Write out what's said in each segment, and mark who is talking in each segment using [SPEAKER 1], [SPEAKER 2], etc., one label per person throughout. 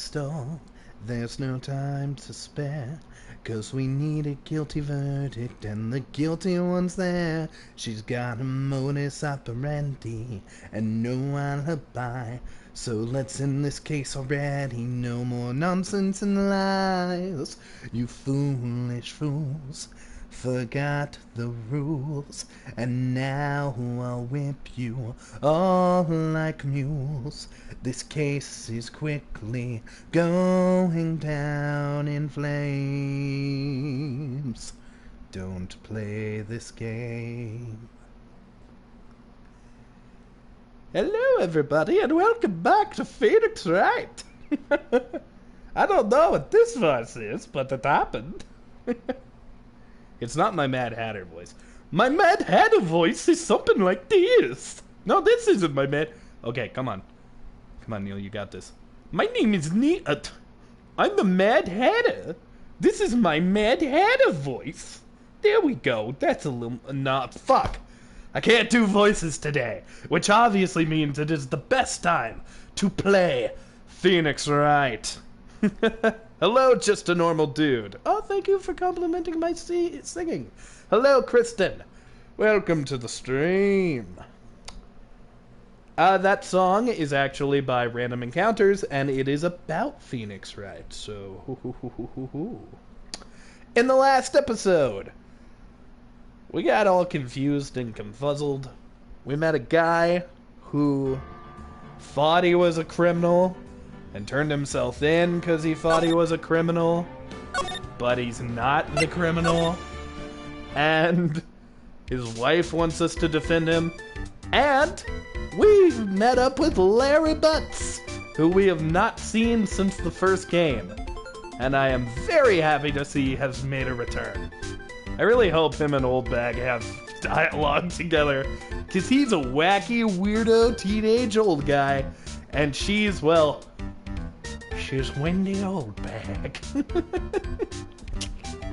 [SPEAKER 1] stall. There's no time to spare, 'cause we need a guilty verdict, and the guilty one's there. She's got a modus operandi and no alibi, so let's end this case already. No more nonsense and lies. You foolish fools forgot the rules, and now I'll whip you all like mules. This case is quickly going down in flames. Don't play this game. Hello everybody, and welcome back to Phoenix Wright. I don't know what this voice is, but it happened. It's not my Mad Hatter voice. My Mad Hatter voice is something like this. No, this isn't my Mad... Okay, come on. Come on, Kneale, you got this. My name is Kneale. I'm the Mad Hatter. This is my Mad Hatter voice. There we go. That's a little... Nah, fuck. I can't do voices today, which obviously means it is the best time to play Phoenix Wright. Hello, just a normal dude. Oh, thank you for complimenting my singing. Hello, Kristen. Welcome to the stream. That song is actually by Random Encounters, and it is about Phoenix Wright, so... In the last episode, we got all confused and confuzzled. We met a guy who thought he was a criminal and turned himself in because he thought he was a criminal, but he's not the criminal, and his wife wants us to defend him, and we met up with Larry Butts, who we have not seen since the first game, and I am very happy to see has made a return. I really hope him and Old Bag have dialogue together, because he's a wacky, weirdo, teenage old guy, and she's, well... she's Wendy Old Bag.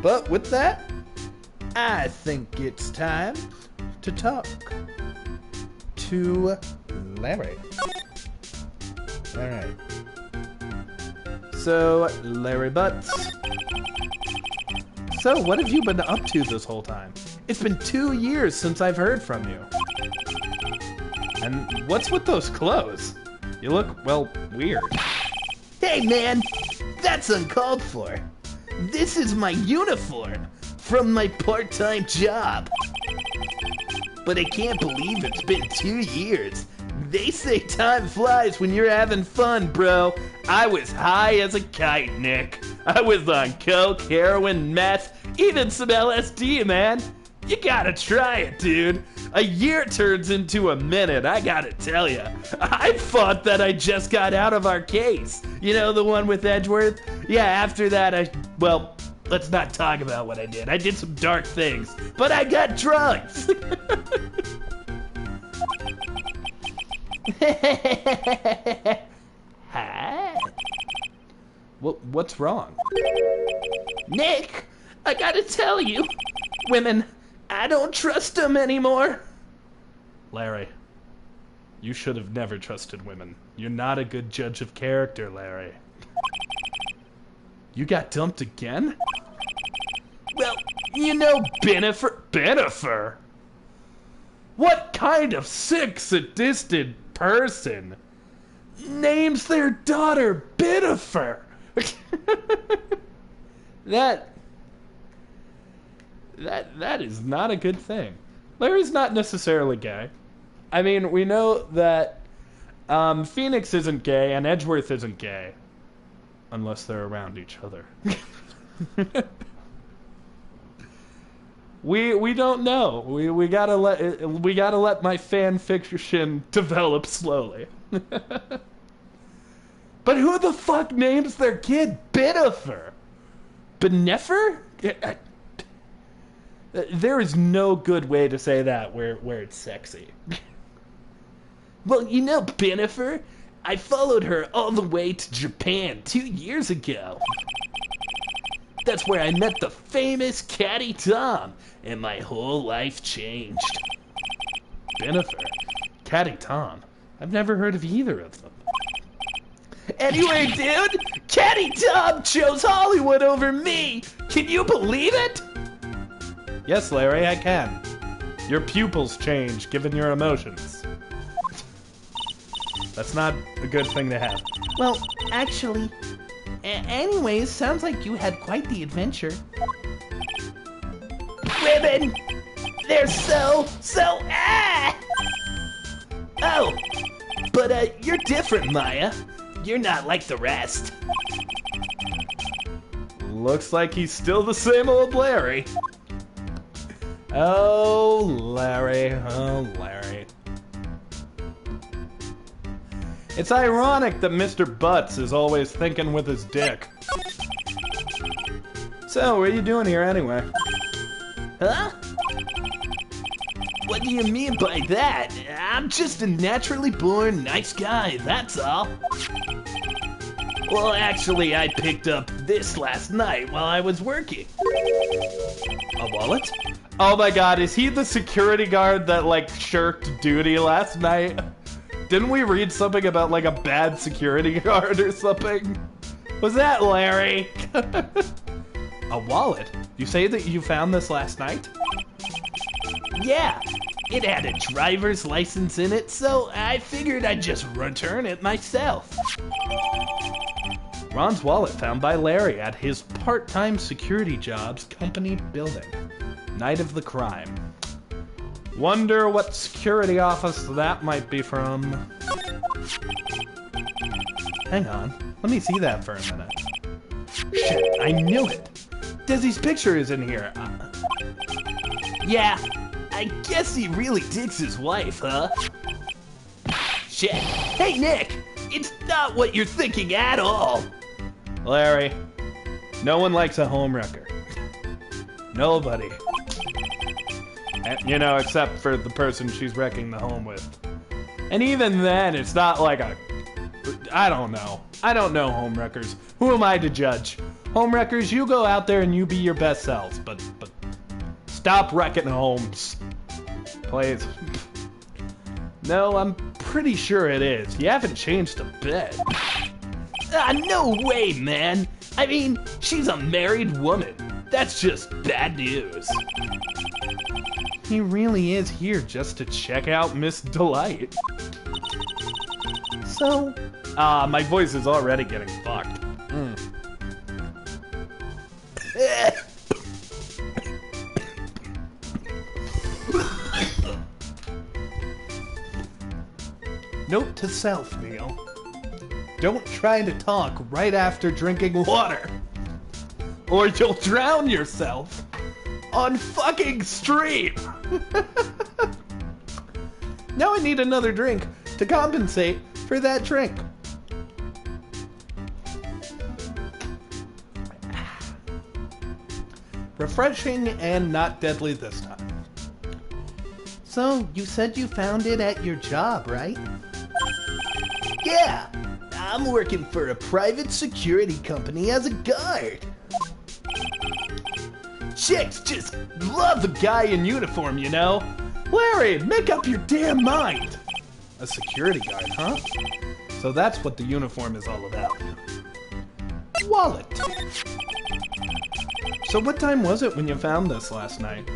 [SPEAKER 1] But with that, I think it's time to talk to Larry. Alright. So, Larry Butts. So, what have you been up to this whole time? It's been 2 years since I've heard from you. And what's with those clothes? You look, well, weird. Hey man, that's uncalled for. This is my uniform from my part-time job. But I can't believe it's been 2 years. They say time flies when you're having fun, bro. I was high as a kite, Nick. I was on coke, heroin, meth, even some LSD, man. You gotta try it, dude. A year turns into a minute, I gotta tell ya. I thought that I just got out of our case. You know, the one with Edgeworth? Yeah, after that well, let's not talk about what I did. I did some dark things, but I got drugs. Hi. What's wrong? Nick, I gotta tell you, women, I don't trust them anymore. Larry, you should have never trusted women. You're not a good judge of character, Larry. You got dumped again? Well, you know Benifer? What kind of sick, sadistic person names their daughter Benifer? That is not a good thing. Larry's not necessarily gay. I mean, we know that Phoenix isn't gay and Edgeworth isn't gay. Unless they're around each other. We don't know. We gotta let my fan fiction develop slowly. But who the fuck names their kid Benifer? Benefer? There is no good way to say that where it's sexy. Well, you know Benifer? I followed her all the way to Japan 2 years ago. That's where I met the famous Caddy Tom, and my whole life changed. Benifer? Caddy Tom? I've never heard of either of them. Anyway, dude, Caddy Dub chose Hollywood over me! Can you believe it? Yes, Larry, I can. Your pupils change given your emotions. That's not a good thing to have.
[SPEAKER 2] Well, actually... anyways, sounds like you had quite the adventure.
[SPEAKER 1] Women! They're so... ah! Oh, but you're different, Maya. You're not like the rest. Looks like he's still the same old Larry. Oh, Larry. Oh, Larry. It's ironic that Mr. Butts is always thinking with his dick. So, what are you doing here anyway? Huh? What do you mean by that? I'm just a naturally born nice guy, that's all. Well, actually, I picked up this last night while I was working. A wallet? Oh my god, is he the security guard that, like, shirked duty last night? Didn't we read something about, like, a bad security guard or something? Was that Larry? A wallet? You say that you found this last night? Yeah, it had a driver's license in it, so I figured I'd just return it myself. Ron's wallet found by Larry at his part-time security job's company building. Night of the crime. Wonder what security office that might be from. Hang on, let me see that for a minute. Shit, I knew it. Desi's picture is in here. Yeah, I guess he really digs his wife, huh? Shit. Hey, Nick! It's not what you're thinking at all! Larry, no one likes a homewrecker. Nobody. And, you know, except for the person she's wrecking the home with. And even then, it's not like a... I don't know. I don't know homewreckers. Who am I to judge? Homewreckers, you go out there and you be your best selves, but stop wrecking homes. Please. No, I'm pretty sure it is. You haven't changed a bit. No way, man. I mean, she's a married woman. That's just bad news. He really is here just to check out Miss Delight. So... my voice is already getting fucked. Note to self, Kneale. Don't try to talk right after drinking water. Or you'll drown yourself on fucking stream. Now I need another drink to compensate for that drink. Refreshing and not deadly this time.
[SPEAKER 2] So, you said you found it at your job, right?
[SPEAKER 1] Yeah, I'm working for a private security company as a guard. Chicks just love the guy in uniform, you know? Larry, make up your damn mind! A security guard, huh? So that's what the uniform is all about. Wallet. So what time was it when you found this last night?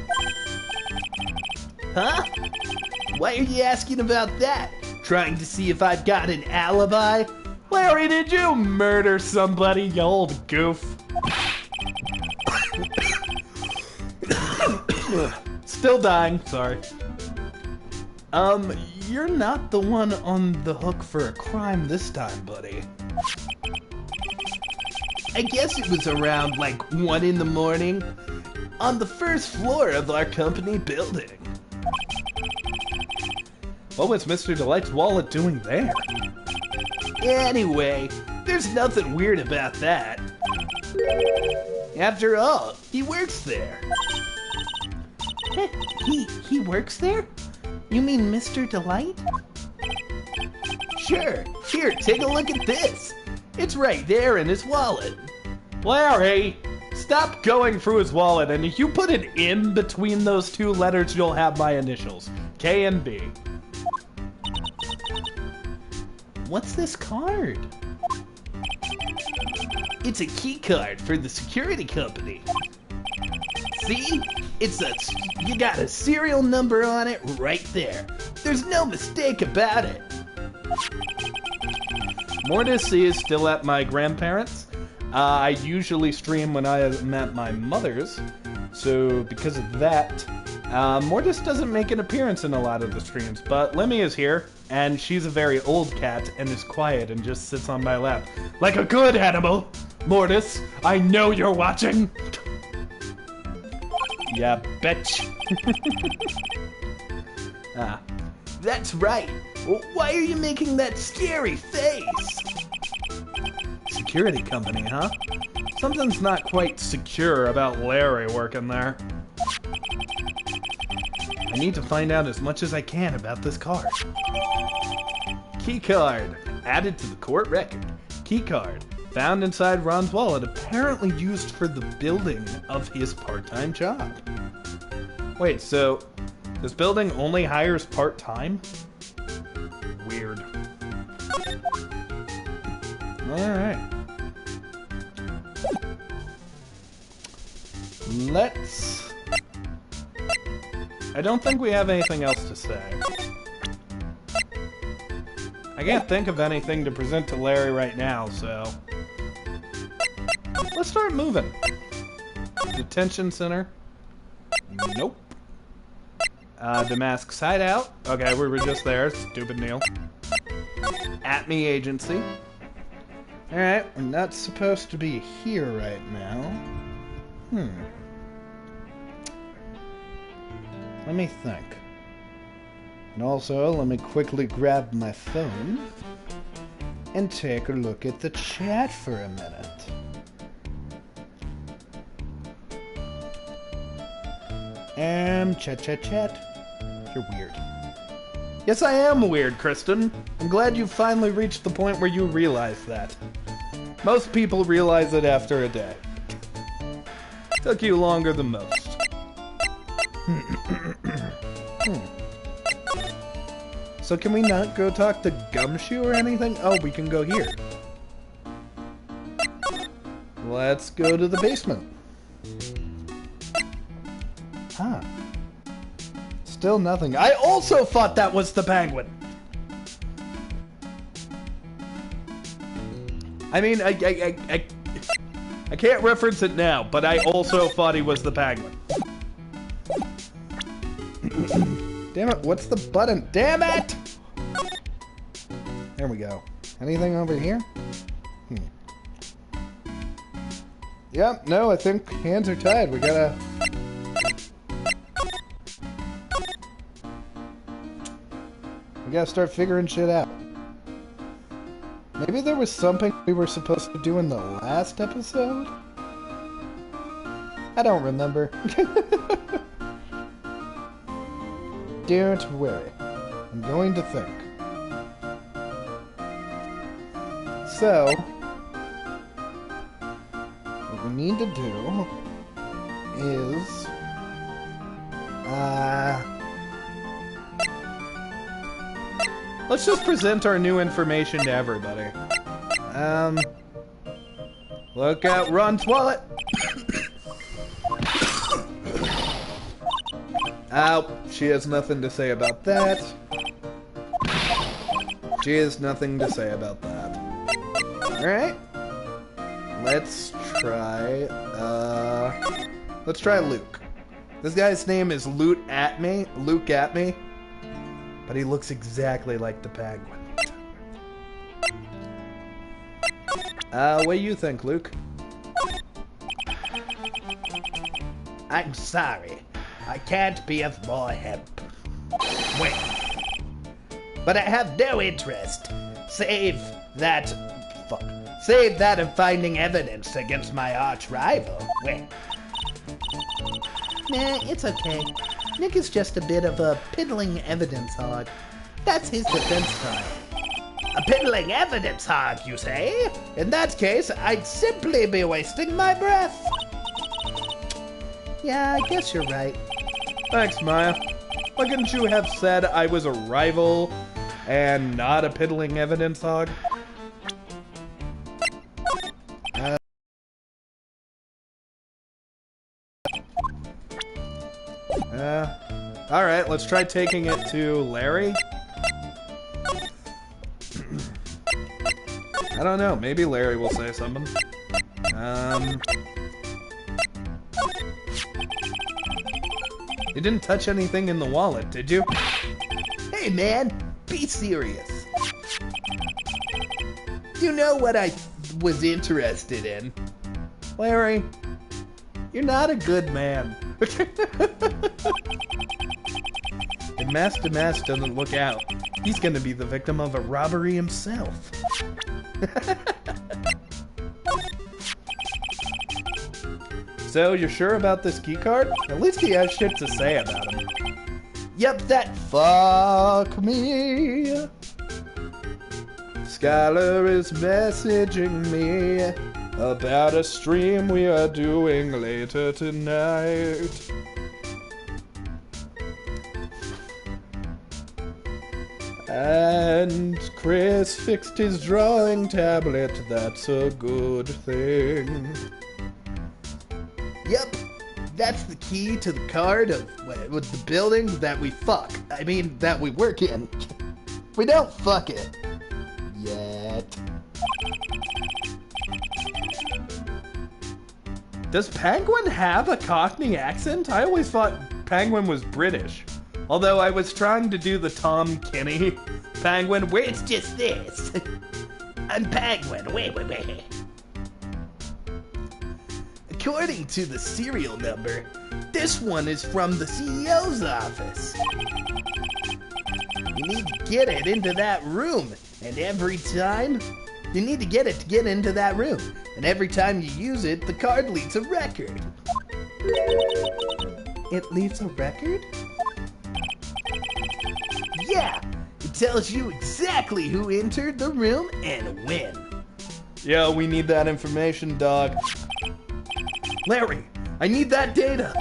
[SPEAKER 1] Huh? Why are you asking about that? Trying to see if I've got an alibi? Larry, did you murder somebody, you old goof? Still dying, sorry. You're not the one on the hook for a crime this time, buddy. I guess it was around like 1 in the morning on the first floor of our company building. What was Mr. Delight's wallet doing there? Anyway, there's nothing weird about that. After all, he works there.
[SPEAKER 2] He works there? You mean Mr. Delight?
[SPEAKER 1] Sure. Here, take a look at this. It's right there in his wallet. Larry, stop going through his wallet, and if you put an in between those two letters, you'll have my initials. K and B.
[SPEAKER 2] What's this card? It's a key card for the security company. See? You got a serial number on it right there. There's no mistake about it.
[SPEAKER 1] Mortis is still at my grandparents'. I usually stream when I am at my mother's, so because of that, Mortis doesn't make an appearance in a lot of the streams, but Lemmy is here, and she's a very old cat and is quiet and just sits on my lap. Like a good animal! Mortis, I know you're watching! Yeah, bitch.
[SPEAKER 2] That's right. Why are you making that scary face?
[SPEAKER 1] Security company, huh? Something's not quite secure about Larry working there. I need to find out as much as I can about this card. Key card. Added to the court record. Key card. Found inside Ron's wallet, apparently used for the building of his part-time job. Wait, so this building only hires part-time? Weird. Alright. I don't think we have anything else to say. I can't think of anything to present to Larry right now, so... let's start moving. Detention center. Nope. Damask hideout. Okay, we were just there. Stupid Kneale. At Me Agency. Alright, I'm not supposed to be here right now. Let me think. And also, let me quickly grab my phone and take a look at the chat for a minute. Chat. You're weird. Yes, I am weird, Kristen. I'm glad you finally reached the point where you realize that. Most people realize it after a day. Took you longer than most. So can we not go talk to Gumshoe or anything? Oh, we can go here. Let's go to the basement. Huh. Still nothing. I also thought that was the penguin. I mean, I can't reference it now, but I also thought he was the penguin. Damn it, what's the button? Damn it! There we go. Anything over here? Yep, no, I think hands are tied. We gotta... we gotta start figuring shit out. Maybe there was something we were supposed to do in the last episode? I don't remember. Don't worry. I'm going to think. So, what we need to do is... let's just present our new information to everybody. Look out, Ron's wallet! Ow, she has nothing to say about that. She has nothing to say about that. Alright. Let's try Luke. This guy's name is Luke at me, but he looks exactly like the penguin. What do you think, Luke?
[SPEAKER 2] I'm sorry. I can't be of more help. Wait. But I have no interest. Save that of finding evidence against my arch rival. Wait. Nah, it's okay. Nick is just a bit of a piddling evidence hog. That's his defense card. A piddling evidence hog, you say? In that case, I'd simply be wasting my breath. Yeah, I guess you're right.
[SPEAKER 1] Thanks, Maya. Why couldn't you have said I was a rival and not a piddling evidence hog? Alright, let's try taking it to Larry. I don't know, maybe Larry will say something. You didn't touch anything in the wallet, did you?
[SPEAKER 2] Hey man, be serious. You know what I was interested in.
[SPEAKER 1] Larry, you're not a good man. If Master Mass doesn't look out, he's gonna be the victim of a robbery himself. So, you're sure about this keycard? At least he has shit to say about him.
[SPEAKER 2] Yep, that fuck me.
[SPEAKER 1] Skylar is messaging me about a stream we are doing later tonight. And Chris fixed his drawing tablet, that's a good thing.
[SPEAKER 2] Yep, that's the key to the card of with the building that we fuck. I mean, that we work in. We don't fuck it. Yet.
[SPEAKER 1] Does Penguin have a Cockney accent? I always thought Penguin was British. Although I was trying to do the Tom Kenny Penguin, where
[SPEAKER 2] It's just this. I'm Penguin. Wait. According to the serial number, this one is from the CEO's office. You need to get it into that room, and every time you need to get it to get into that room, and every time you use it, the card leaves a record.
[SPEAKER 1] it leaves a record?
[SPEAKER 2] Yeah, it tells you exactly who entered the room and when.
[SPEAKER 1] Yeah, we need that information, dog. Larry, I need that data.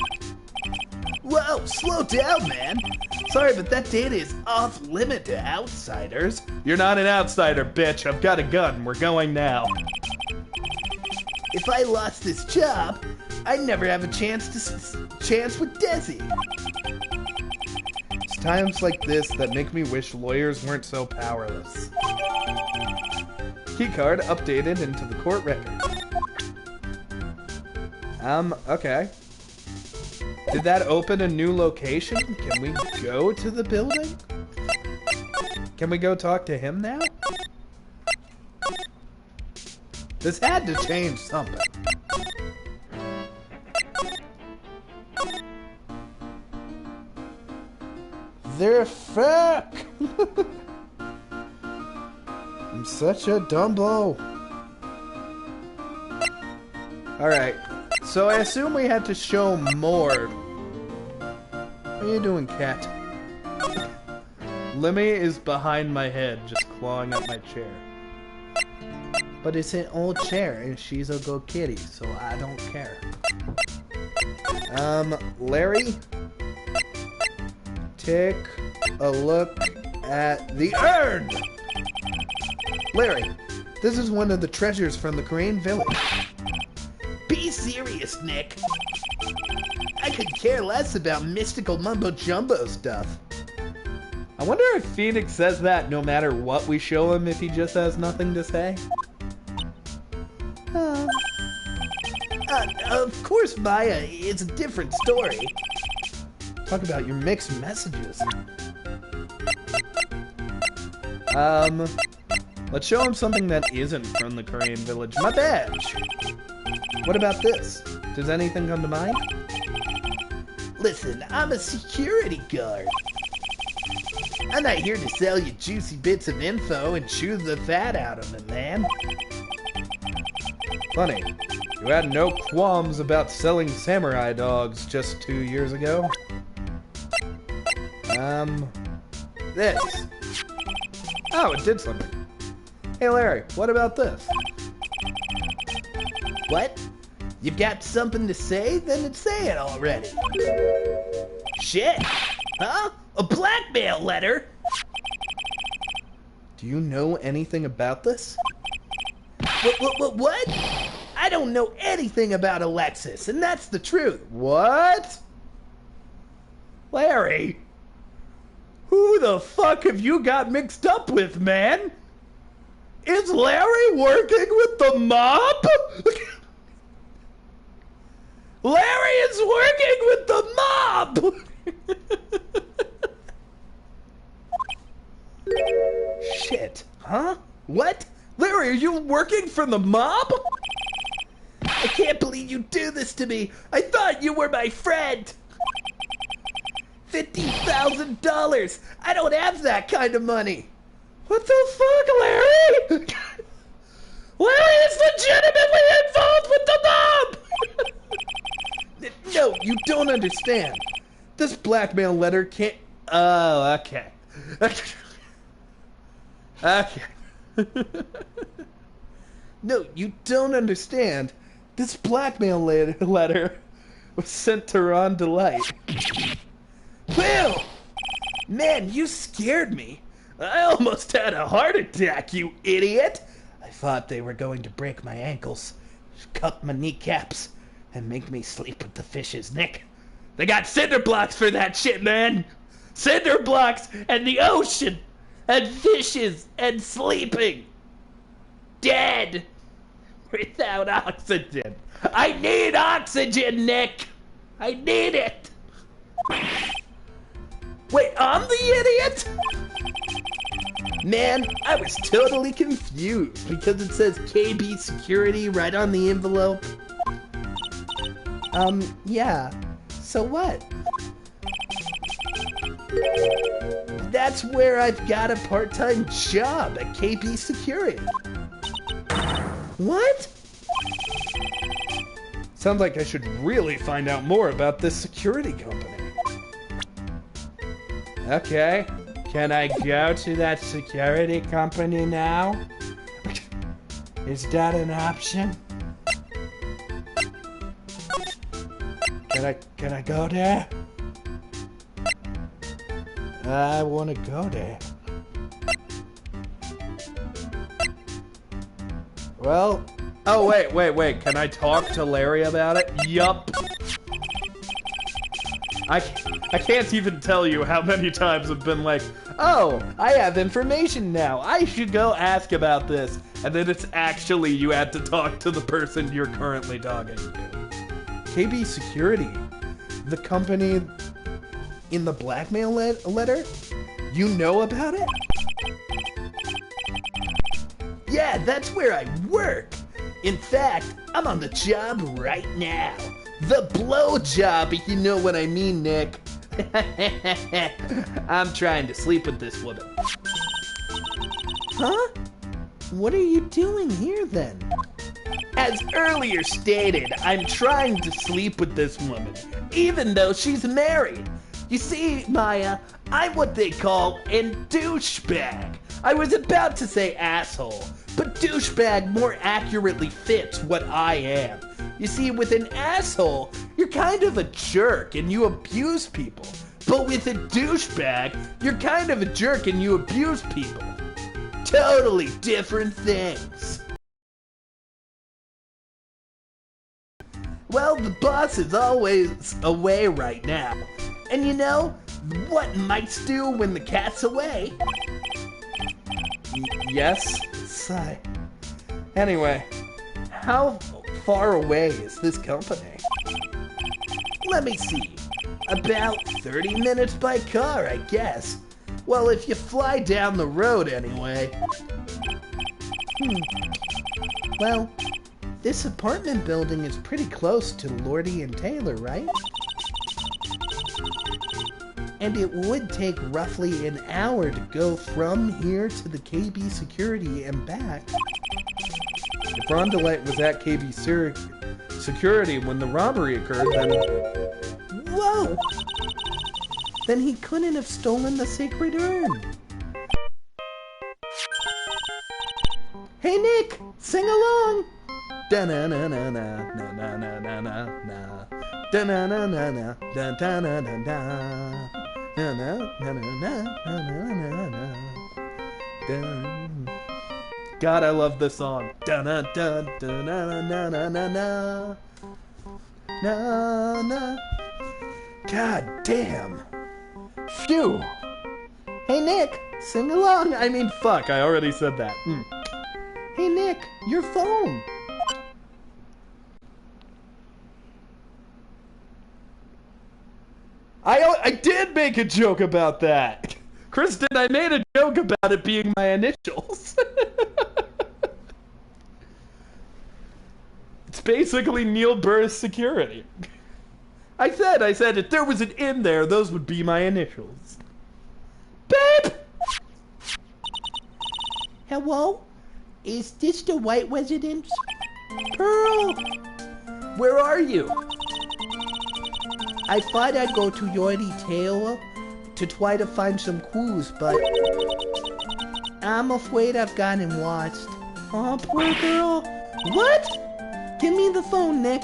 [SPEAKER 2] Whoa, slow down, man. Sorry, but that data is off limit to outsiders.
[SPEAKER 1] You're not an outsider, bitch. I've got a gun. We're going now.
[SPEAKER 2] If I lost this job, I'd never have a chance with Desi.
[SPEAKER 1] It's times like this that make me wish lawyers weren't so powerless. Keycard updated into the court record. Okay. Did that open a new location? Can we go to the building? Can we go talk to him now? This had to change something. The fuck? I'm such a dumbo. Alright, so I assume we had to show more. What are you doing, cat? Lemmy is behind my head, just clawing at my chair. But it's an old chair, and she's a go kitty, so I don't care. Larry? Take a look at the urn! Larry, this is one of the treasures from the Crane Village.
[SPEAKER 2] Be serious, Nick. I could care less about mystical mumbo-jumbo stuff.
[SPEAKER 1] I wonder if Phoenix says that no matter what we show him if he just has nothing to say?
[SPEAKER 2] Of course, Maya, it's a different story.
[SPEAKER 1] Talk about your mixed messages. Let's show him something that isn't from the Crane Village. My badge! What about this? Does anything come to mind?
[SPEAKER 2] Listen, I'm a security guard. I'm not here to sell you juicy bits of info and chew the fat out of it, man.
[SPEAKER 1] Funny, you had no qualms about selling samurai dogs just 2 years ago. This. Oh, it did something. Hey Larry, what about this?
[SPEAKER 2] What? You've got something to say? Then say it already. Shit! Huh? A blackmail letter?
[SPEAKER 1] Do you know anything about this?
[SPEAKER 2] What? I don't know anything about Alexis, and that's the truth.
[SPEAKER 1] What? Larry? Who the fuck have you got mixed up with, man? Is Larry working with the mob? Larry is working with the mob! Shit. Huh? What? Larry, are you working for the mob?
[SPEAKER 2] I can't believe you do this to me. I thought you were my friend. $50,000. I don't have that kind of money.
[SPEAKER 1] What the fuck, Larry? Larry is legitimately involved with the mob!
[SPEAKER 2] No, you don't understand.
[SPEAKER 1] This blackmail letter can't... Oh, okay. Okay.
[SPEAKER 2] No, you don't understand.
[SPEAKER 1] This blackmail letter was sent to Ron Delight.
[SPEAKER 2] Will! Man, you scared me. I almost had a heart attack, you idiot. I thought they were going to break my ankles, cut my kneecaps, and make me sleep with the fishes, Nick. They got cinder blocks for that shit, man. Cinder blocks and the ocean and fishes and sleeping. Dead. Without oxygen. I need oxygen, Nick. I need it. Wait, I'm the idiot? Man, I was totally confused because it says KB Security right on the envelope. Yeah. So what? That's where I've got a part-time job at KB Security. What?
[SPEAKER 1] Sounds like I should really find out more about this security company. Okay. Can I go to that security company now? Is that an option? Can I go there? I want to go there. Well, oh wait. Can I talk to Larry about it? Yup. I can't even tell you how many times I've been like, oh, I have information now. I should go ask about this. And then it's actually you had to talk to the person you're currently talking to. KB Security, the company in the blackmail letter? You know about it?
[SPEAKER 2] Yeah, that's where I work. In fact, I'm on the job right now. The blow job, if you know what I mean, Nick. I'm trying to sleep with this woman.
[SPEAKER 1] Huh? What are you doing here then?
[SPEAKER 2] As earlier stated, I'm trying to sleep with this woman, even though she's married. You see, Maya, I'm what they call a douchebag. I was about to say asshole, but douchebag more accurately fits what I am. You see, with an asshole, you're kind of a jerk and you abuse people. But with a douchebag, you're kind of a jerk and you abuse people. Totally different things. Well, the boss is always away right now. And you know, what mice do when the cat's away?
[SPEAKER 1] Yes? Sigh. Anyway, how far away is this company?
[SPEAKER 2] Let me see. About 30 minutes by car, I guess. Well, if you fly down the road anyway. Well, this apartment building is pretty close to Lordy and Taylor, right? And it would take roughly an hour to go from here to the KB Security and back.
[SPEAKER 1] If Ron Delight was at KB Security when the robbery occurred, then...
[SPEAKER 2] Whoa! Then he couldn't have stolen the sacred urn. Hey Nick, sing along! Da-na-na-na-na-na-na-na-na-na. Da-na-na-na-na, da-da-na-na-na. Na-na-na-na-na-na-na-na.
[SPEAKER 1] God, I love this song.
[SPEAKER 2] Da-na-da-da-na-na-na-na-na. Na-na. God damn.
[SPEAKER 1] Phew. Hey, Nick, sing along. I mean, fuck, I already said that. Hey, Nick, your phone. I did make a joke about that. Kristen, I made a joke about it being my initials. It's basically Neil Burr's security. I said if there was an in there, those would be my initials. Babe!
[SPEAKER 2] Hello? Is this the White residence?
[SPEAKER 1] Pearl! Where are you?
[SPEAKER 2] I thought I'd go to your detail to try to find some clues, but I'm afraid I've gotten lost.
[SPEAKER 1] Oh, poor girl.
[SPEAKER 2] What? Give me the phone, Nick.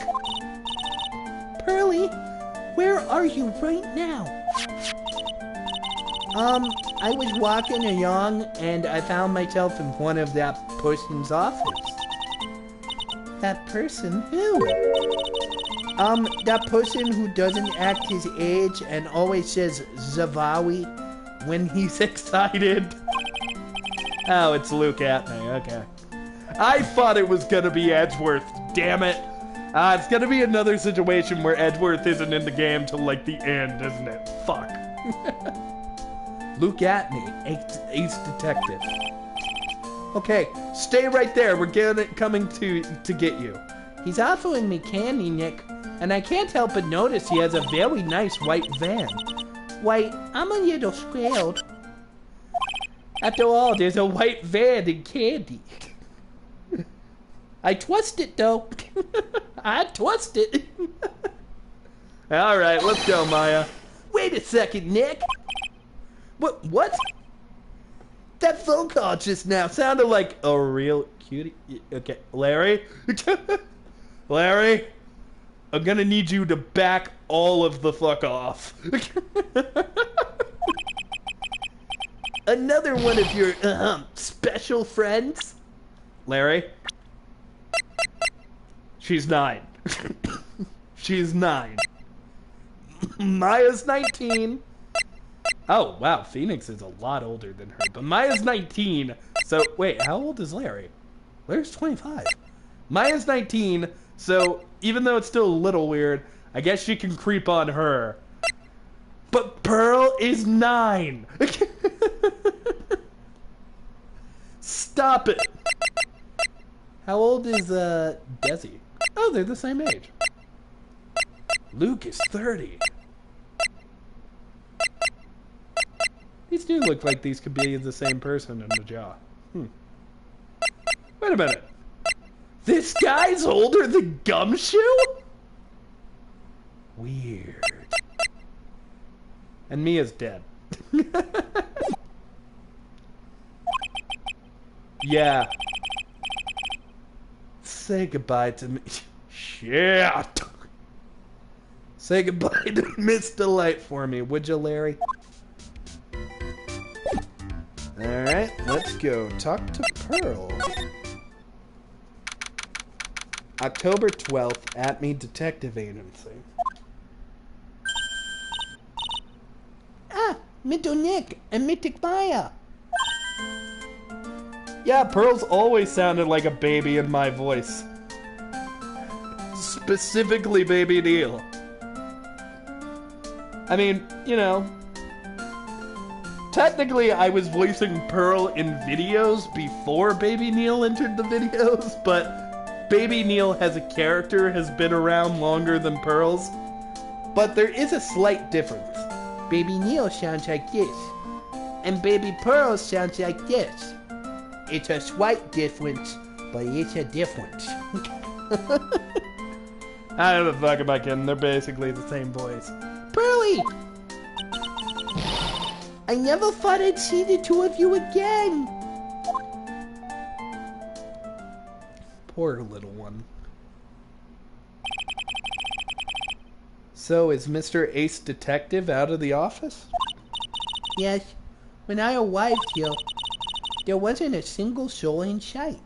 [SPEAKER 2] Pearly, where are you right now? I was walking along and I found myself in one of that person's office. That person? Who? That person who doesn't act his age and always says Zavawi when he's excited.
[SPEAKER 1] Oh, it's Luke Atney, okay. I thought it was gonna be Edgeworth, damn it. It's gonna be another situation where Edgeworth isn't in the game till like the end, isn't it? Fuck. Luke Atney, Ace Detective. Okay, stay right there, we're coming to get you.
[SPEAKER 2] He's offering me candy, Nick. And I can't help but notice he has a very nice white van. Why, I'm a little scared.
[SPEAKER 1] After all, there's a white van and candy.
[SPEAKER 2] I trust it, though. I trust it.
[SPEAKER 1] Alright, let's go, Maya.
[SPEAKER 2] Wait a second, Nick.
[SPEAKER 1] What? That phone call just now sounded like a real cutie. Okay, Larry? Larry? I'm gonna need you to back all of the fuck off.
[SPEAKER 2] Another one of your, special friends?
[SPEAKER 1] Larry? She's 9. She's 9. Maya's 19. Oh, wow, Phoenix is a lot older than her, but Maya's 19. So, wait, how old is Larry? Larry's 25. Maya's 19, so even though it's still a little weird, I guess she can creep on her. But Pearl is 9. Stop it. How old is Desi? Oh, they're the same age. Luke is 30. These do look like these could be the same person in the jaw. Wait a minute. This guy's older than Gumshoe? Weird. And Mia's dead. Yeah. Say goodbye to me. Shit. Say goodbye to Miss Delight for me, would you, Larry? Alright, let's go talk to Pearl. October 12th, at me Detective Agency.
[SPEAKER 2] Ah, Mito Nick and Mythic Maya.
[SPEAKER 1] Yeah, Pearl's always sounded like a baby in my voice. Specifically Baby Kneale. I mean, you know, technically I was voicing Pearl in videos before Baby Kneale entered the videos, but Baby Kneale as a character has been around longer than Pearl's. But there is a slight difference.
[SPEAKER 2] Baby Kneale sounds like this, and Baby Pearl sounds like this. It's a slight difference, but it's a difference.
[SPEAKER 1] I don't know the fuck am I kidding, they're basically the same voice.
[SPEAKER 2] Pearly! I never thought I'd see the two of you again.
[SPEAKER 1] Poor little one. So, is Mr. Ace Detective out of the office?
[SPEAKER 2] Yes. When I arrived here, there wasn't a single soul in sight.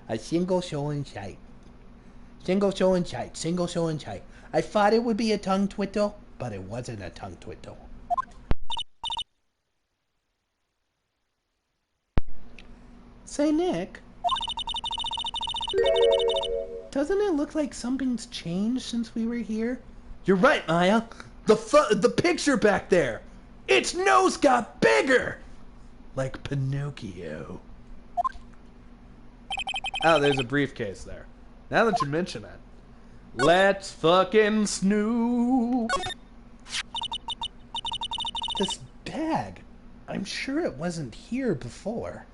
[SPEAKER 2] A single soul in sight. Single soul in sight. Single soul in sight. I thought it would be a tongue twiddle, but it wasn't a tongue twiddle.
[SPEAKER 1] Say, Nick, doesn't it look like something's changed since we were here? You're right, Maya. The picture back there. Its nose got bigger. Like Pinocchio. Oh, there's a briefcase there. Now that you mention it. Let's fucking snoop. This bag. I'm sure it wasn't here before.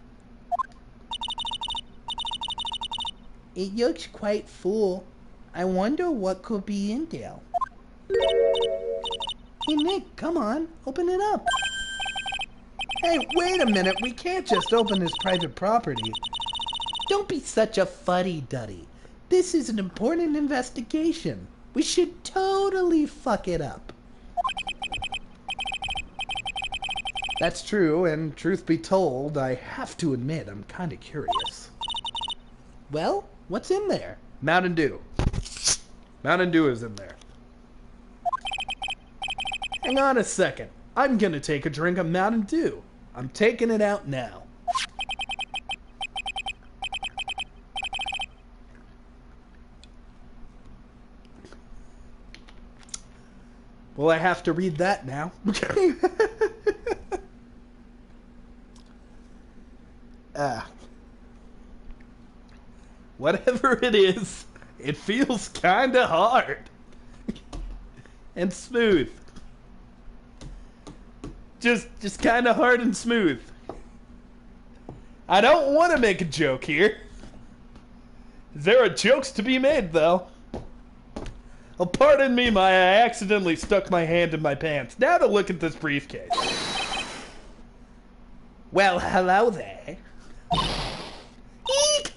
[SPEAKER 1] It looks quite full. I wonder what could be in there. Hey, Nick, come on. Open it up. Hey, wait a minute. We can't just open this private property. Don't be such a fuddy-duddy. This is an important investigation. We should totally fuck it up. That's true, and truth be told, I have to admit I'm kind of curious. Well, what's in there? Mountain Dew. Mountain Dew is in there. Hang on a second. I'm gonna take a drink of Mountain Dew. I'm taking it out now. Well, I have to read that now. Whatever it is, it feels kinda hard. And smooth. Just kinda hard and smooth. I don't want to make a joke here. There are jokes to be made, though. Oh, pardon me, Maya, I accidentally stuck my hand in my pants. Now to look at this briefcase. Well, hello there. Eek!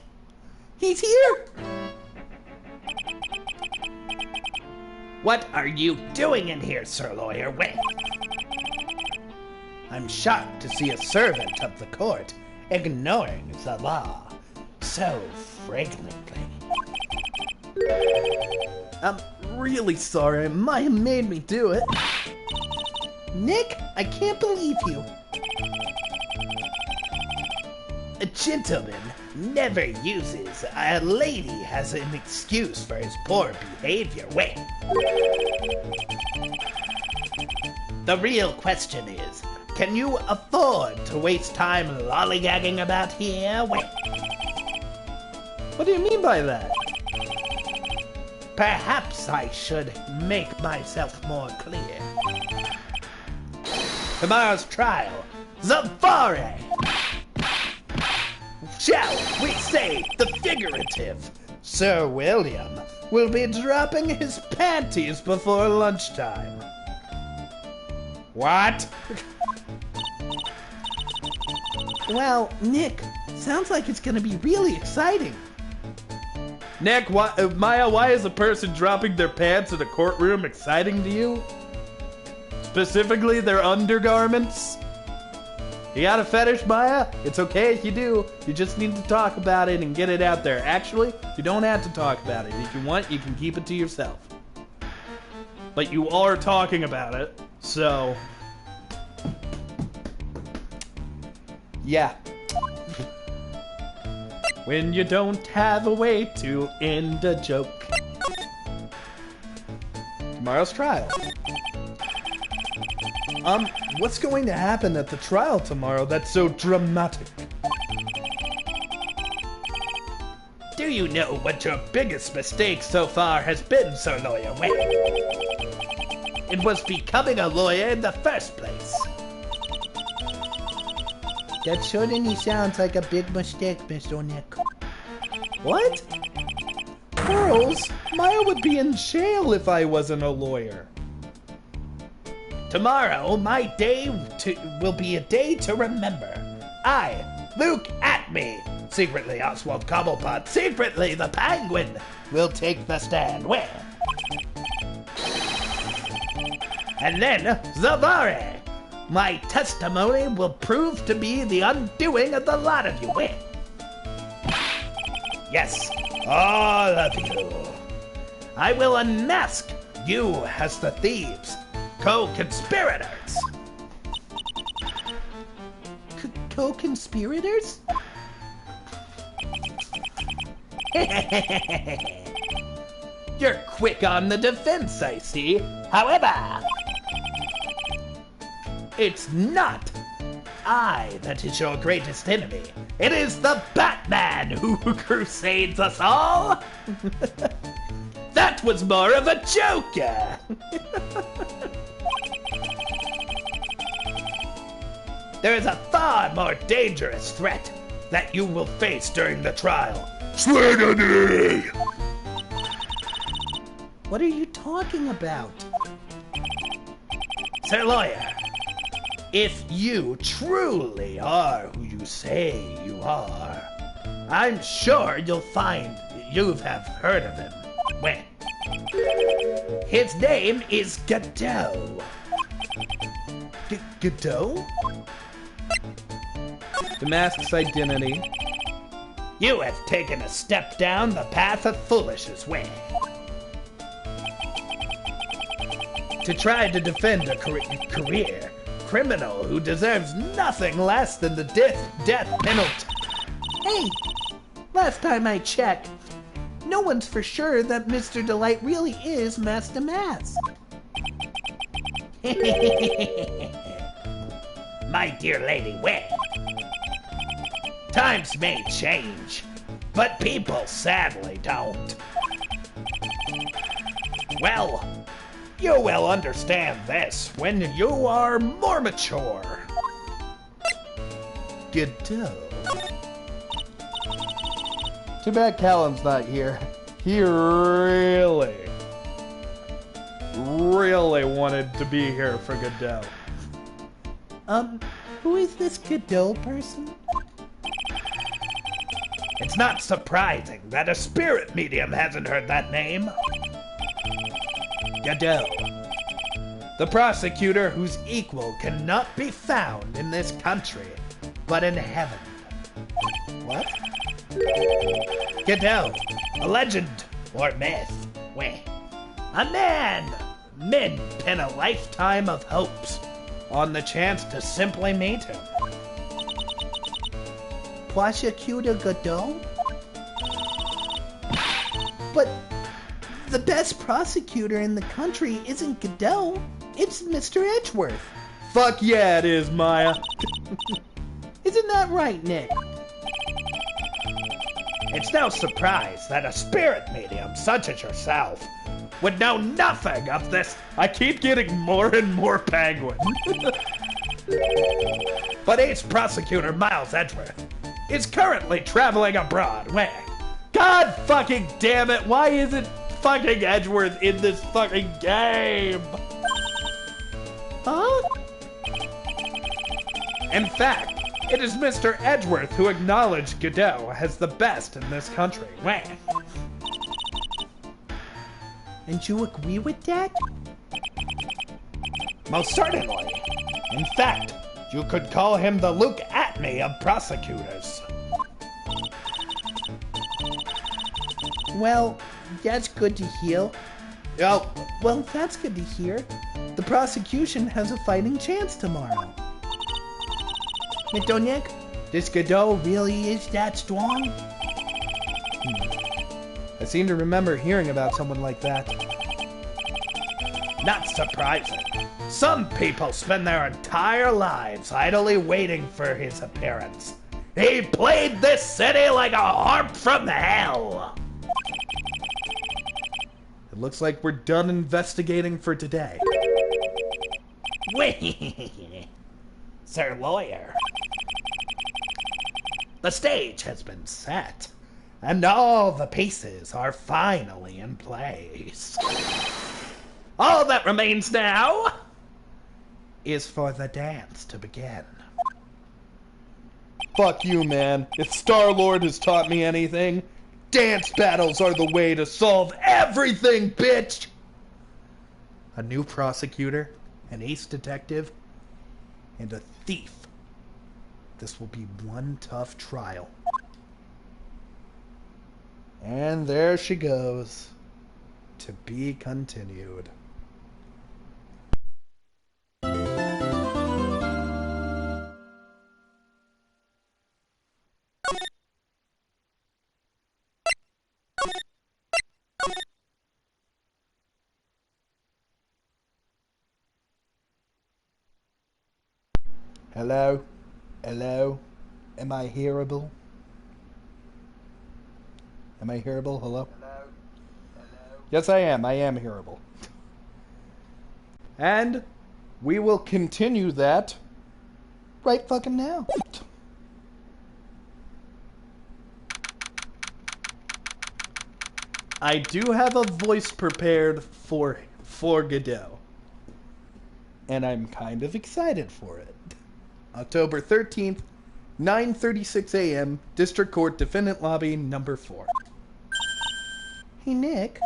[SPEAKER 1] He's here!
[SPEAKER 2] What are you doing in here, Sir Lawyer? Wait. I'm shocked to see a servant of the court ignoring the law so flagrantly.
[SPEAKER 1] I'm really sorry. Maya made me do it. Nick, I can't believe you.
[SPEAKER 2] A gentleman never uses a lady as an excuse for his poor behavior. Wait. The real question is, can you afford to waste time lollygagging about here? Wait.
[SPEAKER 1] What do you mean by that?
[SPEAKER 2] Perhaps I should make myself more clear. Tomorrow's trial, Zavare! Shall we say the figurative? Sir William will be dropping his panties before lunchtime.
[SPEAKER 1] What? Well, Nick, sounds like it's gonna be really exciting. Nick, Maya, why is a person dropping their pants in a courtroom exciting to you? Specifically, their undergarments? You got a fetish, Maya? It's okay if you do. You just need to talk about it and get it out there. Actually, you don't have to talk about it. If you want, you can keep it to yourself. But you are talking about it, so... yeah. When you don't have a way to end a joke. Tomorrow's trial. What's going to happen at the trial tomorrow that's so dramatic?
[SPEAKER 2] Do you know what your biggest mistake so far has been, Sir Lawyer? Wait. It was becoming a lawyer in the first place.
[SPEAKER 1] That certainly sounds like a big mistake, Mr. Nick. What? Girls, Maya would be in jail if I wasn't a lawyer.
[SPEAKER 2] Tomorrow, my day will be a day to remember. I, Luke at me, secretly Oswald Cobblepot, secretly the Penguin, will take the stand. Where? And then, Zavare, my testimony will prove to be the undoing of the lot of you. Where? Yes, all of you. I will unmask you as the thieves, co-conspirators.
[SPEAKER 1] Co-conspirators?
[SPEAKER 2] You're quick on the defense, I see. However, it's not I that is your greatest enemy. It is the Batman who crusades us all. That was more of a joke. There is a far more dangerous threat that you will face during the trial. Stephannie!
[SPEAKER 1] What are you talking about?
[SPEAKER 2] Sir Lawyer, if you truly are who you say you are, I'm sure you'll find you have heard of him. Well, his name is Gadon't.
[SPEAKER 1] Gadon't? The mask's identity.
[SPEAKER 2] You have taken a step down the path of foolishness way. To try to defend a career criminal who deserves nothing less than the death penalty.
[SPEAKER 1] Hey, last time I checked, no one's for sure that Mr. Delight really is Master Mask.
[SPEAKER 2] My dear Lady Wit, times may change, but people sadly don't. Well, you will understand this when you are more mature.
[SPEAKER 1] Gadon't. Too bad Calum's not here. He really wanted to be here for Gadon't. Who is this Gadon't person?
[SPEAKER 2] It's not surprising that a spirit medium hasn't heard that name. Gadon't, the prosecutor whose equal cannot be found in this country, but in heaven.
[SPEAKER 1] What?
[SPEAKER 2] Gadon't, a legend or myth. Well, a man men pin a lifetime of hopes on the chance to simply meet him.
[SPEAKER 1] Prosecutor Gadon't? But the best prosecutor in the country isn't Gadon't, it's Mr. Edgeworth. Fuck yeah, it is, Maya. Isn't that right, Nick?
[SPEAKER 2] It's no surprise that a spirit medium such as yourself would know nothing of this.
[SPEAKER 1] I keep getting more and more penguin.
[SPEAKER 2] But ace prosecutor Miles Edgeworth is currently traveling abroad. Where?
[SPEAKER 1] God fucking damn it, why isn't fucking Edgeworth in this fucking game? Huh?
[SPEAKER 2] In fact, it is Mr. Edgeworth who acknowledged Gadon't as the best in this country. Where?
[SPEAKER 1] And you agree with that?
[SPEAKER 2] Most certainly. In fact, you could call him the Luke Atney of prosecutors.
[SPEAKER 1] Well, that's good to hear.
[SPEAKER 2] Oh,
[SPEAKER 1] Well, that's good to hear. The prosecution has a fighting chance tomorrow. Nick, this Gadon't really is that strong? I seem to remember hearing about someone like that.
[SPEAKER 2] not surprising. Some people spend their entire lives idly waiting for his appearance. He played this city like a harp from hell.
[SPEAKER 1] It looks like we're done investigating for today.
[SPEAKER 2] Sir Lawyer, the stage has been set, and all the pieces are finally in place. All that remains now is for the dance to begin.
[SPEAKER 1] Fuck you, man. If Star-Lord has taught me anything, dance battles are the way to solve everything, bitch! A new prosecutor, an ace detective, and a thief. This will be one tough trial. And there she goes. To be continued. Hello? Hello? Am I hearable? Am I hearable? Hello? Hello? Hello? Yes, I am. I am hearable. And we will continue that right fucking now. I do have a voice prepared for Godot. And I'm kind of excited for it. October 13th, 9:36 a.m., District Court, Defendant Lobby, number 4. Hey, Nick.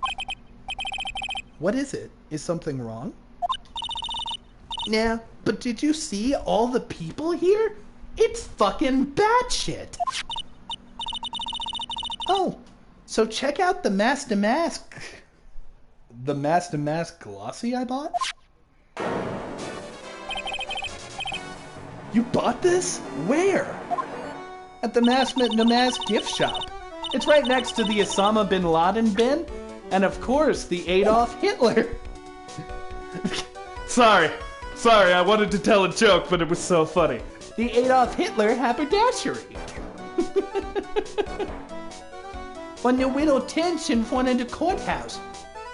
[SPEAKER 1] What is it? Is something wrong? Nah, but did you see all the people here? It's fucking batshit. Oh, so check out the Master Mask. The Master Mask glossy I bought? You bought this? Where? At the Mask gift shop. It's right next to the Osama bin Laden bin, and of course the Adolf Hitler. Sorry, I wanted to tell a joke, but it was so funny. The Adolf Hitler haberdashery. On the Widow Tench in front of the courthouse.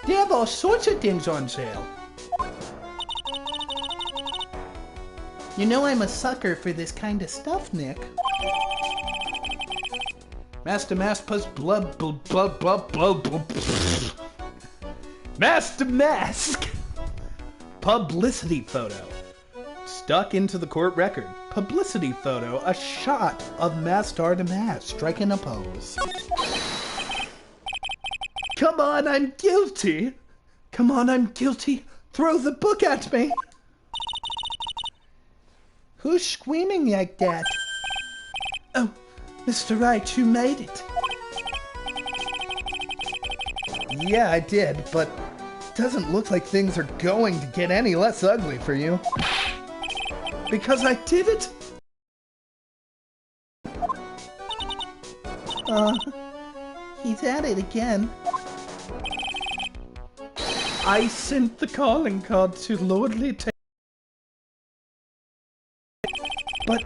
[SPEAKER 1] They have all sorts of things on sale. You know I'm a sucker for this kind of stuff, Nick. Master Mask plus blood, Master Mask! Publicity photo. Stuck into the court record. Publicity photo. A shot of Master Mask striking a pose. Come on, I'm guilty! Come on, I'm guilty! Throw the book at me! Who's screaming like that? Oh, Mr. Wright, you made it. Yeah, I did, but it doesn't look like things are going to get any less ugly for you. Because I did it? He's at it again. I sent the calling card to Lordly But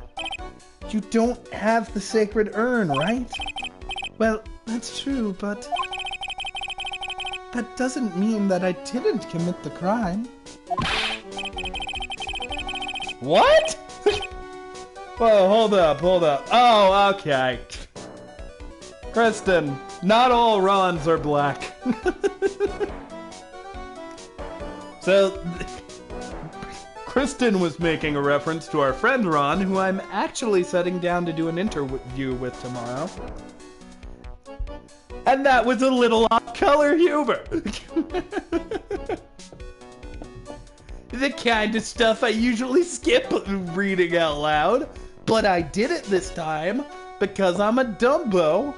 [SPEAKER 1] you don't have the sacred urn, right? Well, that's true, but that doesn't mean that I didn't commit the crime. What? Whoa, hold up. Oh, okay. Kristen, not all Rons are black. So, Kristen was making a reference to our friend Ron, who I'm actually setting down to do an interview with tomorrow. And that was a little off-color humor. The kind of stuff I usually skip reading out loud, but I did it this time because I'm a Dumbo.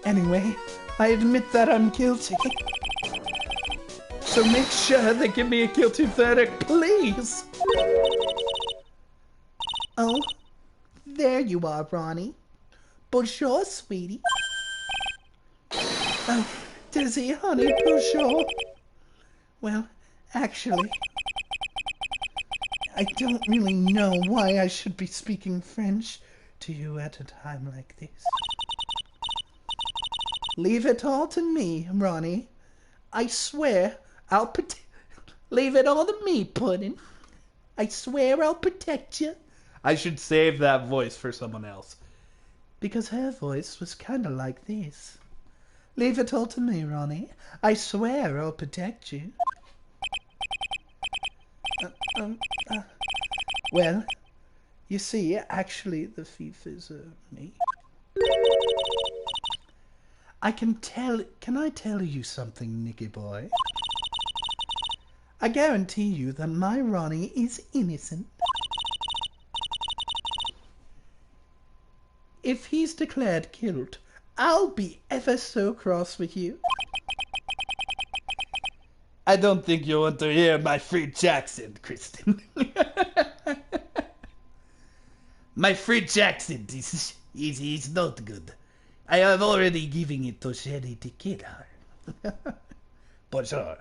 [SPEAKER 1] Anyway, I admit that I'm guilty. So make sure they give me a guilty verdict, please. Oh, there you are, Ronnie. Bonjour, sweetie. Oh, Dizzy, honey, bonjour. Well, actually, I don't really know why I should be speaking French to you at a time like this. Leave it all to me, Ronnie. I swear I'll leave it all to me, Puddin'. I swear I'll protect you. I should save that voice for someone else. Because her voice was kind of like this. Leave it all to me, Ronnie. I swear I'll protect you. Well, you see, actually, the thief is me. Can I tell you something, Nicky boy? I guarantee you that my Ronnie is innocent. If he's declared killed, I'll be ever so cross with you. I don't think you want to hear my French accent, Kristen. My French accent is not good. I have already given it to Sherry Tequila.
[SPEAKER 2] Bonjour.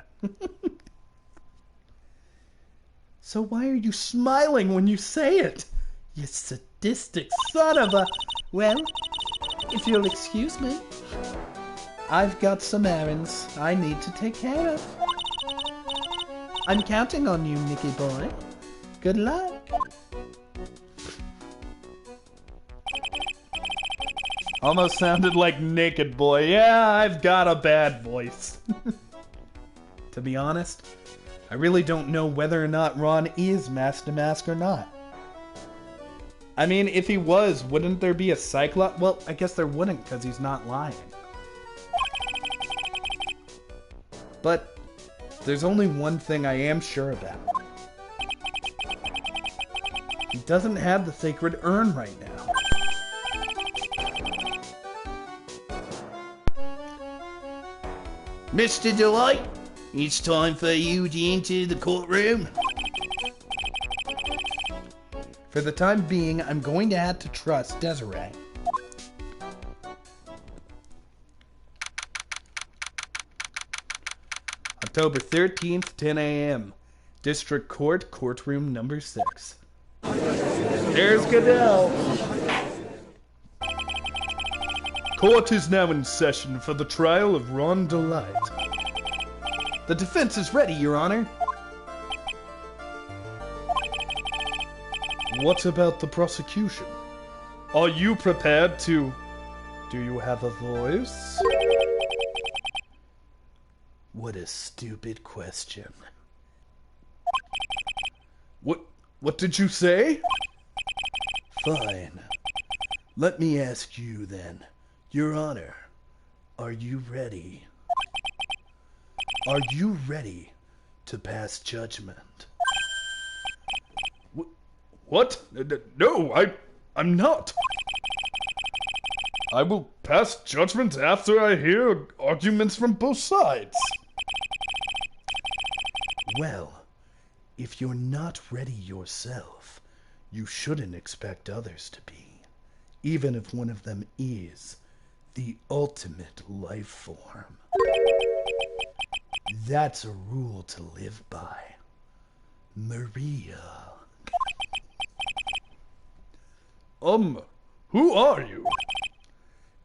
[SPEAKER 1] So why are you smiling when you say it? You sadistic son of a... Well, if you'll excuse me, I've got some errands I need to take care of. I'm counting on you, Nicky boy. Good luck. Almost sounded like Naked Boy. Yeah, I've got a bad voice. To be honest, I really don't know whether or not Ron is Mask to Mask or not. I mean, if he was, wouldn't there be a Cyclops? Well, I guess there wouldn't because he's not lying. But there's only one thing I am sure about. He doesn't have the sacred urn right now.
[SPEAKER 2] Mr. Delight, it's time for you to enter the courtroom.
[SPEAKER 1] For the time being, I'm going to have to trust Desiree. October 13th, 10 a.m. District Court, courtroom number 6. There's Goodell. Court is now in session for the trial of Ron Delight. The defense is ready, Your Honor. What about the prosecution? Are you prepared to... Do you have a voice? What a stupid question. What did you say? Fine. Let me ask you then. Your Honor, are you ready? Are you ready to pass judgment? What? No, I'm not. I will pass judgment after I hear arguments from both sides. Well, if you're not ready yourself, you shouldn't expect others to be, even if one of them is the ultimate life form. That's a rule to live by. Maria. Who are you?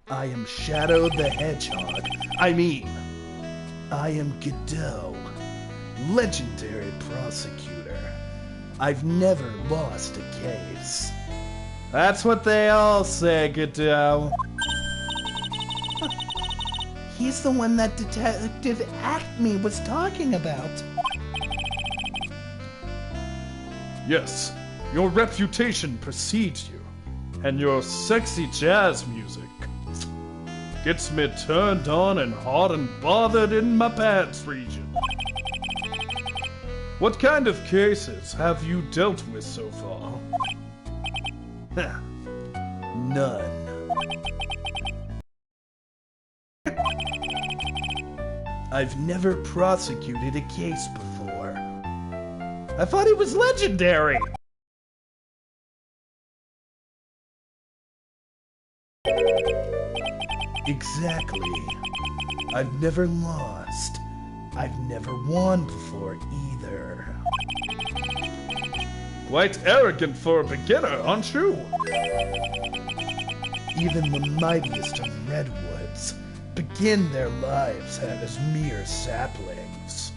[SPEAKER 1] I am Shadow the Hedgehog. I am Gadon't, legendary prosecutor. I've never lost a case. That's what they all say, Gadon't. He's the one that Detective Acme was talking about. Yes, your reputation precedes you, and your sexy jazz music gets me turned on and hot and bothered in my pants region. What kind of cases have you dealt with so far? None. I've never prosecuted a case before. I thought he was legendary! Exactly. I've never lost. I've never won before either. Quite arrogant for a beginner, aren't you? Even the mightiest of redwoods begin their lives as mere saplings,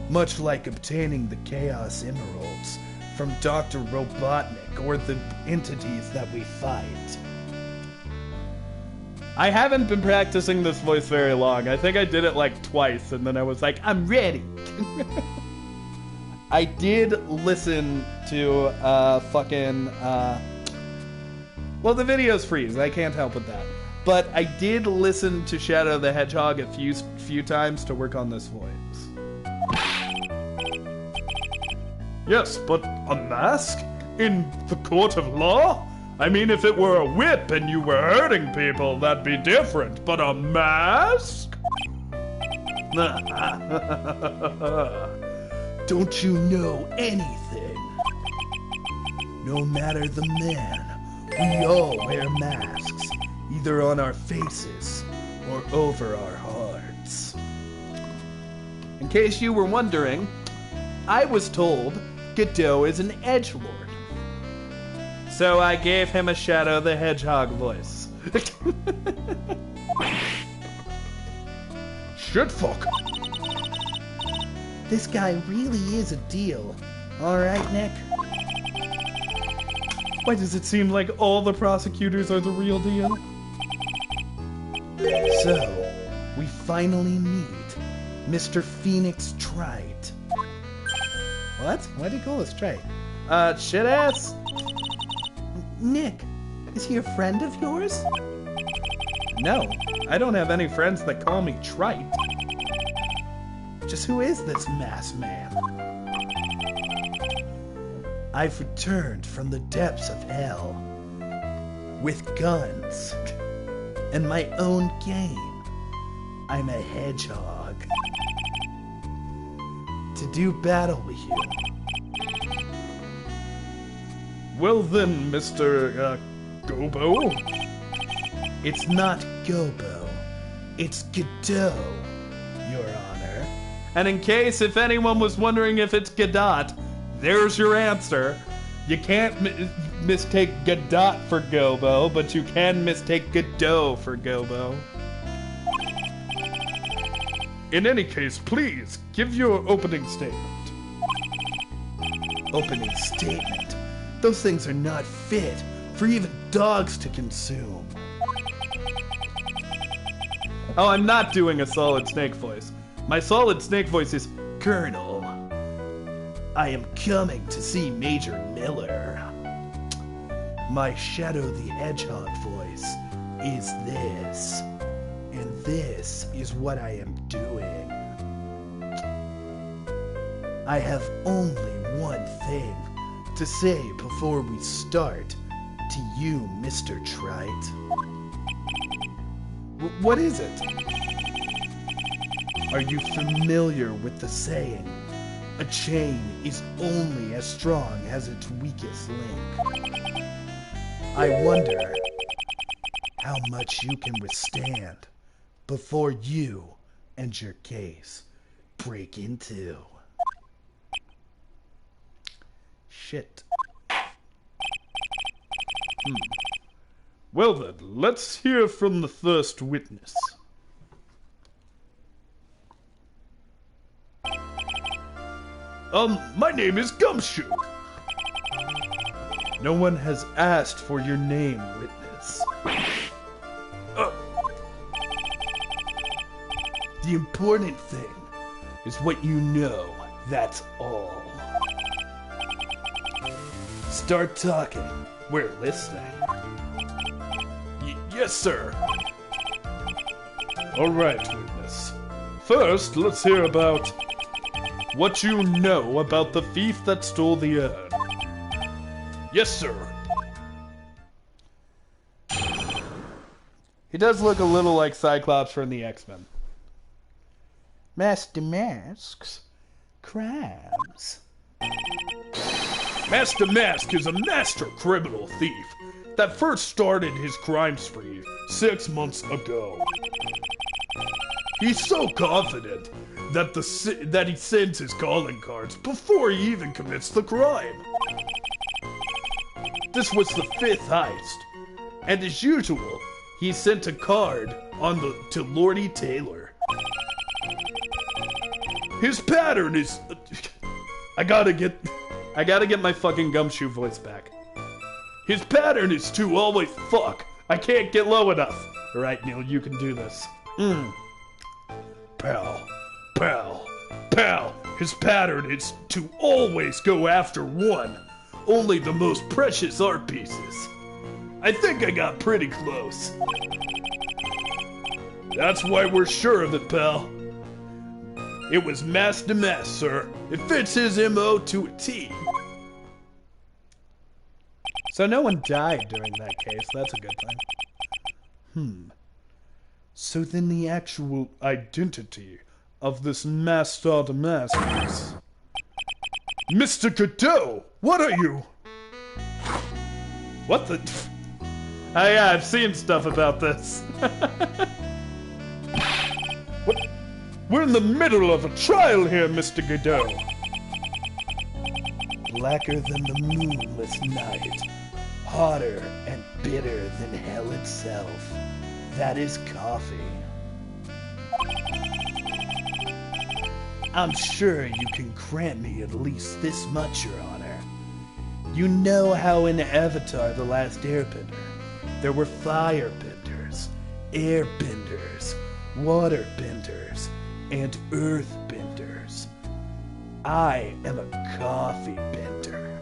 [SPEAKER 1] much like obtaining the Chaos Emeralds from Dr. Robotnik or the entities that we fight. I haven't been practicing this voice very long. I think I did it like twice, and then I was like, I'm ready. I did listen to well, the videos freeze. I can't help with that. But I did listen to Shadow the Hedgehog a few times to work on this voice. Yes, but a mask? In the court of law? I mean, if it were a whip and you were hurting people, that'd be different. But a mask? Don't you know anything? No matter the man, we all wear masks, either on our faces or over our hearts. In case you were wondering, I was told Gadon't is an edgelord. So I gave him a Shadow the Hedgehog voice. Shit fuck.
[SPEAKER 2] This guy really is a deal. Alright, Nick?
[SPEAKER 1] Why does it seem like all the prosecutors are the real deal?
[SPEAKER 2] So, we finally meet Mr. Phoenix Wright.
[SPEAKER 1] What? Why'd he call us Trite? Shit ass?
[SPEAKER 2] Nick, is he a friend of yours?
[SPEAKER 1] No, I don't have any friends that call me Trite.
[SPEAKER 2] Just who is this masked man? I've returned from the depths of hell with guns and my own game. I'm a hedgehog to do battle with you.
[SPEAKER 1] Well then, Mr. Gobo.
[SPEAKER 2] It's not Gobo, it's Gadon't, Your Honor.
[SPEAKER 1] And in case if anyone was wondering if it's Gadon't, there's your answer. You can't mistake Gadon't for Gobo, but you can mistake Gadon't for Gobo. In any case, please, give your opening statement.
[SPEAKER 2] Opening statement? Those things are not fit for even dogs to consume.
[SPEAKER 1] Oh, I'm not doing a Solid Snake voice. My Solid Snake voice is
[SPEAKER 2] Colonel, I am coming to see Major Miller. My Shadow the Hedgehog voice is this, and this is what I am doing. I have only one thing to say before we start to you, Mr. Trite.
[SPEAKER 1] What is it?
[SPEAKER 2] Are you familiar with the saying, a chain is only as strong as its weakest link? I wonder how much you can withstand before you and your case break into.
[SPEAKER 1] Shit. Well then, let's hear from the first witness. My name is Gumshoe. No one has asked for your name, witness.
[SPEAKER 2] The important thing is what you know, that's all. Start talking.
[SPEAKER 1] We're listening. Yes, sir. All right, witness. First, let's hear about what you know about the thief that stole the urn. Yes, sir. He does look a little like Cyclops from the X-Men.
[SPEAKER 2] Master Masks, crimes.
[SPEAKER 1] Master Mask is a master criminal thief that first started his crime spree 6 months ago. He's so confident that he sends his calling cards before he even commits the crime. This was the 5th heist, and as usual, he sent a card to Lordy Taylor. His pattern is... I gotta get my fucking Gumshoe voice back. His pattern is to always fuck. I can't get low enough. Alright, Neil, you can do this. Pal. His pattern is to always go after one. Only the most precious art pieces. I think I got pretty close. That's why we're sure of it, pal. It was Master Mask, sir. It fits his MO to a T. So no one died during that case. That's a good thing. So then the actual identity of this Master the Mask is... Mr. Gadon't! What are you? What the... Oh yeah, I've seen stuff about this. We're in the middle of a trial here, Mr. Gadon't.
[SPEAKER 2] Blacker than the moonless night, hotter and bitter than hell itself. That is coffee. I'm sure you can grant me at least this much, Your Honor. You know how in Avatar: The Last Airbender, there were firebenders, airbenders, waterbenders, and earthbenders. I am a coffee bender.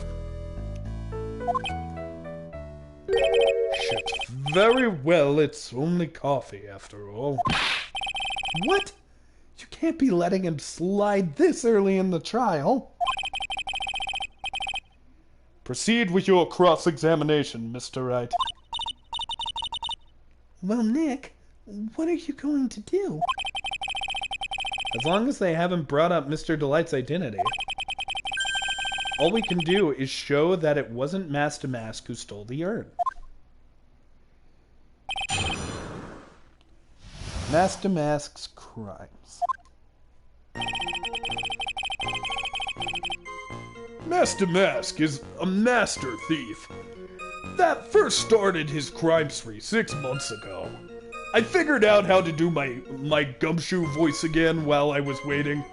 [SPEAKER 1] Shit. Very well, it's only coffee after all.
[SPEAKER 2] What? You can't be letting him slide this early in the trial.
[SPEAKER 1] Proceed with your cross-examination, Mr. Wright.
[SPEAKER 2] Well, Nick, what are you going to do?
[SPEAKER 1] As long as they haven't brought up Mr. Delight's identity, all we can do is show that it wasn't Master Mask who stole the urn. Master Mask's crimes. Master Mask is a master thief. That first started his crime spree 6 months ago. I figured out how to do my gumshoe voice again while I was waiting.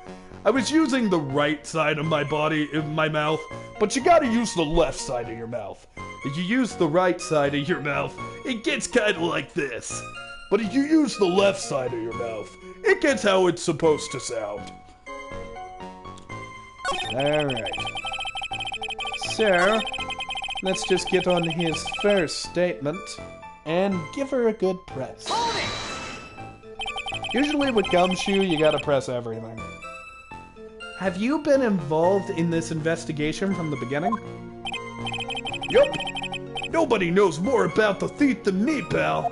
[SPEAKER 1] I was using the right side of my body, in my mouth, but you gotta use the left side of your mouth. If you use the right side of your mouth, it gets kinda like this. But if you use the left side of your mouth, it gets how it's supposed to sound. Alright. So, let's just get on his first statement and give her a good press. Usually with Gumshoe, you gotta press everything. Have you been involved in this investigation from the beginning? Yup. Nobody knows more about the thief than me, pal.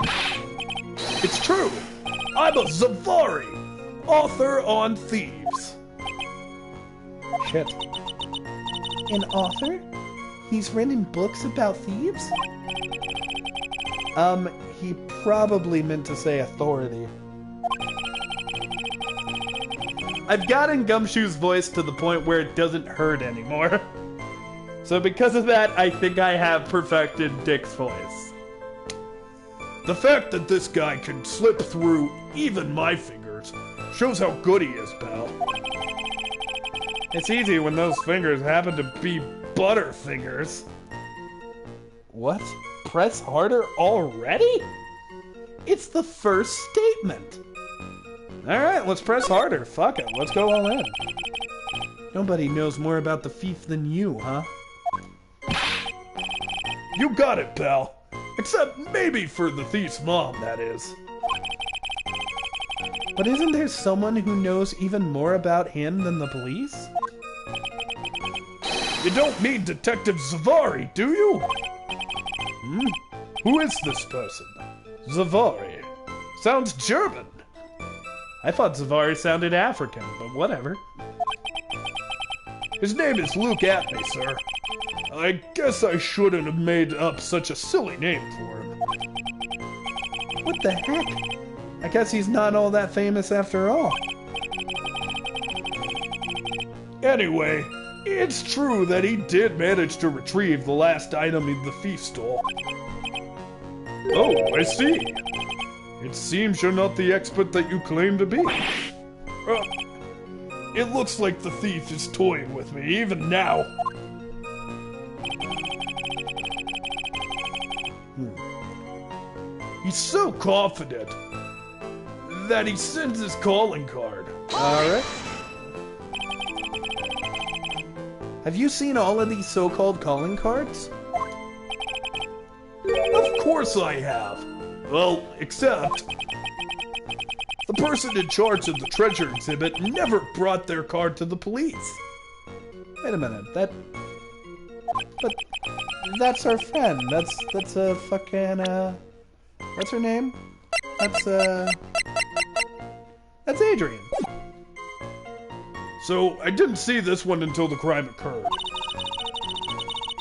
[SPEAKER 1] It's true. I'm a Zavari, author on thieves. Shit.
[SPEAKER 2] An author? He's written books about thieves?
[SPEAKER 1] He probably meant to say authority. I've gotten Gumshoe's voice to the point where it doesn't hurt anymore. So because of that, I think I have perfected Dick's voice. The fact that this guy can slip through even my fingers shows how good he is, pal. It's easy when those fingers happen to be butterfingers. What? Press harder already? It's the first statement. Alright, let's press harder. Fuck it, let's go all in. Nobody knows more about the thief than you, huh? You got it, pal. Except maybe for the thief's mom, that is. But isn't there someone who knows even more about him than the police? You don't mean Detective Zavari, do you? Who is this person? Zavari. Sounds German. I thought Zavari sounded African, but whatever. His name is Luke Atney, sir. I guess I shouldn't have made up such a silly name for him.
[SPEAKER 2] What the heck? I guess he's not all that famous after all.
[SPEAKER 1] Anyway, it's true that he did manage to retrieve the last item the thief stole. Oh, I see. It seems you're not the expert that you claim to be. It looks like the thief is toying with me, even now. He's so confident that he sends his calling card. Alright.
[SPEAKER 2] Have you seen all of these so-called calling cards?
[SPEAKER 1] Of course I have. Well, except the person in charge of the treasure exhibit never brought their card to the police.
[SPEAKER 2] Wait a minute, but that's our friend. That's a fucking, what's her name? That's Adrian.
[SPEAKER 1] So, I didn't see this one until the crime occurred.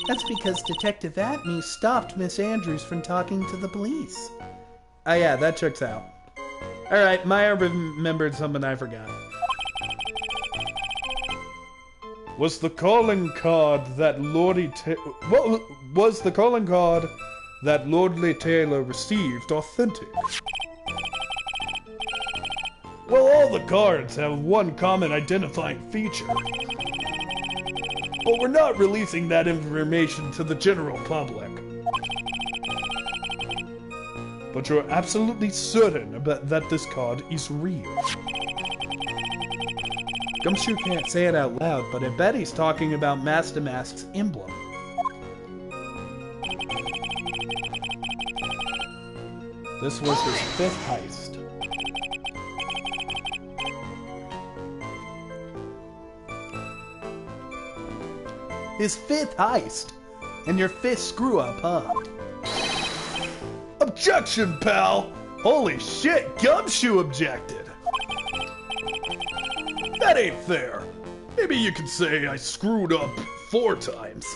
[SPEAKER 2] That's because Detective Atney stopped Miss Andrews from talking to the police.
[SPEAKER 1] Oh yeah, that checks out. Alright, Maya remembered something I forgot. Was the calling card that Lordly Taylor received authentic? Well, all the cards have one common identifying feature. But we're not releasing that information to the general public. But you're absolutely certain that this card is real. Gumshoe can't say it out loud, but I bet he's talking about Master Mask's emblem. This was his 5th heist. His 5th heist? And your 5th screw-up, huh? Objection, pal! Holy shit, Gumshoe objected! That ain't fair. Maybe you could say I screwed up 4 times.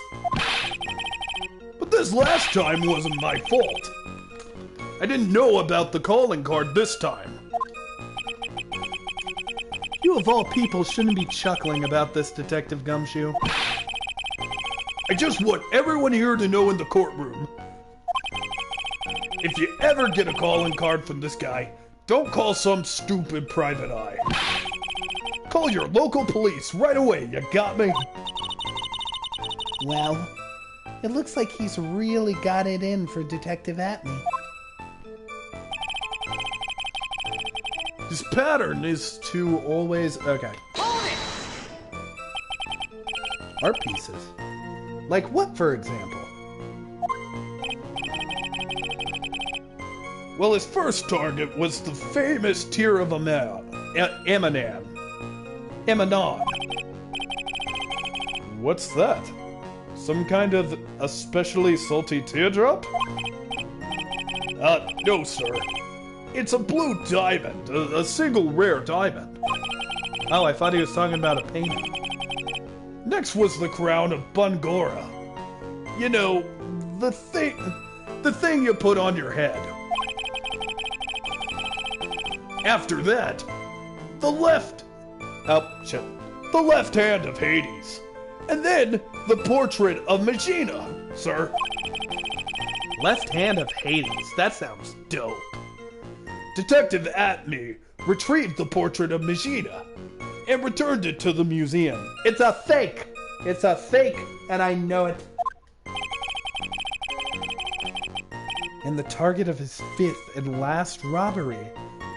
[SPEAKER 1] But this last time wasn't my fault. I didn't know about the calling card this time. You of all people shouldn't be chuckling about this, Detective Gumshoe. I just want everyone here to know in the courtroom. If you ever get a calling card from this guy, don't call some stupid private eye. Call your local police right away, you got me?
[SPEAKER 2] Well, it looks like he's really got it in for Detective Atney.
[SPEAKER 1] His pattern is to always... Okay. Art pieces. Like what, for example? Well, his first target was the famous Tear of Emanon. What's that? Some kind of especially salty teardrop? No, sir. It's a blue diamond, a single rare diamond. Oh, I thought he was talking about a painting. Next was the crown of Bungora. You know, the thing you put on your head. After that, the left hand of Hades. And then, the portrait of Magina, sir. Left hand of Hades, that sounds dope. Detective Atney retrieved the portrait of Magina and returned it to the museum.
[SPEAKER 2] It's a fake! It's a fake, and I know it.
[SPEAKER 1] And the target of his 5th and last robbery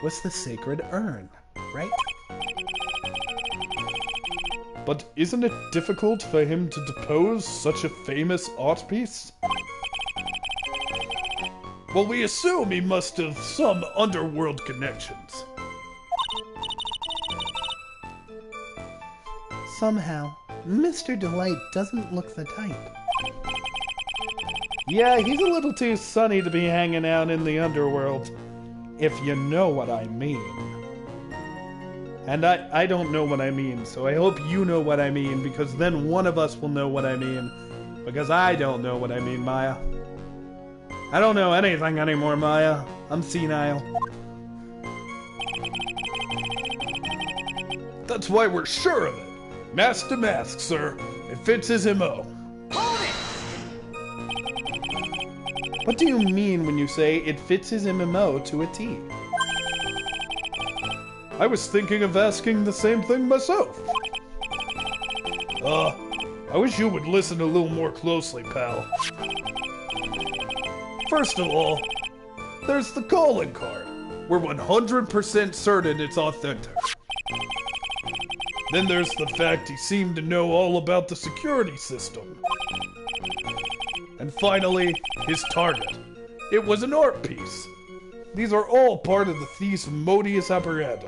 [SPEAKER 1] was the sacred urn, right? But isn't it difficult for him to depose such a famous art piece? Well, we assume he must have some underworld connections.
[SPEAKER 2] Somehow, Mr. Delight doesn't look the type.
[SPEAKER 1] Yeah, he's a little too sunny to be hanging out in the underworld, if you know what I mean. And I don't know what I mean, so I hope you know what I mean, because then one of us will know what I mean. Because I don't know what I mean, Maya. I don't know anything anymore, Maya. I'm senile. That's why we're sure of it. Mask to mask, sir. It fits his MO. What do you mean when you say it fits his MMO to a T? I was thinking of asking the same thing myself. I wish you would listen a little more closely, pal. First of all, there's the calling card. We're 100% certain it's authentic. Then there's the fact he seemed to know all about the security system. And finally, his target. It was an art piece. These are all part of the thief's modus operandi.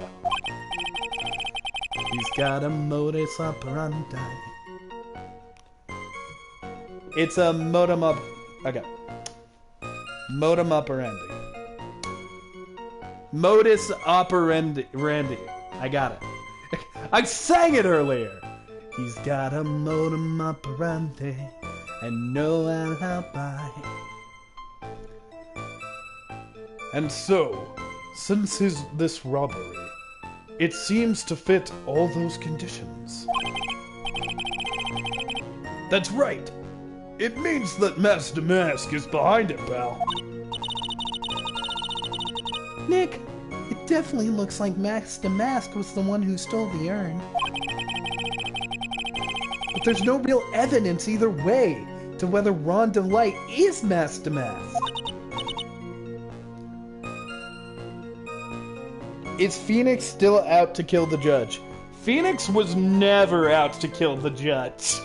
[SPEAKER 1] He's got a modus operandi. It's a modem operandi. Modus operandi. I got it. I sang it earlier. He's got a modem operandi and no alibi. And so, since this robbery, it seems to fit all those conditions. That's right. It means that Master Mask is behind it, pal.
[SPEAKER 2] Nick, it definitely looks like Master Mask was the one who stole the urn. But there's no real evidence either way to whether Ron Delight is Master Mask. Is Phoenix still out to kill the judge? Phoenix was never out to kill the judge.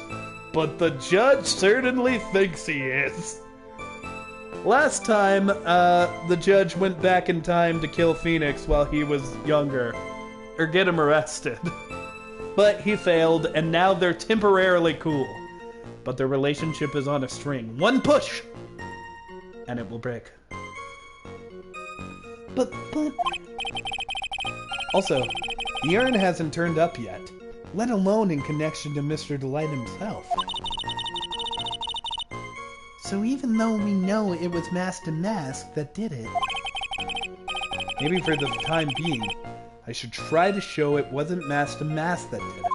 [SPEAKER 2] But the judge certainly thinks he is. Last time, the judge went back in time to kill Phoenix while he was younger. Or get him arrested. But he failed, and now they're temporarily cool. But their relationship is on a string. One push! And it will break. But... Also, the urn hasn't turned up yet, let alone in connection to Mr. Delight himself. So even though we know it was Master Mask that did it, maybe for the time being, I should try to show it wasn't Master Mask that did it.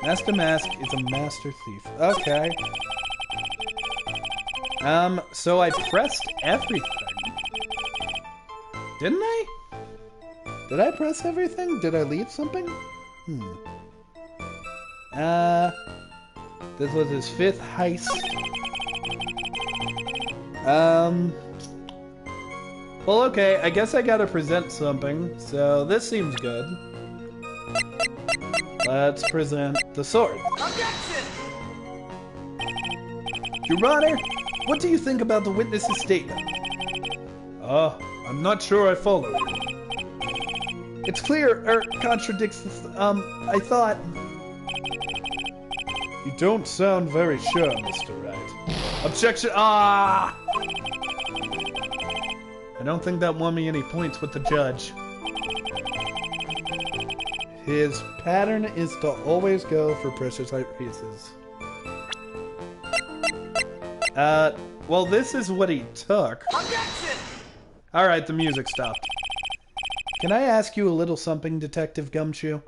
[SPEAKER 2] Master Mask is a master thief. Okay. So I pressed everything. Didn't I? Did I press everything? Did I leave something? This was his 5th heist. Well, okay, I guess I gotta present something, so this seems good. Let's present the sword. Objection! Your Honor, what do you think about the witness's statement? I'm not sure I follow you. It's clear, contradicts the, I thought... You don't sound very sure, Mr. Wright. Objection, I don't think that won me any points with the judge. His pattern is to always go for precious art pieces. Well, this is what he took. Objection! Alright, the music stopped. Can I ask you a little something, Detective Gumshoe?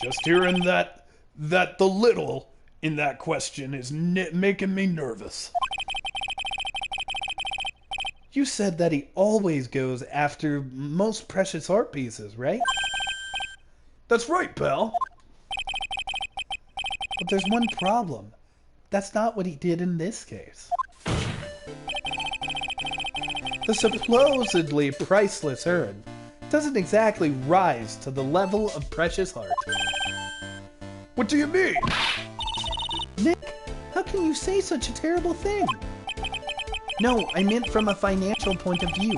[SPEAKER 2] Just hearing that the little in that question is making me nervous. You said that he always goes after most precious art pieces, right? That's right, pal. But there's one problem. That's not what he did in this case. The supposedly priceless urn doesn't exactly rise to the level of precious art. What do you mean? Nick, how can you say such a terrible thing? No, I meant from a financial point of view.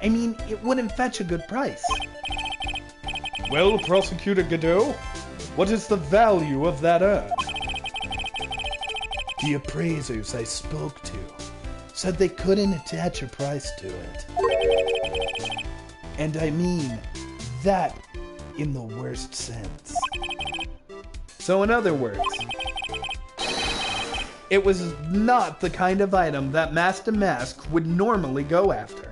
[SPEAKER 2] I mean, it wouldn't fetch a good price. Well, Prosecutor Gadot, what is the value of that urn? The appraisers I spoke to said they couldn't attach a price to it. And I mean that in the worst sense. So in other words, it was not the kind of item that Master Mask would normally go after.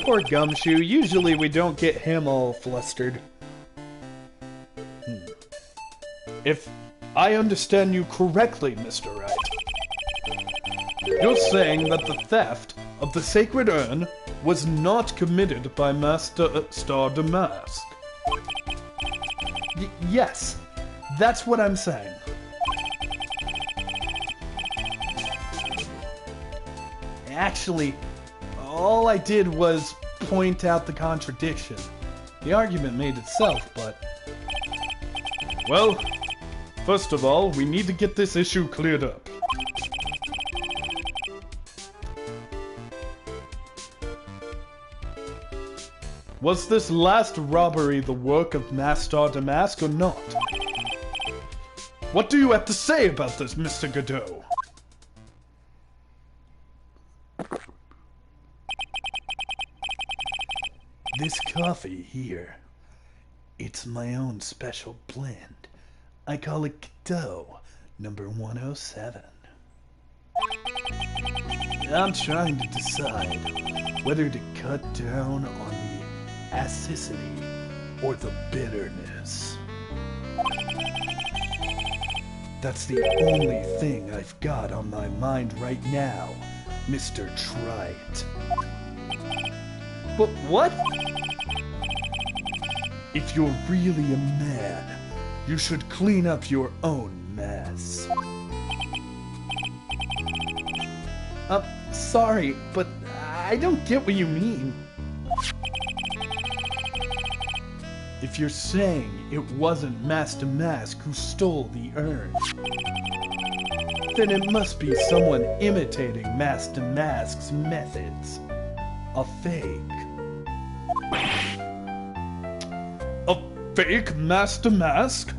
[SPEAKER 2] Poor Gumshoe, usually we don't get him all flustered. If I understand you correctly, Mr. Wright, you're saying that the theft of the sacred urn was not committed by Master Stardust Mask. Yes, that's what I'm saying. Actually, all I did was point out the contradiction. The argument made itself, but... Well, first of all, we need to get this issue cleared up. Was this last robbery the work of Master Damask or not? What do you have to say about this, Mr. Gadot? This coffee here, it's my own special blend. I call it Gadot, number 107. I'm trying to decide whether to cut down on the
[SPEAKER 1] acidity or the bitterness. That's the only thing I've got on my mind right now, Mr. Trite. But what? If you're really a man, you should clean up your own mess. Sorry, but I don't get what you mean. If you're saying it wasn't Master Mask who stole the urn, then it must be someone imitating Master Mask's methods. A fake. A fake Master Mask?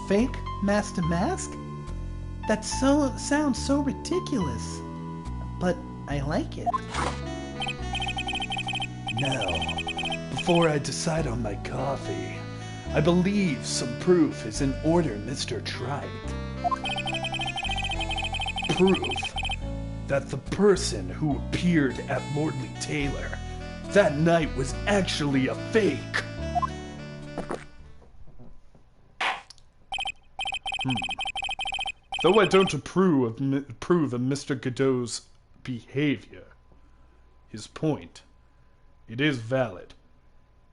[SPEAKER 1] Fake Master Mask? That sounds so ridiculous. But I like it. Now, before I decide on my coffee, I believe some proof is in order, Mr. Trite. Proof that the person who appeared at Lordly Taylor that night was actually a fake. Though I don't approve of Mr. Godot's behavior, his point, it is valid.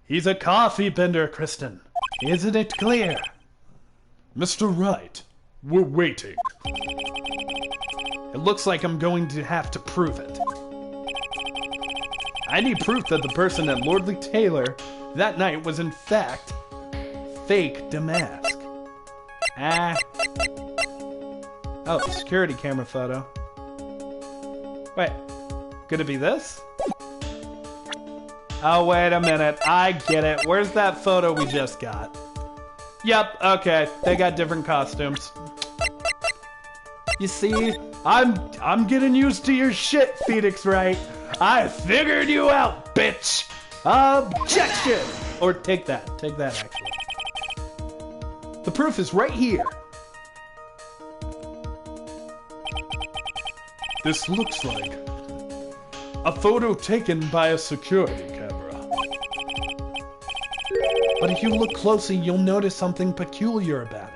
[SPEAKER 1] He's a coffee bender, Kristen. Isn't it clear? Mr. Wright, we're waiting. It looks like I'm going to have to prove it. I need proof that the person at Lordly Taylor that night was in fact fake Damask. Oh, security camera photo. Wait, could it be this? Oh, wait a minute. I get it. Where's that photo we just got? Yep, okay. They got different costumes. You see, I'm getting used to your shit, Phoenix Wright. I figured you out, bitch. Objection! Or take that actually. The proof is right here. This looks like a photo taken by a security camera. But if you look closely, you'll notice something peculiar about it.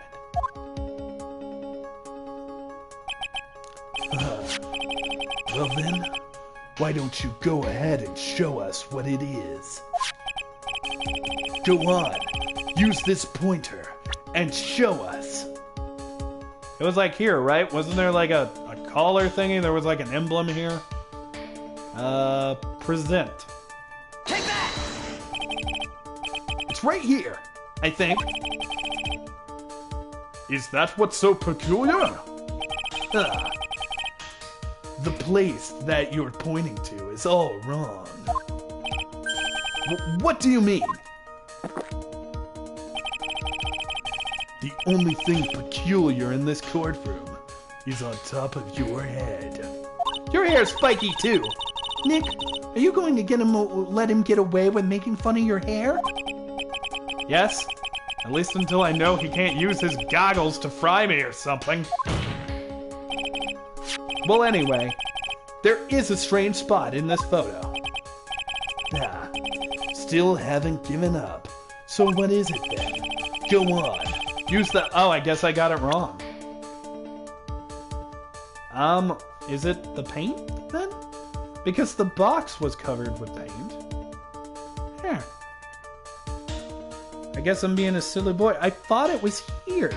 [SPEAKER 1] Well then, why don't you go ahead and show us what it is? Go on, use this pointer and show us. It was like here, right? Wasn't there like a collar thingy? There was like an emblem here. Present. Take that! It's right here, I think. Is that what's so peculiar? The place that you're pointing to is all wrong. What do you mean? The only thing peculiar in this courtroom is on top of your head. Your hair's spiky too. Nick, are you going to let him get away with making fun of your hair? Yes, at least until I know he can't use his goggles to fry me or something. Well, anyway, there is a strange spot in this photo. Still haven't given up. So what is it then? Go on. Use the... Oh, I guess I got it wrong. Is it the paint then? Because the box was covered with paint. Here. I guess I'm being a silly boy. I thought it was here.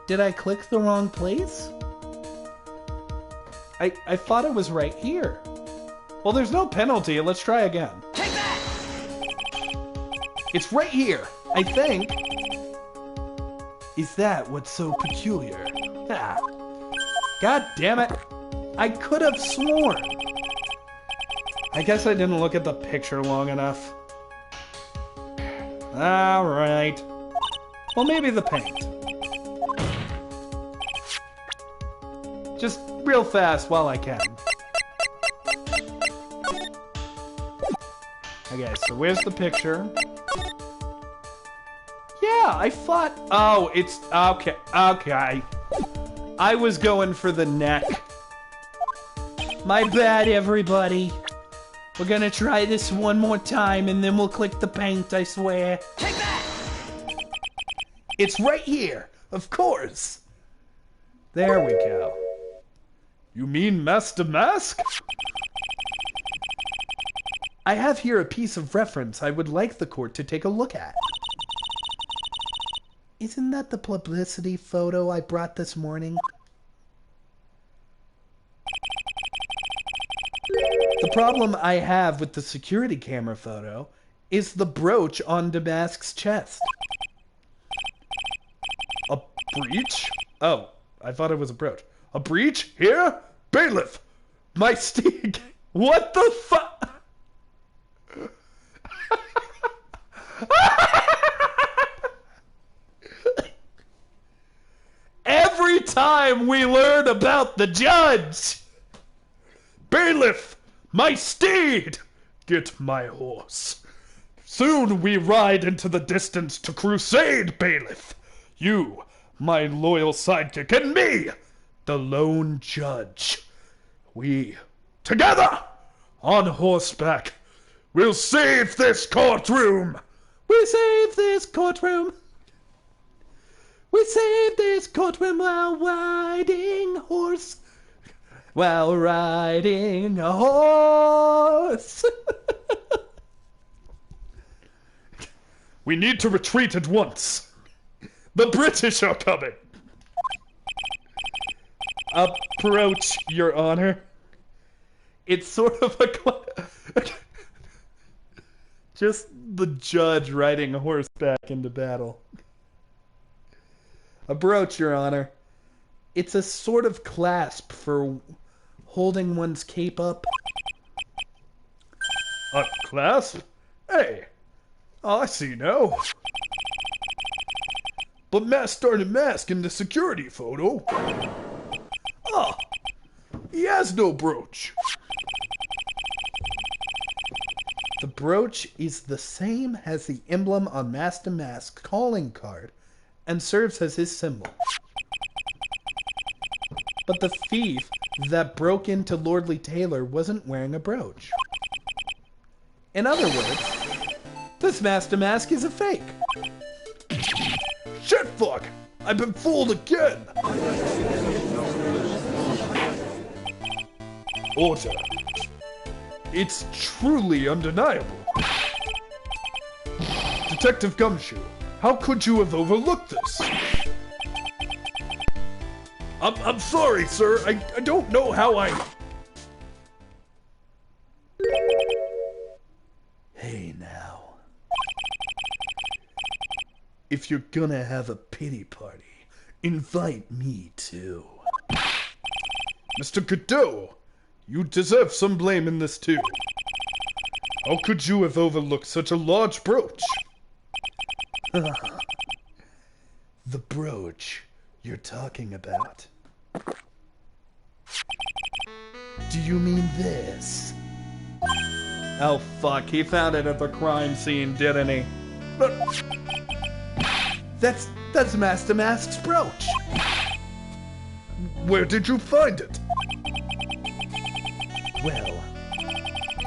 [SPEAKER 1] Did I click the wrong place? I thought it was right here. Well, there's no penalty. Let's try again. Take that! It's right here, I think. Is that what's so peculiar? God damn it. I could have sworn. I guess I didn't look at the picture long enough. Alright. Well, maybe the paint. Just real fast while I can. Okay, so where's the picture? Yeah, I thought... Oh, it's... Okay, okay. I was going for the neck. My bad, everybody. We're gonna try this one more time, and then we'll click the paint, I swear.
[SPEAKER 2] Take that! It's right here, of course.
[SPEAKER 1] There we go. You mean Master Mask? I have here a piece of reference I would like the court to take a look at. Isn't that the publicity photo I brought this morning? The problem I have with the security camera photo is the brooch on Damask's chest. A breach? Oh, I thought it was a brooch. A breach? Here? Bailiff! My steed! What the fuck? Every time we learn about the judge! Bailiff! My steed! Get my horse. Soon we ride into the distance to crusade, bailiff. You, my loyal sidekick, and me, the lone judge. We, together, on horseback, will save this courtroom. We save this courtroom. We save this courtroom while riding horse. While riding a horse. We need to retreat at once. The British are coming. Approach, Your Honor. It's sort of a... Just the judge riding a horseback into battle. Approach, Your Honor. It's a sort of clasp for holding one's cape up. A clasp? Hey, I see now. But Mask started Mask in the security photo. Ah, he has no brooch. The brooch is the same as the emblem on Master Mask's calling card and serves as his symbol. But the thief that broke into Lordly Taylor wasn't wearing a brooch. In other words, this Master Mask is a fake. Shit fuck! I've been fooled again! Order. It's truly undeniable. Detective Gumshoe, how could you have overlooked this? I'm sorry, sir. I don't know how I... Hey, now. If you're gonna have a pity party, invite me too. Mr. Godot, you deserve some blame in this too. How could you have overlooked such a large brooch? The brooch you're talking about. Do you mean this? Oh fuck, he found it at the crime scene, didn't he? That's Master Mask's brooch. Where did you find it? Well,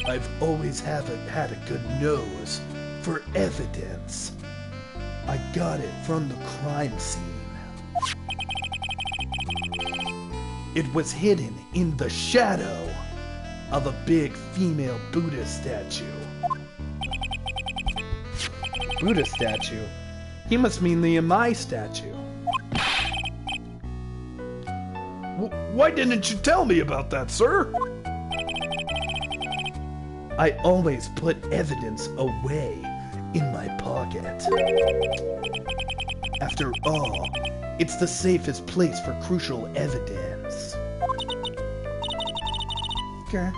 [SPEAKER 1] I've always had a good nose for evidence. I got it from the crime scene. It was hidden in the shadow of a big female Buddha statue. Buddha statue? He must mean the Amai statue. Why didn't you tell me about that, sir? I always put evidence away in my pocket. After all, it's the safest place for crucial evidence. Grr.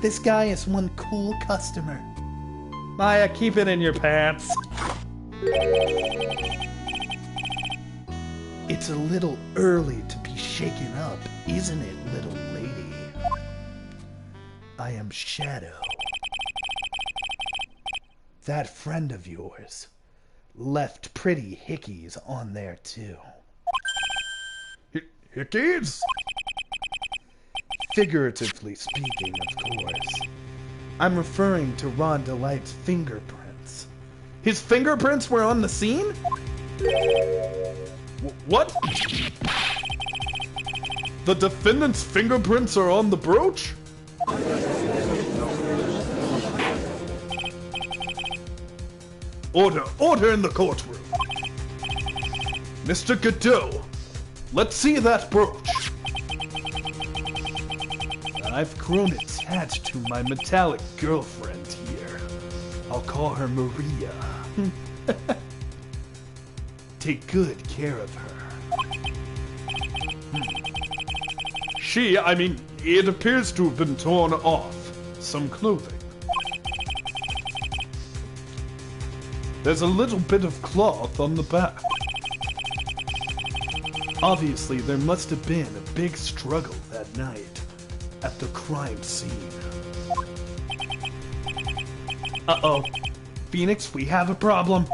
[SPEAKER 1] This guy is one cool customer. Maya, keep it in your pants. It's a little early to be shaken up, isn't it, little lady? I am Shadow. That friend of yours left pretty hickeys on there too. Hickeys? Figuratively speaking, of course. I'm referring to Ron Delight's fingerprints. His fingerprints were on the scene? What? The defendant's fingerprints are on the brooch? Order in the courtroom. Mr. Gadon't, let's see that brooch. I've grown attached to my metallic girlfriend here. I'll call her Maria. Take good care of her. It appears to have been torn off. Some clothing. There's a little bit of cloth on the back. Obviously, there must have been a big struggle that night at the crime scene. Uh-oh. Phoenix, we have a problem.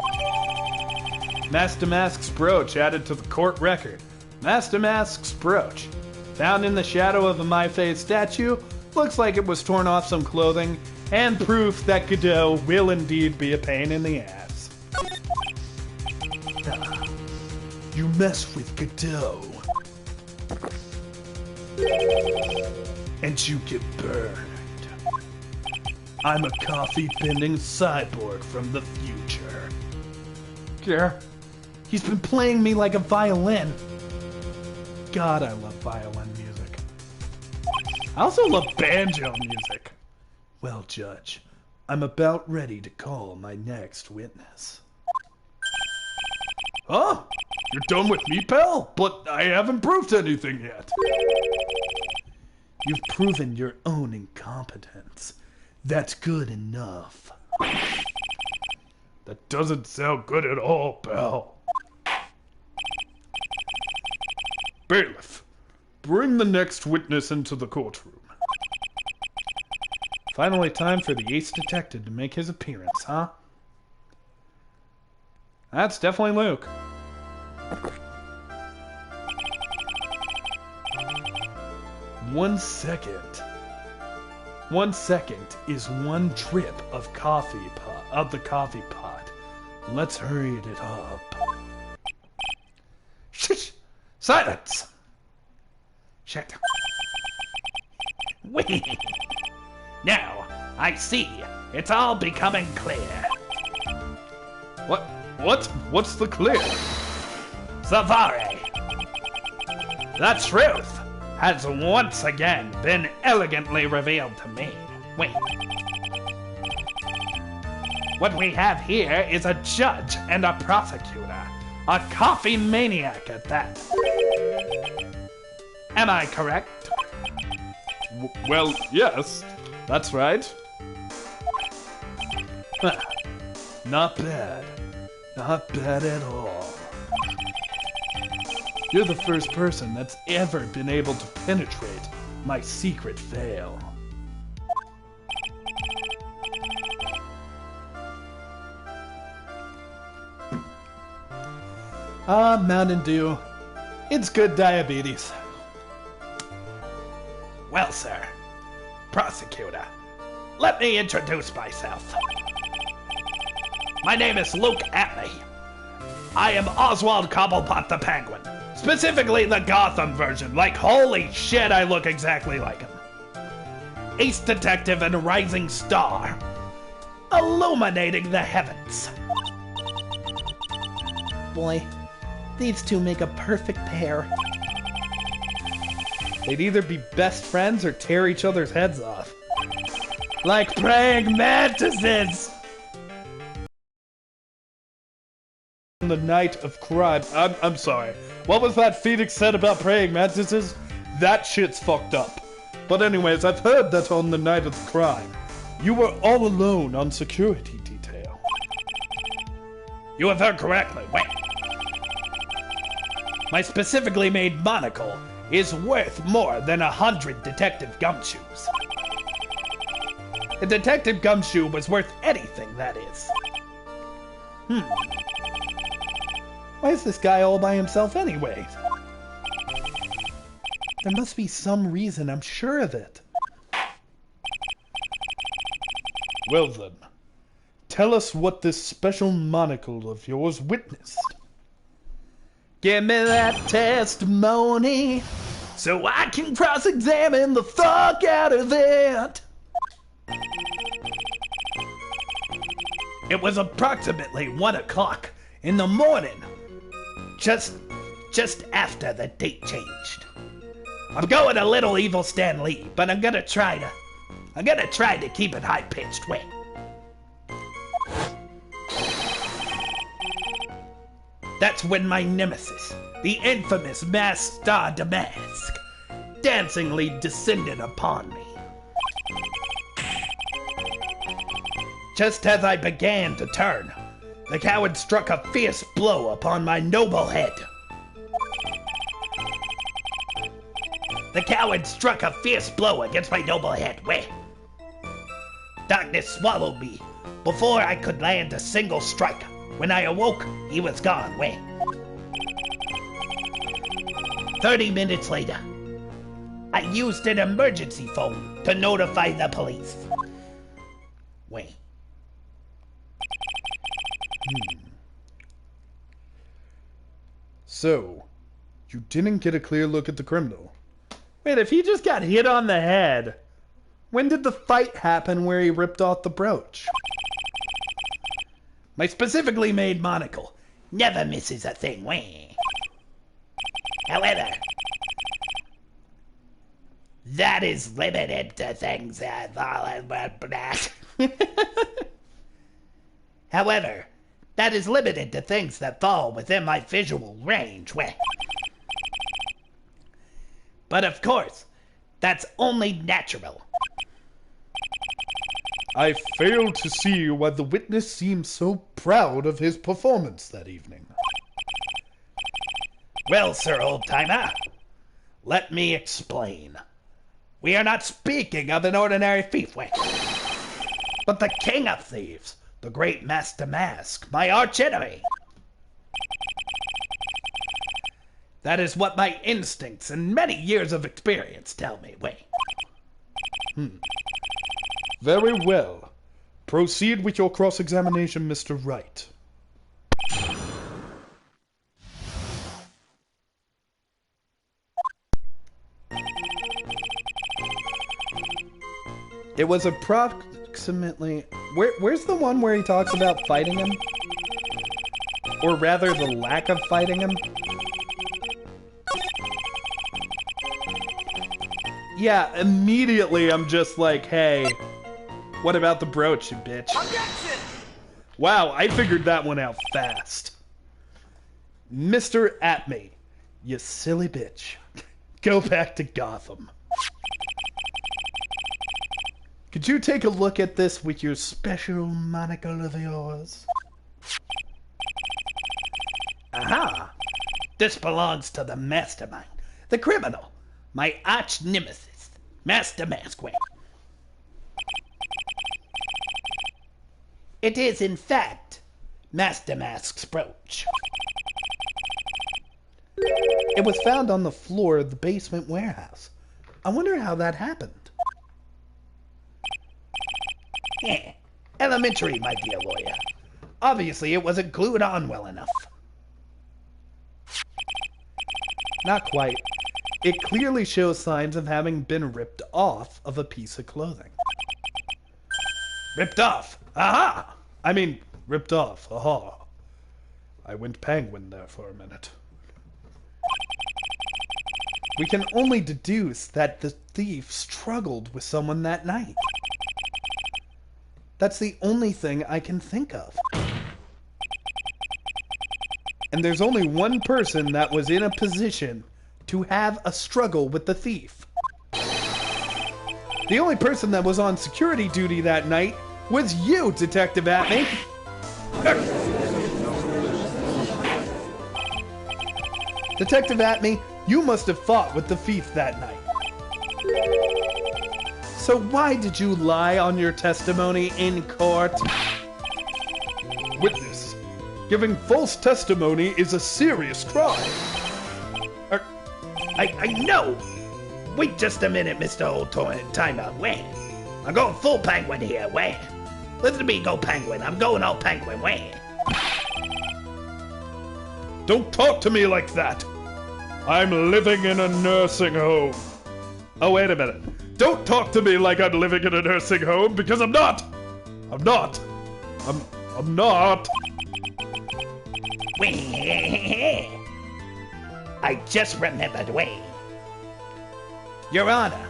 [SPEAKER 1] Master Mask's brooch added to the court record. Master Mask's brooch. Found in the shadow of a My-Face statue. Looks like it was torn off some clothing. And proof that Gadon't will indeed be a pain in the ass. You mess with Gadon't, and you get burned. I'm a coffee-bending cyborg from the future. Yeah, he's been playing me like a violin. God, I love violin music. I also love banjo music. Well, Judge, I'm about ready to call my next witness. Huh? You're done with me, pal? But I haven't proved anything yet. You've proven your own incompetence. That's good enough. That doesn't sound good at all, pal. Bailiff, bring the next witness into the courtroom. Finally time for the ace detective to make his appearance, huh? That's definitely Luke. One second. 1 second is one drip of the coffee pot. Let's hurry it up. Shh! Silence! Shut.
[SPEAKER 2] Wait. Now, I see. It's all becoming clear.
[SPEAKER 1] What's the clear?
[SPEAKER 2] Savagery. The truth has once again been elegantly revealed to me. Wait. What we have here is a judge and a prosecutor. A coffee maniac at that. Am I correct?
[SPEAKER 1] Well, yes. That's right. Not bad. Not bad at all. You're the first person that's ever been able to penetrate my secret veil. Mountain Dew. It's good diabetes.
[SPEAKER 2] Well, sir, prosecutor, let me introduce myself. My name is Luke Atlee. I am Oswald Cobblepot the Penguin. Specifically the Gotham version. Like, holy shit, I look exactly like him. Ace detective and rising star. Illuminating the heavens.
[SPEAKER 3] Boy, these two make a perfect pair.
[SPEAKER 1] They'd either be best friends or tear each other's heads off. Like praying mantises! On the night of crime. I'm sorry. What was that Phoenix said about praying mantises? That shit's fucked up. But anyways, I've heard that on the night of the crime, you were all alone on security detail.
[SPEAKER 2] You have heard correctly. Wait. My specifically made monocle is worth more than 100 detective gumshoes. A detective gumshoe was worth anything, that is.
[SPEAKER 1] Why is this guy all by himself anyways?
[SPEAKER 3] There must be some reason, I'm sure of it.
[SPEAKER 1] Well then, tell us what this special monocle of yours witnessed.
[SPEAKER 3] Give me that testimony so I can cross-examine the fuck out of it.
[SPEAKER 2] It was approximately 1 o'clock in the morning, just after the date changed. I'm going a little evil Stan Lee, but I'm gonna try to keep it high-pitched way. That's when my nemesis, the infamous masked star Damask, dancingly descended upon me. Just as I began to turn, the coward struck a fierce blow upon my noble head. The coward struck a fierce blow against my noble head. Where? Darkness swallowed me before I could land a single strike. When I awoke, he was gone. Where? 30 minutes later, I used an emergency phone to notify the police. Wait.
[SPEAKER 1] So, you didn't get a clear look at the criminal.
[SPEAKER 3] Wait, if he just got hit on the head, when did the fight happen where he ripped off the brooch?
[SPEAKER 2] My specifically made monocle never misses a thing. Wah. However, that is limited to things that fall in However, that is limited to things that fall within my visual range. Wah. But of course, that's only natural.
[SPEAKER 1] I fail to see why the witness seems so proud of his performance that evening.
[SPEAKER 2] Well, Sir Old-Timer, let me explain. We are not speaking of an ordinary thief, but the king of thieves, the great Master Mask, my arch enemy. That is what my instincts and many years of experience tell me.
[SPEAKER 1] Very well. Proceed with your cross-examination, Mr. Wright.
[SPEAKER 3] It was approximately... Where's the one where he talks about fighting him? Or rather, the lack of fighting him? Yeah, immediately I'm just like, hey, what about the brooch, you bitch?
[SPEAKER 2] Objection!
[SPEAKER 1] Wow, I figured that one out fast. Mr. Atme, you silly bitch. Go back to Gotham.
[SPEAKER 3] Could you take a look at this with your special monocle of yours?
[SPEAKER 2] Aha! This belongs to the mastermind, the criminal, my arch nemesis, Master Mask. It is, in fact, Master Mask's brooch.
[SPEAKER 3] It was found on the floor of the basement warehouse. I wonder how that happened.
[SPEAKER 2] Yeah, elementary, my dear lawyer. Obviously, it wasn't glued on well enough.
[SPEAKER 3] Not quite. It clearly shows signs of having been ripped off of a piece of clothing.
[SPEAKER 2] Ripped off. Aha!
[SPEAKER 1] I mean, ripped off. Aha. I went penguin there for a minute.
[SPEAKER 3] We can only deduce that the thief struggled with someone that night. That's the only thing I can think of. And there's only one person that was in a position to have a struggle with the thief. The only person that was on security duty that night was you, Detective Atme. Detective Atme, you must have fought with the thief that night. So why did you lie on your testimony in court?
[SPEAKER 1] Witness, giving false testimony is a serious crime.
[SPEAKER 2] I know, Wait just a minute, Mr. Old Timeout. Wait. I'm going full penguin here. Wait. Listen to me go penguin. I'm going all penguin. Wait.
[SPEAKER 3] Don't talk to me like that. I'm living in a nursing home. Oh, wait a minute. Don't talk to me like I'm living in a nursing home, because I'm not. I'm not. I'm not.
[SPEAKER 2] Wait. I just remembered. Wait. Your Honor.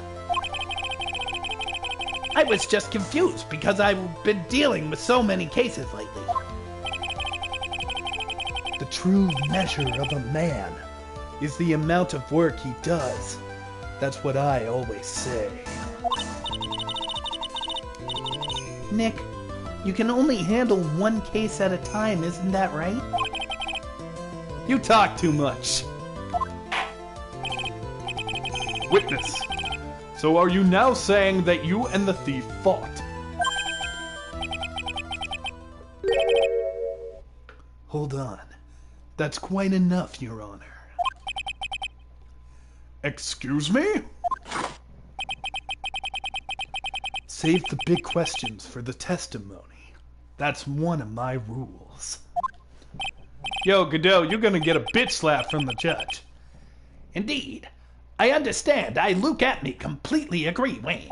[SPEAKER 2] I was just confused because I've been dealing with so many cases lately.
[SPEAKER 1] The true measure of a man is the amount of work he does. That's what I always say.
[SPEAKER 2] Nick, you can only handle one case at a time, isn't that right?
[SPEAKER 1] You talk too much.
[SPEAKER 3] Witness. So are you now saying that you and the thief fought?
[SPEAKER 1] Hold on. That's quite enough, Your Honor.
[SPEAKER 3] Excuse me?
[SPEAKER 1] Save the big questions for the testimony. That's one of my rules.
[SPEAKER 3] Yo, Gadon't, you're gonna get a bitch slap from the judge.
[SPEAKER 2] Indeed. I understand. I look at me completely agree, Wayne.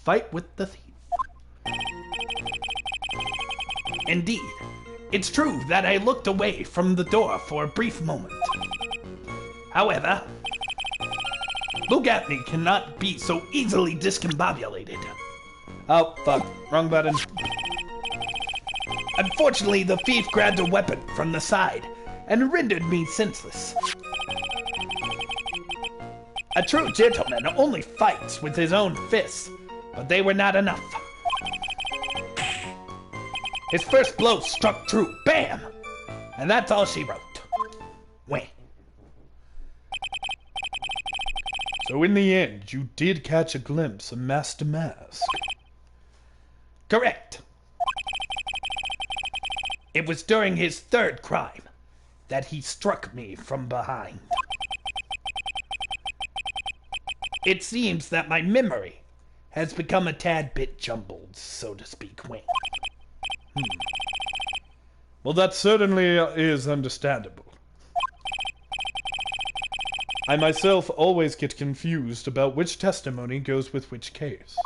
[SPEAKER 1] Fight with the thief.
[SPEAKER 2] Indeed. It's true that I looked away from the door for a brief moment. However, Lugatni cannot be so easily discombobulated.
[SPEAKER 1] Oh, fuck. Wrong button.
[SPEAKER 2] Unfortunately, the thief grabbed a weapon from the side and rendered me senseless. A true gentleman only fights with his own fists, but they were not enough. His first blow struck true. Bam! And that's all she wrote. Wait.
[SPEAKER 1] So in the end, you did catch a glimpse of Master Mask.
[SPEAKER 2] Correct. It was during his third crime that he struck me from behind. It seems that my memory has become a tad bit jumbled, so to speak. Wait.
[SPEAKER 3] Well, that certainly is understandable. I myself always get confused about which testimony goes with which case.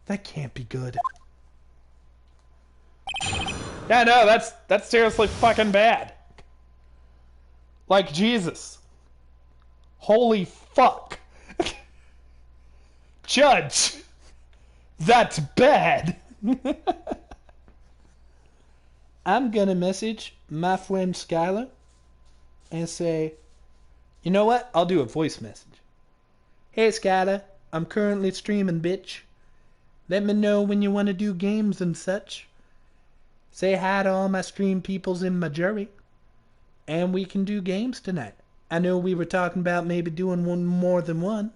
[SPEAKER 1] That can't be good.
[SPEAKER 3] Yeah, no, that's seriously fucking bad. Like, Jesus. Holy fuck. Judge. That's bad.
[SPEAKER 1] I'm gonna message my friend Skylar and say, you know what? I'll do a voice message. Hey Skylar, I'm currently streaming, bitch. Let me know when you want to do games and such. Say hi to all my stream peoples in my jury. And we can do games tonight. I know we were talking about maybe doing one more than one.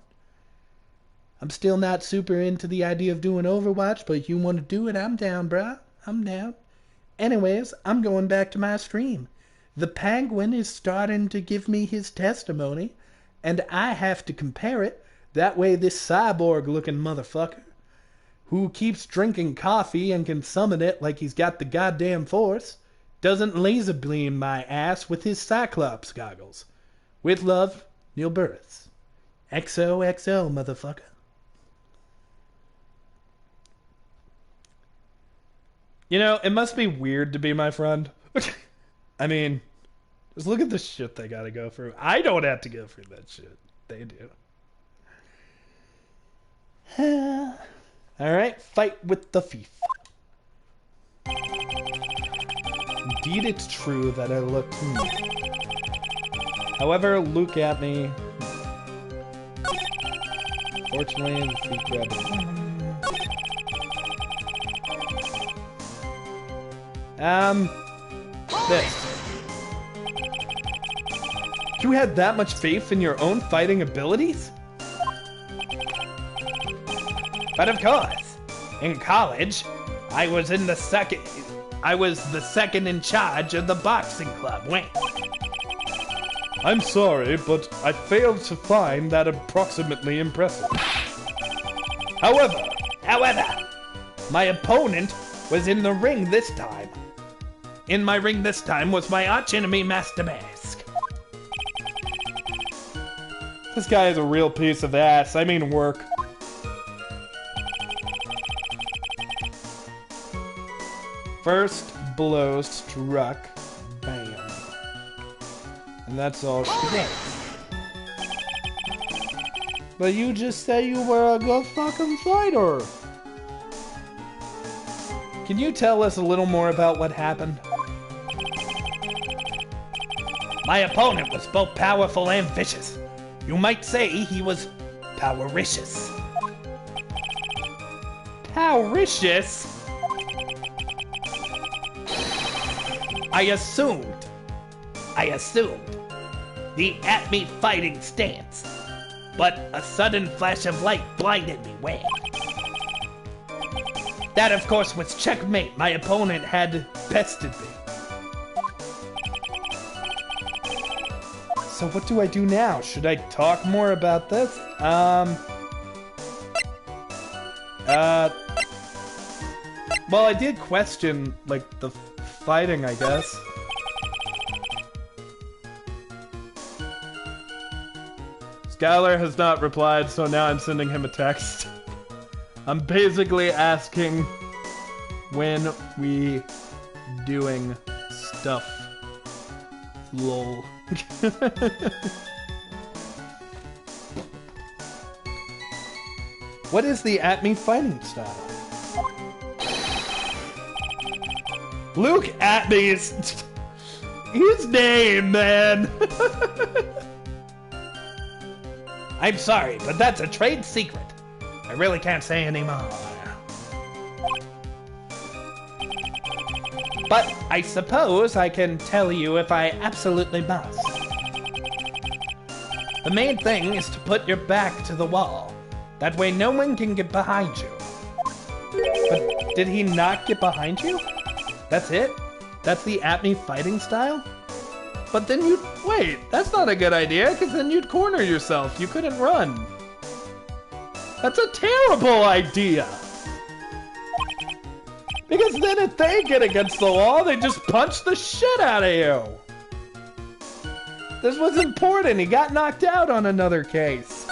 [SPEAKER 1] I'm still not super into the idea of doing Overwatch, but if you want to do it, I'm down, bruh. I'm down. Anyways, I'm going back to my stream. The Penguin is starting to give me his testimony, and I have to compare it. That way this cyborg-looking motherfucker, who keeps drinking coffee and can summon it like he's got the goddamn force, doesn't laser beam my ass with his Cyclops goggles. With love, Neil Burris. XOXO, motherfucker.
[SPEAKER 3] You know, it must be weird to be my friend. I mean, just look at the shit they gotta go through. I don't have to go through that shit. They do.
[SPEAKER 1] Alright, fight with the thief. Indeed, it's true that I look... However, look at me. Fortunately, the thief grabbed it. This. You had that much faith in your own fighting abilities?
[SPEAKER 2] But of course, in college, I was the second in charge of the boxing club. Wait.
[SPEAKER 3] I'm sorry, but I failed to find that approximately impressive.
[SPEAKER 2] However, my opponent was in the ring this time. In my ring this time was my archenemy Master Mask.
[SPEAKER 3] This guy is a real piece of ass. I mean work. First blow struck. Bam. And that's all she did. But you just said you were a good fucking fighter. Can you tell us a little more about what happened?
[SPEAKER 2] My opponent was both powerful and vicious. You might say he was powericious.
[SPEAKER 3] Powericious?
[SPEAKER 2] I assumed the at me fighting stance, but a sudden flash of light blinded me. Wham! That, of course, was checkmate. My opponent had bested me.
[SPEAKER 3] So what do I do now? Should I talk more about this? Well, I did question, like, the fighting, I guess. Skylar has not replied, so now I'm sending him a text. I'm basically asking when we doing stuff. Lol. What is the at me fighting style? Luke at me is his name, man.
[SPEAKER 2] I'm sorry, but that's a trade secret. I really can't say anymore. But I suppose I can tell you if I absolutely must. The main thing is to put your back to the wall. That way no one can get behind you.
[SPEAKER 3] But did he not get behind you? That's it? That's the at me fighting style? But then you'd... Wait, that's not a good idea, because then you'd corner yourself. You couldn't run. That's a terrible idea! Because then if they get against the wall, they just punch the shit out of you! This was important. He got knocked out on another case.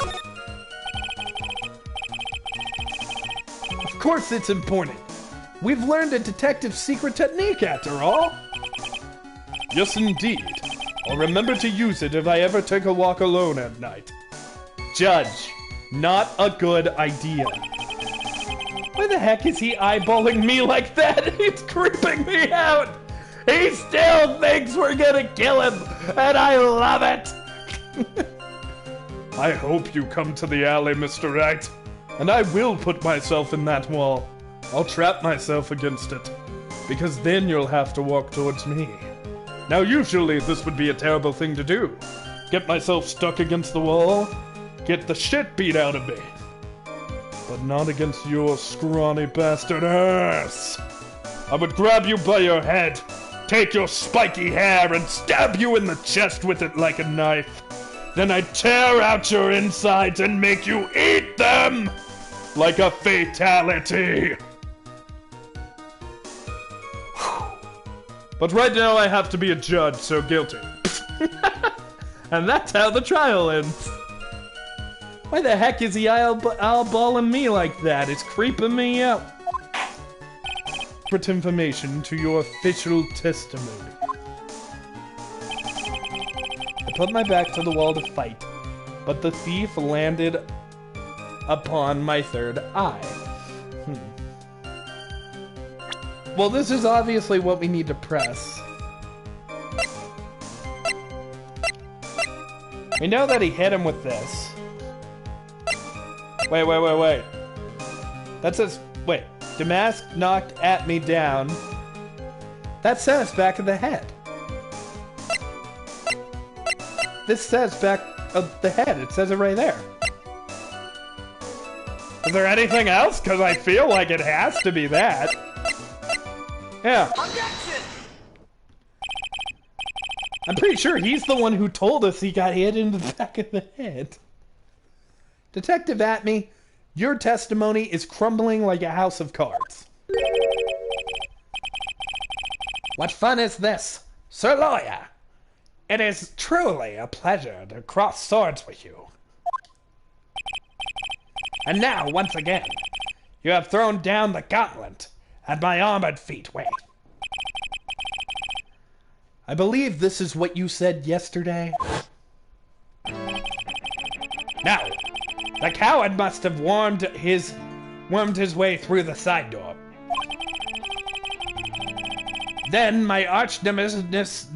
[SPEAKER 3] Of course it's important. We've learned a detective's secret technique after all. Yes, indeed. I'll remember to use it if I ever take a walk alone at night. Judge, not a good idea. Why the heck is he eyeballing me like that? It's creeping me out. He still thinks we're gonna kill him, and I love it. I hope you come to the alley, Mr. Wright, and I will put myself in that wall. I'll trap myself against it, because then you'll have to walk towards me. Now usually this would be a terrible thing to do. Get myself stuck against the wall, get the shit beat out of me. But not against your scrawny bastard ass. I would grab you by your head, take your spiky hair and stab you in the chest with it like a knife. Then I'd tear out your insides and make you eat them! Like a fatality! But right now I have to be a judge, so guilty. And that's how the trial ends. Why the heck is he eyeballing me like that? It's creeping me out. Secret information to your official testimony. I put my back to the wall to fight, but the thief landed upon my third eye. Well, this is obviously what we need to press. We know that he hit him with this. Wait. That says, wait. Damask knocked at me down. That says back of the head. This says back of the head. It says it right there. Is there anything else? Because I feel like it has to be that. Yeah.
[SPEAKER 1] I'm pretty sure he's the one who told us he got hit in the back of the head. Detective Atme, your testimony is crumbling like a house of cards.
[SPEAKER 2] What fun is this, Sir Lawyer? It is truly a pleasure to cross swords with you. And now, once again, you have thrown down the gauntlet at my armored feet. Wait.
[SPEAKER 1] I believe this is what you said yesterday.
[SPEAKER 2] Now, the coward must have wormed his way through the side door. Then my arch nemesis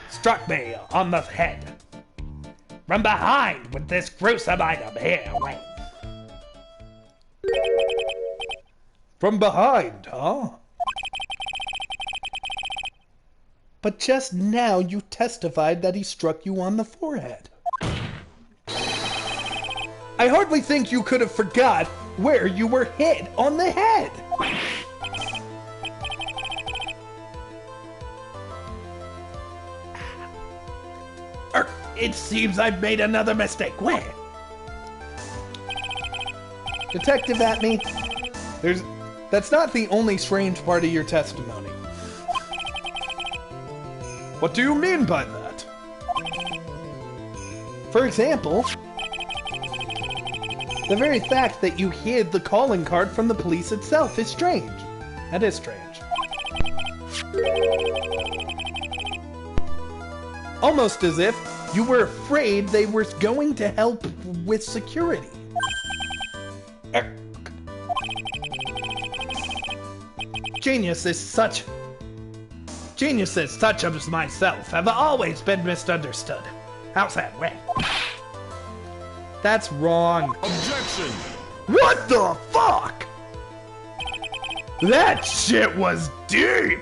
[SPEAKER 2] struck me on the head from behind with this gruesome item here. Wait.
[SPEAKER 1] From behind, huh? But just now you testified that he struck you on the forehead. I hardly think you could have forgot where you were hit on the head.
[SPEAKER 2] It seems I've made another mistake. Where?
[SPEAKER 1] Detective Atme, that's not the only strange part of your testimony. What do you mean by that? For example, the very fact that you hid the calling card from the police itself is strange. That is strange. Almost as if you were afraid they were going to help with security. Geniuses such as myself have always been misunderstood. How's that way? That's wrong.
[SPEAKER 3] Objection!
[SPEAKER 1] What the fuck? That shit was deep!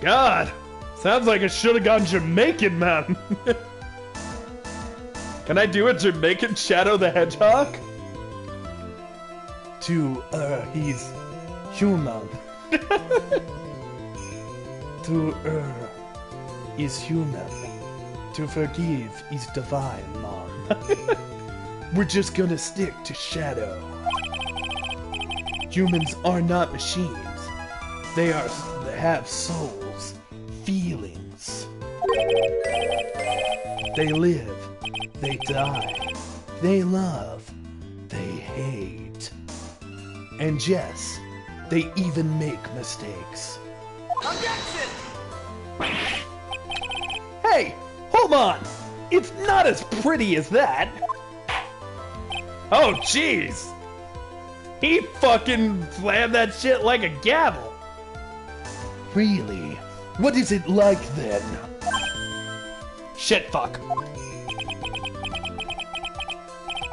[SPEAKER 1] God, sounds like I should have gone Jamaican, man. Can I do a Jamaican Shadow the Hedgehog? He's human. Is human. To forgive is divine, man. We're just gonna stick to Shadow. Humans are not machines. They have souls, feelings. They live, they die, they love, they hate. And yes, they even make mistakes.
[SPEAKER 2] Objection!
[SPEAKER 1] Hey, hold on! It's not as pretty as that! Oh, jeez! He fucking slammed that shit like a gavel! Really? What is it like then? Shit fuck.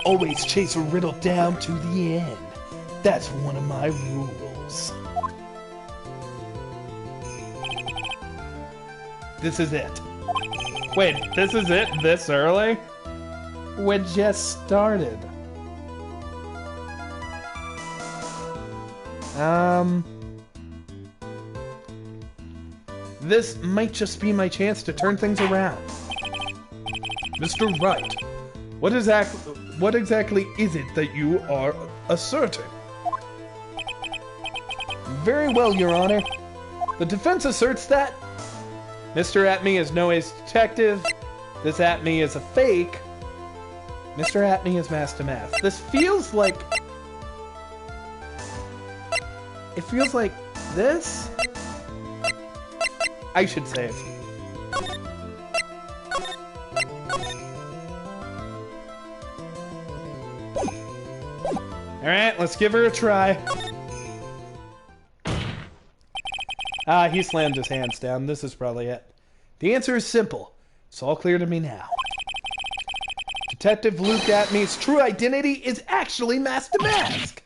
[SPEAKER 1] Always chase a riddle down to the end. That's one of my rules. This is it. Wait, this is it this early? We just started. This might just be my chance to turn things around. Mr. Wright, what exactly is it that you are asserting? Very well, Your Honor. The defense asserts that Mr. Atme is Noe's detective. This Atme is a fake. Mr. Atme is Master Math. This feels like... It feels like this? I should save. Alright, let's give her a try. Ah, he slammed his hands down. This is probably it. The answer is simple. It's all clear to me now. Detective Luke Atme's true identity is actually Master Mask.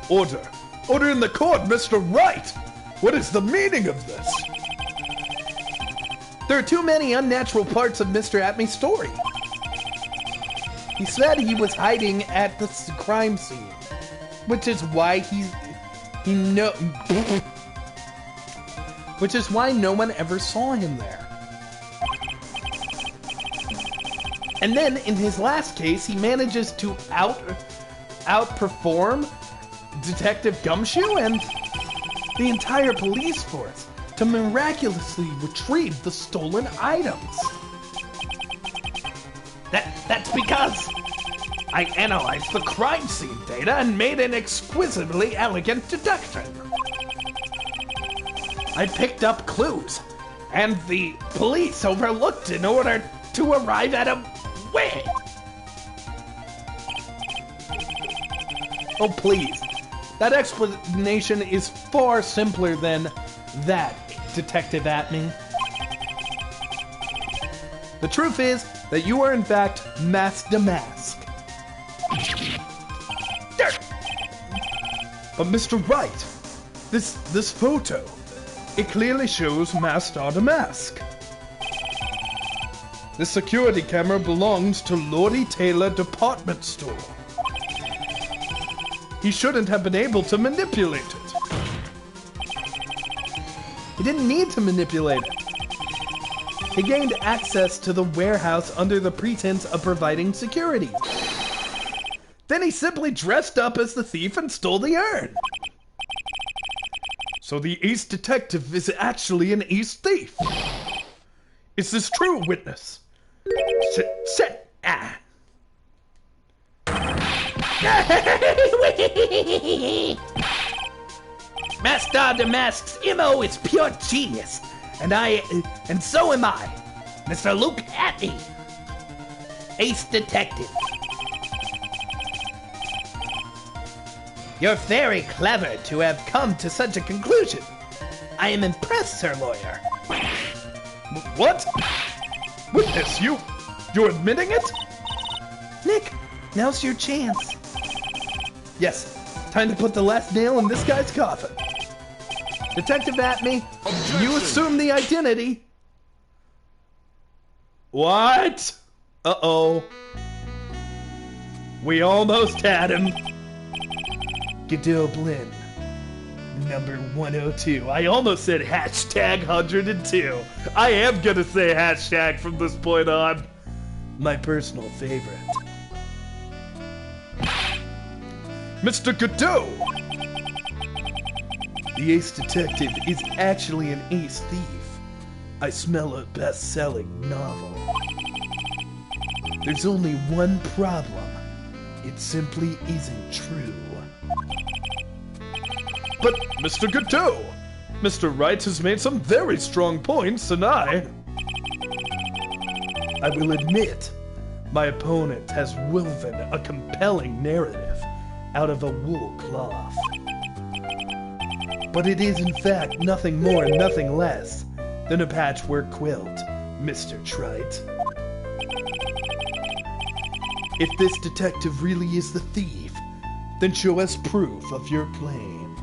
[SPEAKER 1] Order. Order in the court, Mr. Wright. What is the meaning of this? There are too many unnatural parts of Mr. Atme's story. He said he was hiding at the crime scene, which is why which is why no one ever saw him there. And then in his last case, he manages to outperform Detective Gumshoe and the entire police force to miraculously retrieve the stolen items.
[SPEAKER 2] That's because I analyzed the crime scene data and made an exquisitely elegant deduction. I picked up clues, and the police overlooked in order to arrive at a way.
[SPEAKER 1] Oh, please. That explanation is far simpler than that, Detective Atme. The truth is that you are in fact Mask to Mask. But Mr. Wright, this photo, it clearly shows Mask to Mask. This security camera belongs to Lordy Taylor Department Store. He shouldn't have been able to manipulate it. He didn't need to manipulate it. He gained access to the warehouse under the pretense of providing security. Then he simply dressed up as the thief and stole the urn. So the ace detective is actually an ace thief. Is this true, witness?
[SPEAKER 2] Master de Mask's MO is pure genius, and so am I, Mr. Luke Atme, ace detective. You're very clever to have come to such a conclusion. I am impressed, Sir Lawyer.
[SPEAKER 3] What? Witness, you're admitting it?
[SPEAKER 1] Nick, now's your chance. Yes, time to put the last nail in this guy's coffin. Detective Atme, you assume the identity. What? Uh-oh. We almost had him. Gadon't, number 102. I almost said hashtag 102. I am gonna say hashtag from this point on. My personal favorite.
[SPEAKER 3] Mr. Gadot!
[SPEAKER 1] The ace detective is actually an ace thief. I smell a best-selling novel. There's only one problem. It simply isn't true.
[SPEAKER 3] But, Mr. Gadot, Mr. Wright has made some very strong points, and I
[SPEAKER 1] will admit, my opponent has woven a compelling narrative out of a wool cloth. But it is in fact nothing more and nothing less than a patchwork quilt, Mr. Trite. If this detective really is the thief, then show us proof of your claim.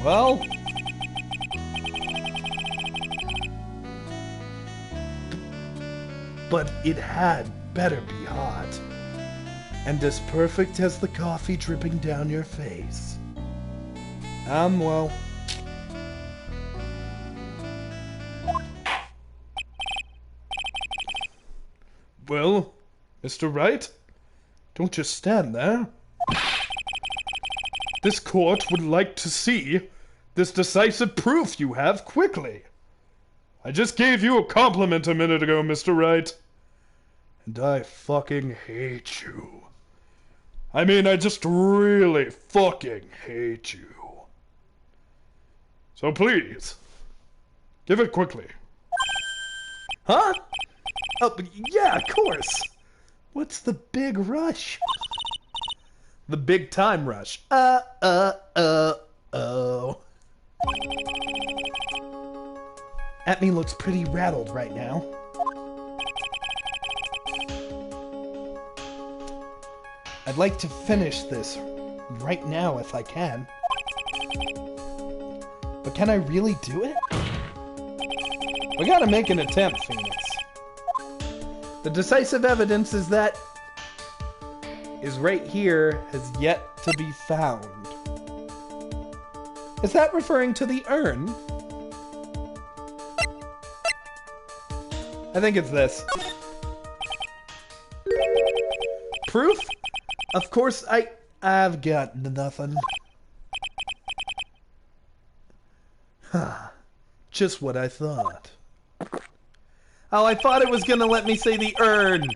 [SPEAKER 3] Well...
[SPEAKER 1] But it had better be hot. And as perfect as the coffee dripping down your face. Well...
[SPEAKER 3] Well, Mr. Wright, don't just stand there. This court would like to see this decisive proof you have quickly. I just gave you a compliment a minute ago, Mr. Wright. And I fucking hate you. I mean, I just really fucking hate you. So please, give it quickly.
[SPEAKER 1] Huh? Oh, yeah, of course. What's the big rush? The big time rush. Atme looks pretty rattled right now. I'd like to finish this right now if I can. But can I really do it? We gotta make an attempt, Phoenix. The decisive evidence is right here, has yet to be found. Is that referring to the urn? I think it's this. Proof? Of course, I've got nothing. Huh. Just what I thought. Oh, I thought it was gonna let me say the urn.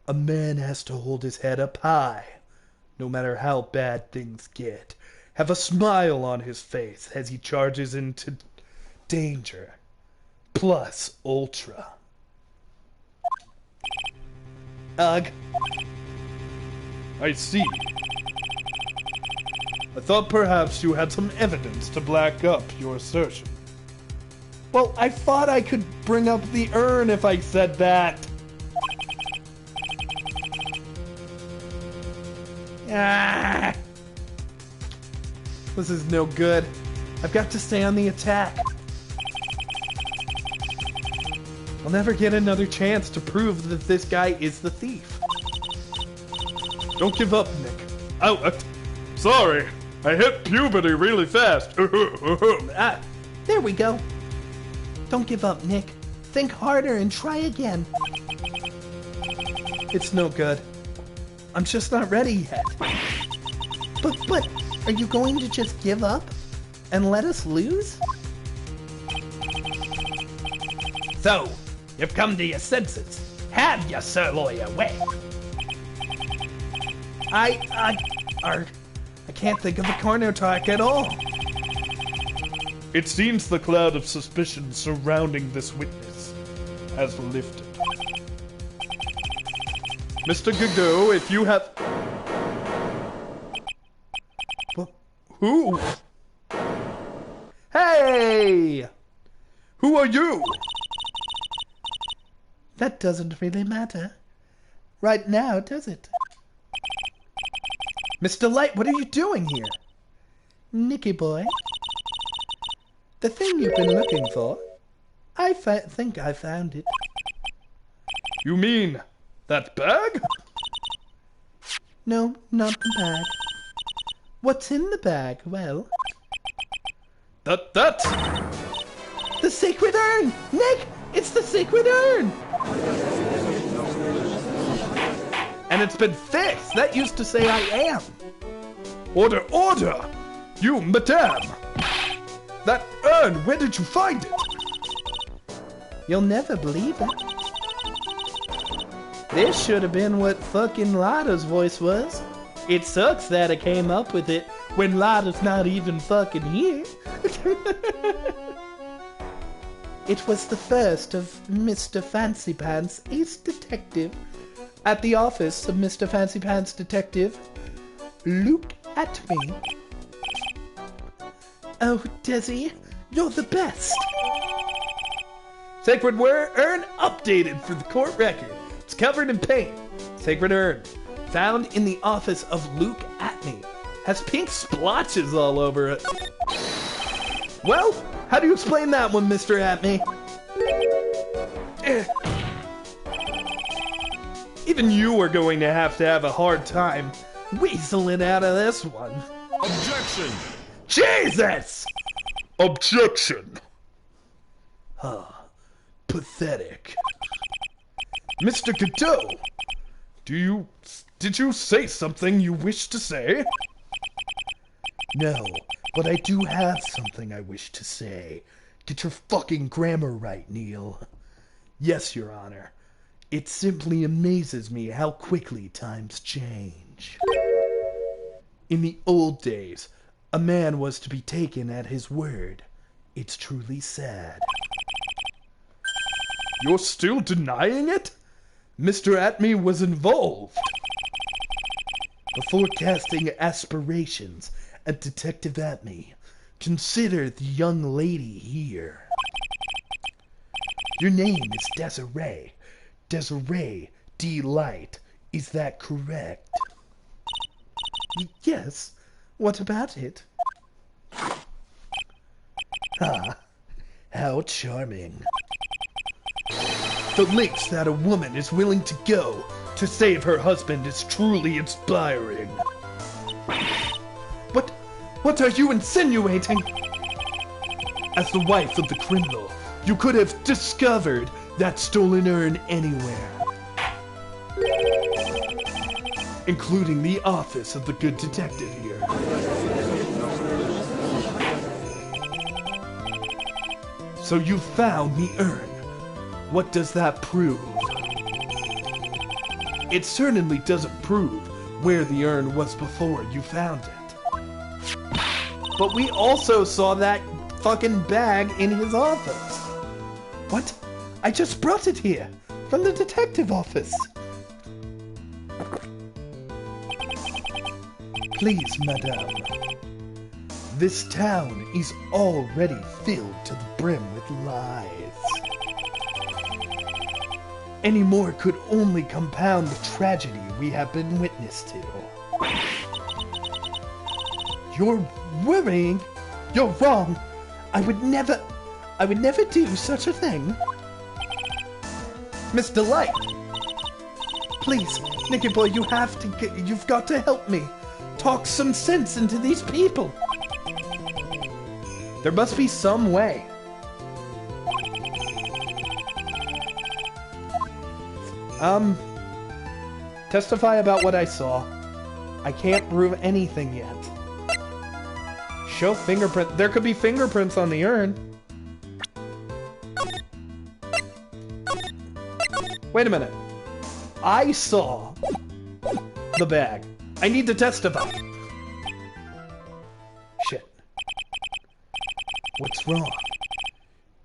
[SPEAKER 1] A man has to hold his head up high, no matter how bad things get. Have a smile on his face as he charges into danger. Plus ultra. Ugh.
[SPEAKER 3] I see. I thought perhaps you had some evidence to back up your assertion.
[SPEAKER 1] Well, I thought I could bring up the urn if I said that. Ah! This is no good. I've got to stay on the attack. I'll never get another chance to prove that this guy is the thief.
[SPEAKER 3] Don't give up, Nick. Oh, sorry. I hit puberty really fast.
[SPEAKER 2] There we go. Don't give up, Nick. Think harder and try again.
[SPEAKER 1] It's no good. I'm just not ready yet.
[SPEAKER 2] But, are you going to just give up and let us lose? So, you've come to your senses. Have you, Sir Lawyer Way?
[SPEAKER 1] I can't think of a corner talk at all.
[SPEAKER 3] It seems the cloud of suspicion surrounding this witness has lifted. Mr. Gadot, if you have... Who?
[SPEAKER 1] Hey!
[SPEAKER 3] Who are you?
[SPEAKER 2] That doesn't really matter. Right now, does it?
[SPEAKER 1] Mr. Light, what are you doing here?
[SPEAKER 2] Nicky boy. The thing you've been looking for. I think I found it.
[SPEAKER 3] You mean that bag?
[SPEAKER 2] No, not the bag. What's in the bag? Well...
[SPEAKER 3] That's...
[SPEAKER 2] The sacred urn! Nick! It's the sacred urn!
[SPEAKER 1] And it's been fixed! That used to say I am!
[SPEAKER 3] Order, order! You, madame! That urn, where did you find it?
[SPEAKER 2] You'll never believe it.
[SPEAKER 1] This should have been what fucking Lada's voice was. It sucks that I came up with it when Lada's not even fucking here.
[SPEAKER 2] It was the first of Mr. Fancy Pants, ace detective, at the office of Mr. Fancy Pants Detective, Look at me. Oh, Desi, you're the best.
[SPEAKER 1] Sacred urn updated for the court record. It's covered in paint. Sacred urn, found in the office of Luke Atney, has pink splotches all over it. Well, how do you explain that one, Mr. Atney? Even you are going to have a hard time weaseling out of this one.
[SPEAKER 3] Objection!
[SPEAKER 1] Jesus!
[SPEAKER 3] Objection!
[SPEAKER 1] Pathetic.
[SPEAKER 3] Mr. Gadot, did you say something you wish to say?
[SPEAKER 1] No, but I do have something I wish to say. Get your fucking grammar right, Kneale. Yes, Your Honor. It simply amazes me how quickly times change. In the old days, a man was to be taken at his word. It's truly sad.
[SPEAKER 3] You're still denying it? Mr. Atney was involved.
[SPEAKER 1] Before casting aspirations at Detective Atney, consider the young lady here. Your name is Desiree. Desiree D. Light. Is that correct?
[SPEAKER 2] Yes. What about it?
[SPEAKER 1] Ah,
[SPEAKER 2] How charming.
[SPEAKER 1] The lengths that a woman is willing to go to save her husband is truly inspiring. What are you insinuating? As the wife of the criminal, you could have discovered that stolen urn anywhere. Including the office of the good detective here. So you found the urn. What does that prove? It certainly doesn't prove where the urn was before you found it. But we also saw that fucking bag in his office. What? I just brought it here from the detective office. Please, madame. This town is already filled to the brim with lies. Any more could only compound the tragedy we have been witness to. You're worrying. You're wrong. I would never do such a thing. Mr. Light. Please, Nicky boy, you've got to help me. Talk some sense into these people. There must be some way. Testify about what I saw. I can't prove anything yet. Show fingerprint. There could be fingerprints on the urn. Wait a minute. I saw the bag. I need to testify. Shit. What's wrong?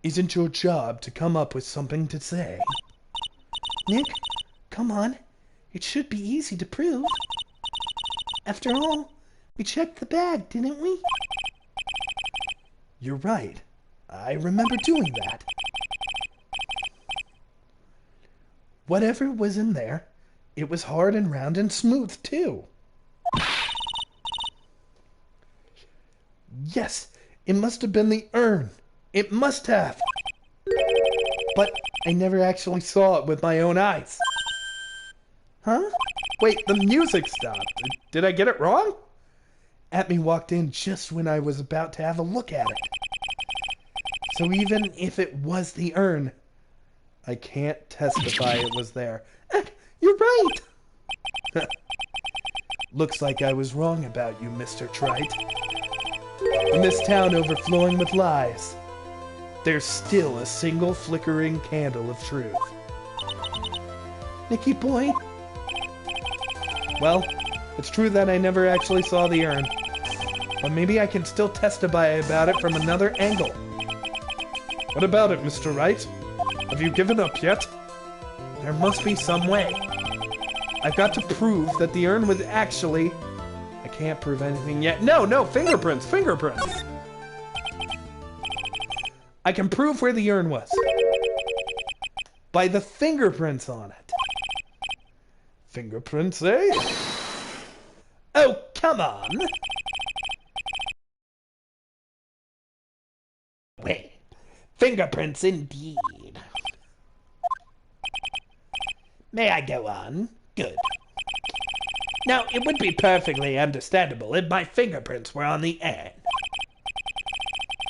[SPEAKER 1] Isn't your job to come up with something to say? Nick, come on. It should be easy to prove. After all, we checked the bag, didn't we? You're right. I remember doing that. Whatever was in there, it was hard and round and smooth, too. Yes, it must have been the urn. It must have. But I never actually saw it with my own eyes. Huh? Wait, the music stopped. Did I get it wrong? Atme walked in just when I was about to have a look at it. So even if it was the urn, I can't testify it was there. You're right! Looks like I was wrong about you, Mr. Trite. In this town overflowing with lies, there's still a single flickering candle of truth. Nicky boy? Well, it's true that I never actually saw the urn. But maybe I can still testify about it from another angle. What about it, Mr. Wright? Have you given up yet? There must be some way. I've got to prove that the urn was actually... I can't prove anything yet. No, fingerprints, fingerprints! I can prove where the urn was. By the fingerprints on it. Fingerprints, eh? Oh, come on!
[SPEAKER 2] Wait. Fingerprints indeed. May I go on? Good. Now, it would be perfectly understandable if my fingerprints were on the urn.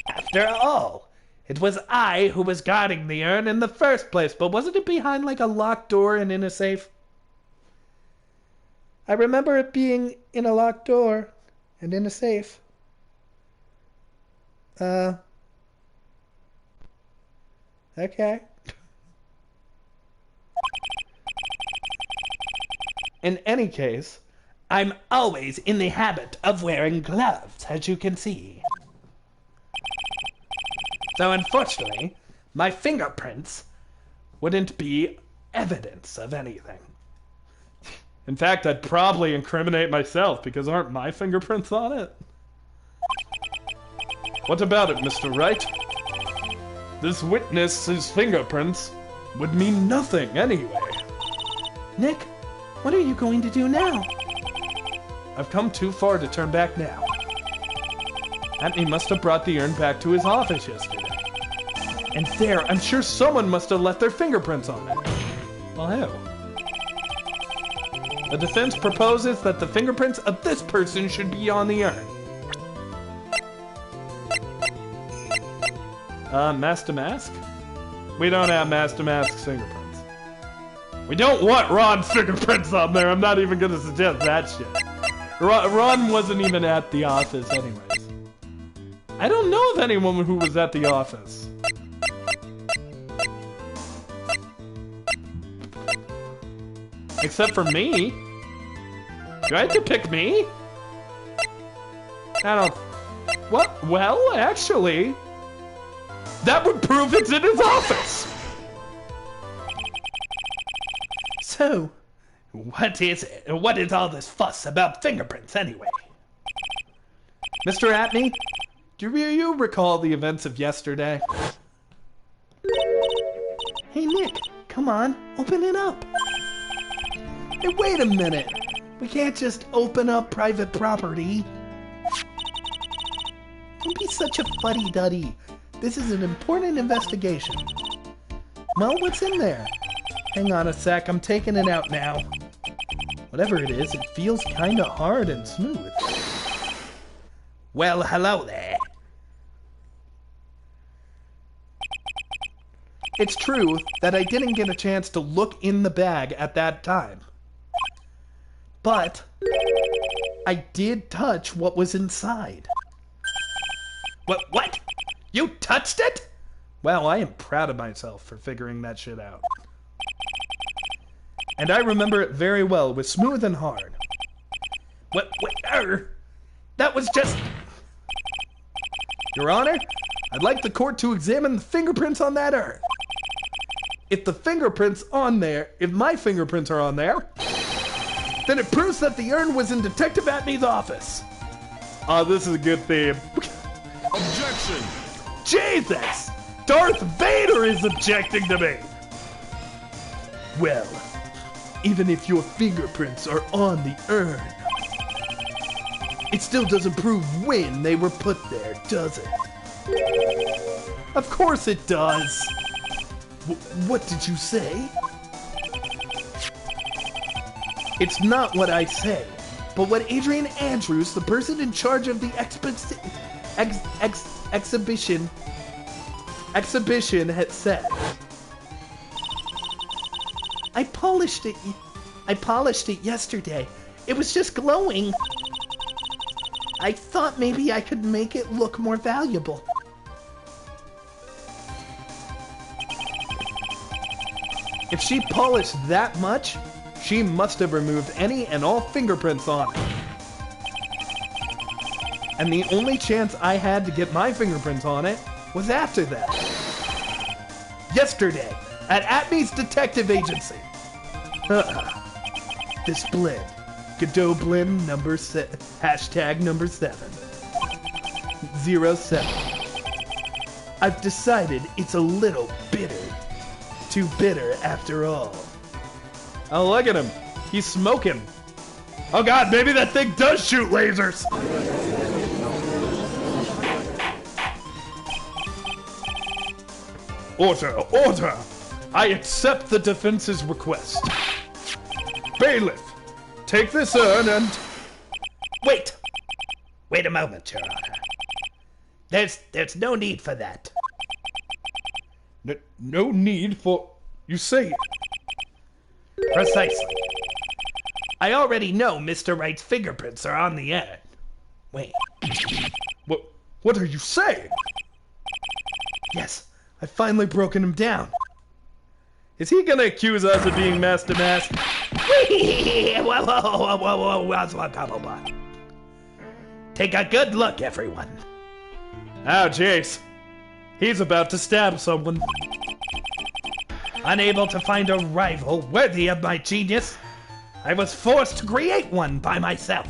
[SPEAKER 2] After all, it was I who was guarding the urn in the first place, but wasn't it behind like a locked door and in a safe? I remember it being in a locked door and in a safe. Okay.
[SPEAKER 1] In any case, I'm always in the habit of wearing gloves, as you can see. So unfortunately, my fingerprints wouldn't be evidence of anything. In fact, I'd probably incriminate myself, because aren't my fingerprints on it? What about it, Mr. Wright? This witness's fingerprints would mean nothing anyway.
[SPEAKER 2] Nick, what are you going to do now?
[SPEAKER 1] I've come too far to turn back now. Atme must have brought the urn back to his office yesterday. And there, I'm sure someone must have left their fingerprints on it. Well, who? The defense proposes that the fingerprints of this person should be on the urn. Mask to mask? We don't have mask to mask's fingerprints. We don't want Ron's fingerprints on there. I'm not even gonna suggest that shit. Ron wasn't even at the office anyways. I don't know of anyone who was at the office. Except for me. Do I have to pick me? I don't... What? Well, actually... That would prove it's in his office!
[SPEAKER 2] So, what is all this fuss about fingerprints anyway?
[SPEAKER 1] Mr. Atney, do you recall the events of yesterday?
[SPEAKER 2] Hey Nick, come on, open it up. Hey, wait a minute. We can't just open up private property. Don't be such a fuddy-duddy. This is an important investigation. Well, what's in there? Hang on a sec, I'm taking it out now. Whatever it is, it feels kinda hard and smooth. Well, hello there.
[SPEAKER 1] It's true that I didn't get a chance to look in the bag at that time. But I did touch what was inside.
[SPEAKER 2] What? You touched it?
[SPEAKER 1] Well, I am proud of myself for figuring that shit out. And I remember it very well. It was smooth and hard.
[SPEAKER 2] That was just...
[SPEAKER 1] Your Honor, I'd like the court to examine the fingerprints on that urn. If the fingerprints on there, if my fingerprints are on there, then it proves that the urn was in Detective Atney's office. Oh, this is a good theme.
[SPEAKER 3] Objection!
[SPEAKER 1] Jesus! Darth Vader is objecting to me! Well, even if your fingerprints are on the urn, it still doesn't prove when they were put there, does it? Of course it does! What did you say? It's not what I say, but what Adrian Andrews, the person in charge of the exhibition had said. I polished it yesterday. It was just glowing. I thought maybe I could make it look more valuable. If she polished that much, she must have removed any and all fingerprints on it. And the only chance I had to get my fingerprints on it was after that. Yesterday, at Atney's detective agency. This blend. Godot blend number hashtag number 7. 07. I've decided it's a little bitter. Too bitter after all. Oh, look at him. He's smoking. Oh god, maybe that thing does shoot lasers. Order! I accept the defense's request. Bailiff, take this urn and...
[SPEAKER 2] Wait a moment, Your Honor. There's no need for that.
[SPEAKER 1] No need for... You say...
[SPEAKER 2] Precisely. I already know Mr. Wright's fingerprints are on the urn. Wait.
[SPEAKER 1] What are you saying? Yes, I've finally broken him down. Is he gonna accuse us of being mask to mask?
[SPEAKER 2] Whoa. Take a good look, everyone.
[SPEAKER 1] Oh, jeez. He's about to stab someone.
[SPEAKER 2] Unable to find a rival worthy of my genius, I was forced to create one by myself.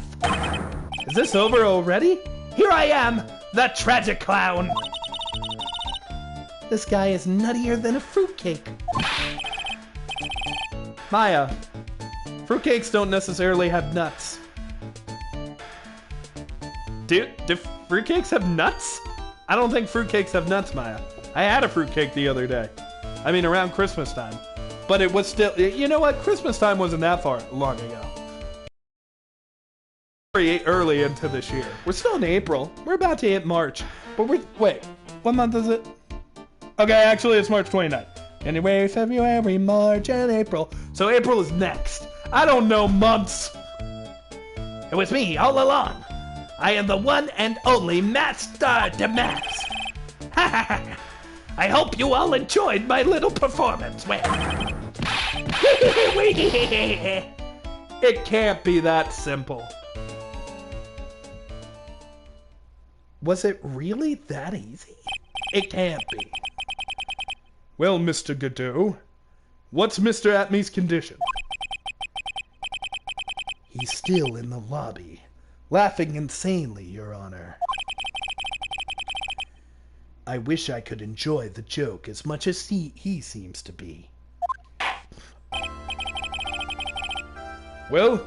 [SPEAKER 1] Is this over already?
[SPEAKER 2] Here I am, the tragic clown.
[SPEAKER 1] This guy is nuttier than a fruitcake. Maya, fruitcakes don't necessarily have nuts. Do fruitcakes have nuts? I don't think fruitcakes have nuts, Maya. I had a fruitcake the other day. I mean, around Christmas time. But it was still, you know what? Christmas time wasn't that far long ago. Very early into this year. We're still in April. We're about to hit March. But wait, what month is it? Okay, actually it's March 29th. January, February, March, and April. So April is next. I don't know months.
[SPEAKER 2] It was me all along. I am the one and only Master Damask. Ha ha ha. I hope you all enjoyed my little performance.
[SPEAKER 1] It can't be that simple. Was it really that easy? It can't be. Well, Mr. Gadot, what's Mr. Atmy's condition? He's still in the lobby, laughing insanely, Your Honor. I wish I could enjoy the joke as much as he seems to be. Well,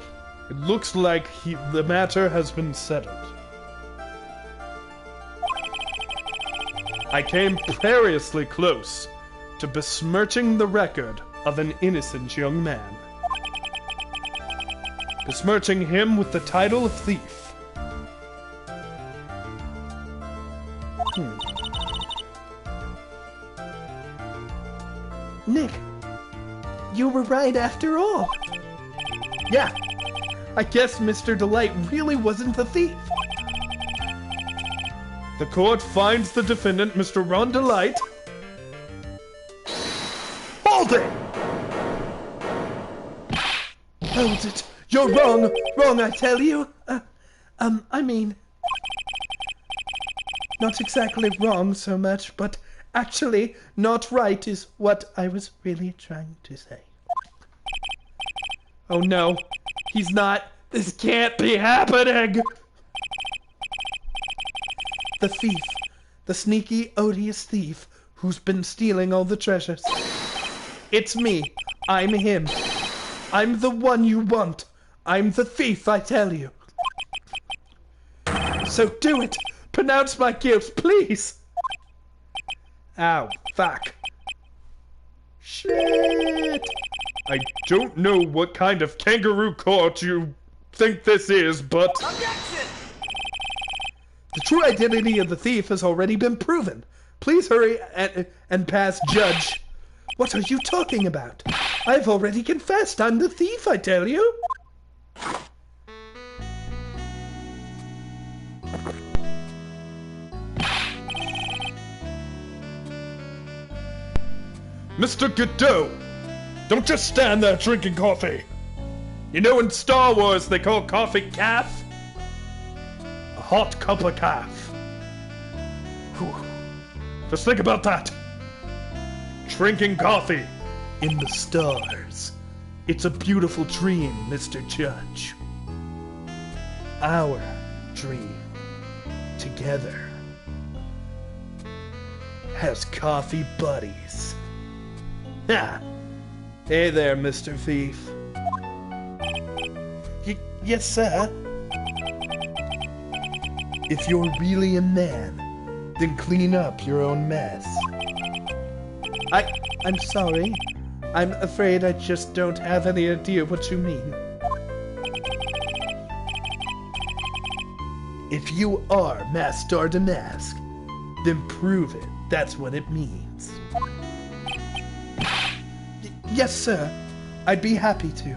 [SPEAKER 1] it looks like the matter has been settled. I came perilously close to besmirching the record of an innocent young man. Besmirching him with the title of thief. Nick, you were right after all. Yeah, I guess Mr. Delight really wasn't the thief. The court finds the defendant, Mr. Ron Delight. Hold it! Hold it. You're wrong. Wrong, I tell you. I mean, not exactly wrong so much, but actually not right is what I was really trying to say. Oh no, he's not. This can't be happening! The thief. The sneaky, odious thief who's been stealing all the treasures. It's me. I'm him. I'm the one you want. I'm the thief, I tell you. So do it. Pronounce my guilt, please. Ow, fuck. Shit. I don't know what kind of kangaroo court you think this is, but... Objection! The true identity of the thief has already been proven. Please hurry and pass judge. What are you talking about? I've already confessed. I'm the thief, I tell you. Mr. Gadot, don't just stand there drinking coffee. You know in Star Wars they call coffee calf? A hot cup of calf. Whew. Just think about that. Drinking coffee in the stars. It's a beautiful dream, Mr. Judge. Our dream. Together. As coffee buddies. Ha! Hey there, Mr. Thief. Yes, sir? If you're really a man, then clean up your own mess. I'm sorry. I'm afraid I just don't have any idea what you mean. If you are Master Damask, then prove it. That's what it means. Yes, sir. I'd be happy to.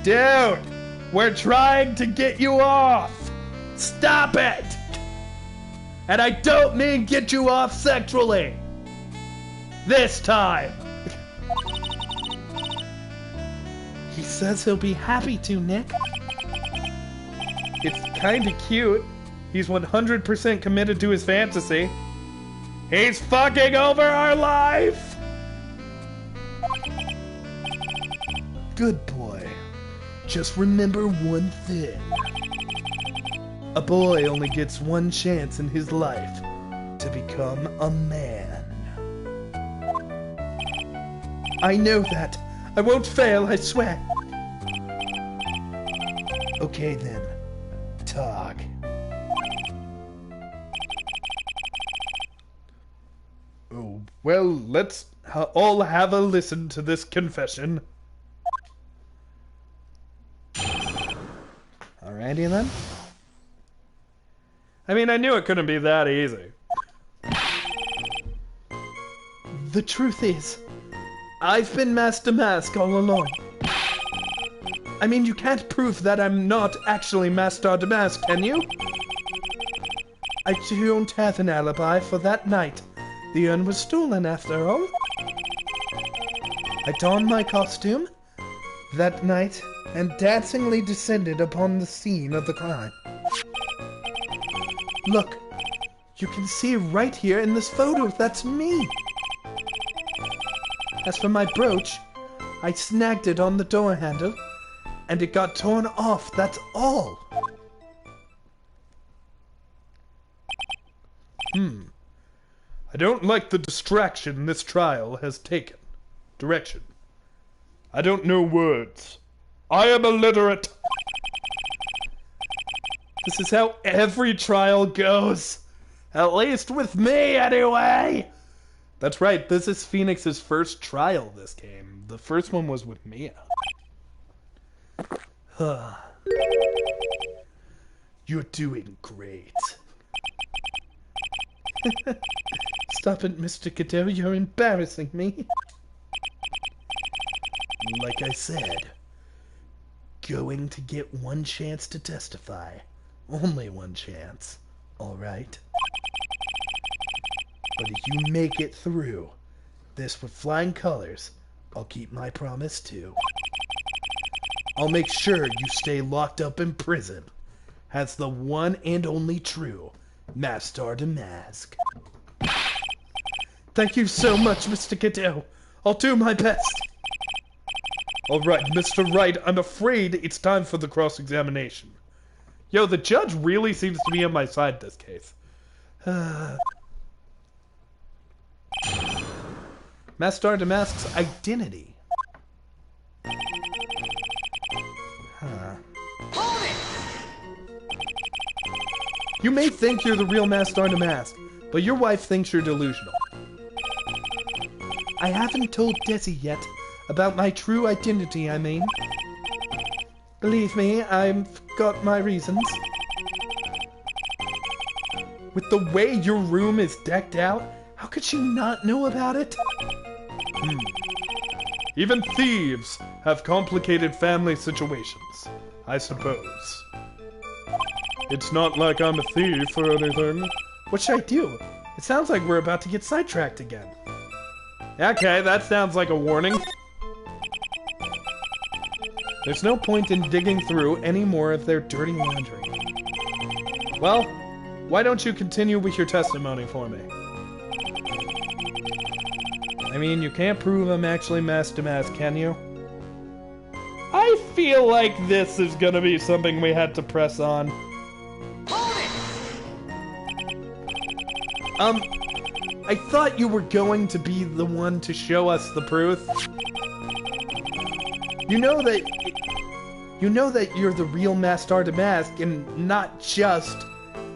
[SPEAKER 1] Dude! We're trying to get you off! Stop it! And I don't mean get you off sexually! This time! He says he'll be happy to, Nick. It's kinda cute. He's 100% committed to his fantasy. He's fucking over our life! Good boy. Just remember one thing. A boy only gets one chance in his life to become a man. I know that. I won't fail, I swear. Okay then. Talk.
[SPEAKER 3] Oh, well, let's all have a listen to this confession.
[SPEAKER 1] Alrighty then. I mean, I knew it couldn't be that easy. The truth is, I've been Master Mask all along. I mean, you can't prove that I'm not actually Master Mask, can you? I don't have an alibi for that night. The urn was stolen after all. I donned my costume that night and dancingly descended upon the scene of the crime. Look, you can see right here in this photo, that's me. As for my brooch, I snagged it on the door handle, and it got torn off, that's all.
[SPEAKER 3] I don't like the distraction this trial has taken. Direction. I don't know words. I am illiterate.
[SPEAKER 1] This is how every trial goes. At least with me, anyway. That's right, this is Phoenix's first trial this game. The first one was with Mia.
[SPEAKER 2] You're doing great.
[SPEAKER 1] Stop it, Mr. Gadot, you're embarrassing me.
[SPEAKER 2] Like I said, going to get one chance to testify. Only one chance, alright? But if you make it through this with flying colors, I'll keep my promise too. I'll make sure you stay locked up in prison as the one and only true Master Mask.
[SPEAKER 1] Thank you so much, Mr. Gadot. I'll do my best.
[SPEAKER 3] Alright, Mr. Wright, I'm afraid it's time for the cross-examination. Yo, the judge really seems to be on my side this case.
[SPEAKER 1] Master Mask's identity. You may think you're the real Master Mask, but your wife thinks you're delusional. I haven't told Desi yet about my true identity, I mean. Believe me, I've got my reasons. With the way your room is decked out, how could she not know about it?
[SPEAKER 3] Even thieves have complicated family situations, I suppose. It's not like I'm a thief or anything.
[SPEAKER 1] What should I do? It sounds like we're about to get sidetracked again. Okay, that sounds like a warning. There's no point in digging through any more of their dirty laundry. Well, why don't you continue with your testimony for me? I mean, you can't prove I'm actually Master Mask, can you? I feel like this is gonna be something we had to press on. I thought you were going to be the one to show us the proof. You know that you're the real Master Mask and not just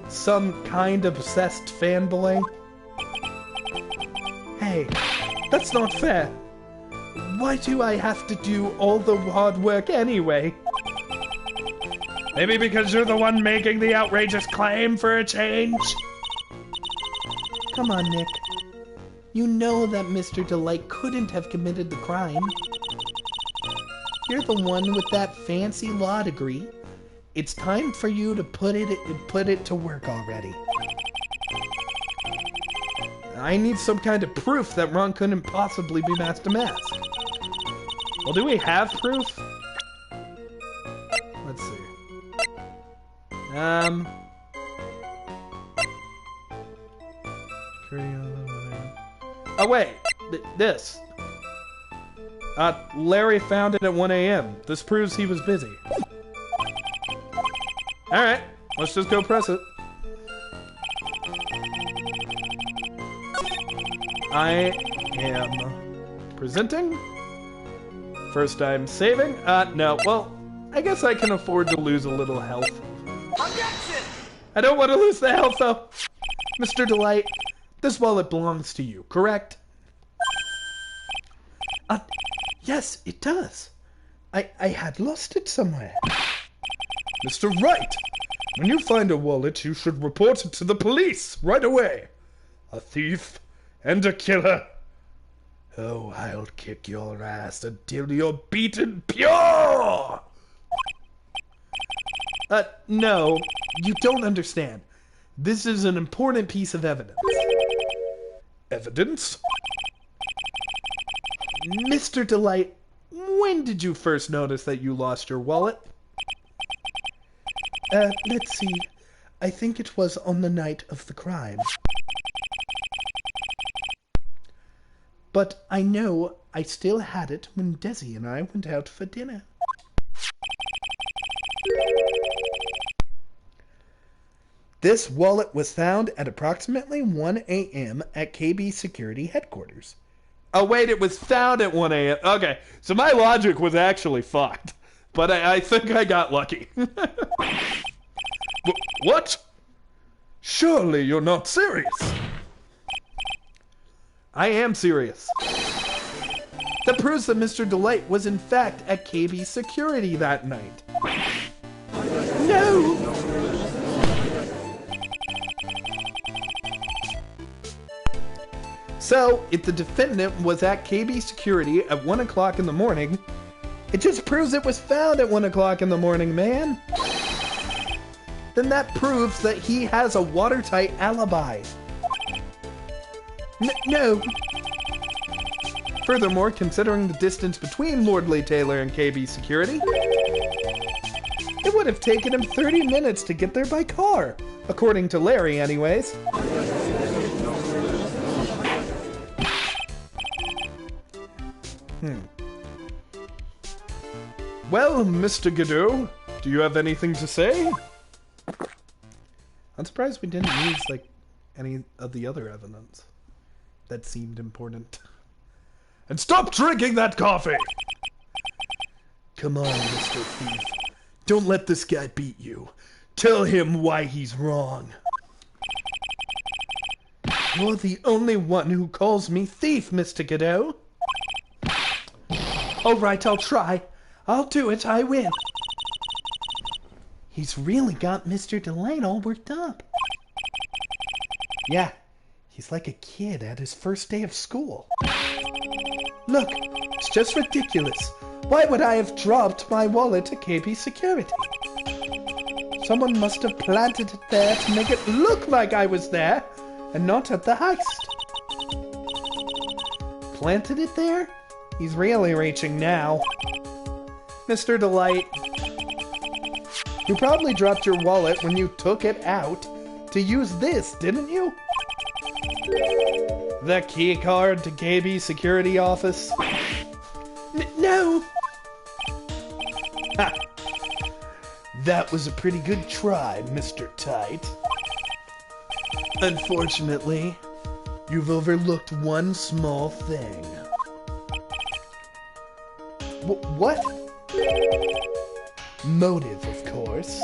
[SPEAKER 1] some kind of obsessed fanboy. Hey, that's not fair. Why do I have to do all the hard work anyway?
[SPEAKER 3] Maybe because you're the one making the outrageous claim for a change?
[SPEAKER 1] Come on, Nick. You know that Mr. Delight couldn't have committed the crime. You're the one with that fancy law degree. It's time for you to put it to work already. I need some kind of proof that Ron couldn't possibly be Master Mask. Well, do we have proof? Let's see. Oh wait, this. Larry found it at 1 a.m. This proves he was busy. Alright, let's just go press it. I am presenting. First time saving. No, well, I guess I can afford to lose a little health.
[SPEAKER 4] Objection!
[SPEAKER 1] I don't want to lose the health though. Mr. Delight, This wallet belongs to you, correct?
[SPEAKER 2] Yes, it does. I had lost it somewhere.
[SPEAKER 3] Mr. Wright, when you find a wallet, you should report it to the police right away. A thief and a killer. Oh, I'll kick your ass until you're beaten pure!
[SPEAKER 1] No, you don't understand. This is an important piece of evidence.
[SPEAKER 3] Evidence?
[SPEAKER 1] Mr. Delight, when did you first notice that you lost your wallet?
[SPEAKER 2] Let's see. I think it was on the night of the crime. But I know I still had it when Desi and I went out for dinner. This wallet was found at approximately 1 a.m. at KB Security Headquarters.
[SPEAKER 1] Oh, wait, it was found at 1 a.m. Okay, so my logic was actually fucked. But I think I got lucky.
[SPEAKER 3] What? Surely you're not serious.
[SPEAKER 1] I am serious. That proves that Mr. Delight was in fact at KB Security that night.
[SPEAKER 2] No!
[SPEAKER 1] So, if the defendant was at KB Security at 1 o'clock in the morning, it just proves it was found at 1 o'clock in the morning, man. Then that proves that he has a watertight alibi.
[SPEAKER 2] No.
[SPEAKER 1] Furthermore, considering the distance between Lordly Taylor and KB Security, it would have taken him 30 minutes to get there by car. According to Larry, anyways.
[SPEAKER 3] Well, Mr. Gadot, do you have anything to say?
[SPEAKER 1] I'm surprised we didn't use, like, any of the other evidence that seemed important.
[SPEAKER 3] And stop drinking that coffee!
[SPEAKER 2] Come on, Mr. Thief. Don't let this guy beat you. Tell him why he's wrong.
[SPEAKER 1] You're the only one who calls me thief, Mr. Gadot. All right, I'll try. I'll do it, I will. He's really got Mr. Delight all worked up. Yeah, he's like a kid at his first day of school. Look, it's just ridiculous. Why would I have dropped my wallet to KB Security? Someone must have planted it there to make it look like I was there and not at the heist. Planted it there? He's really reaching now. Mr. Delight, you probably dropped your wallet when you took it out to use this, didn't you? The key card to KB Security Office?
[SPEAKER 2] No!
[SPEAKER 1] Ha!
[SPEAKER 2] That was a pretty good try, Mr. Tight. Unfortunately, you've overlooked one small thing.
[SPEAKER 1] What?
[SPEAKER 2] Motive, of course.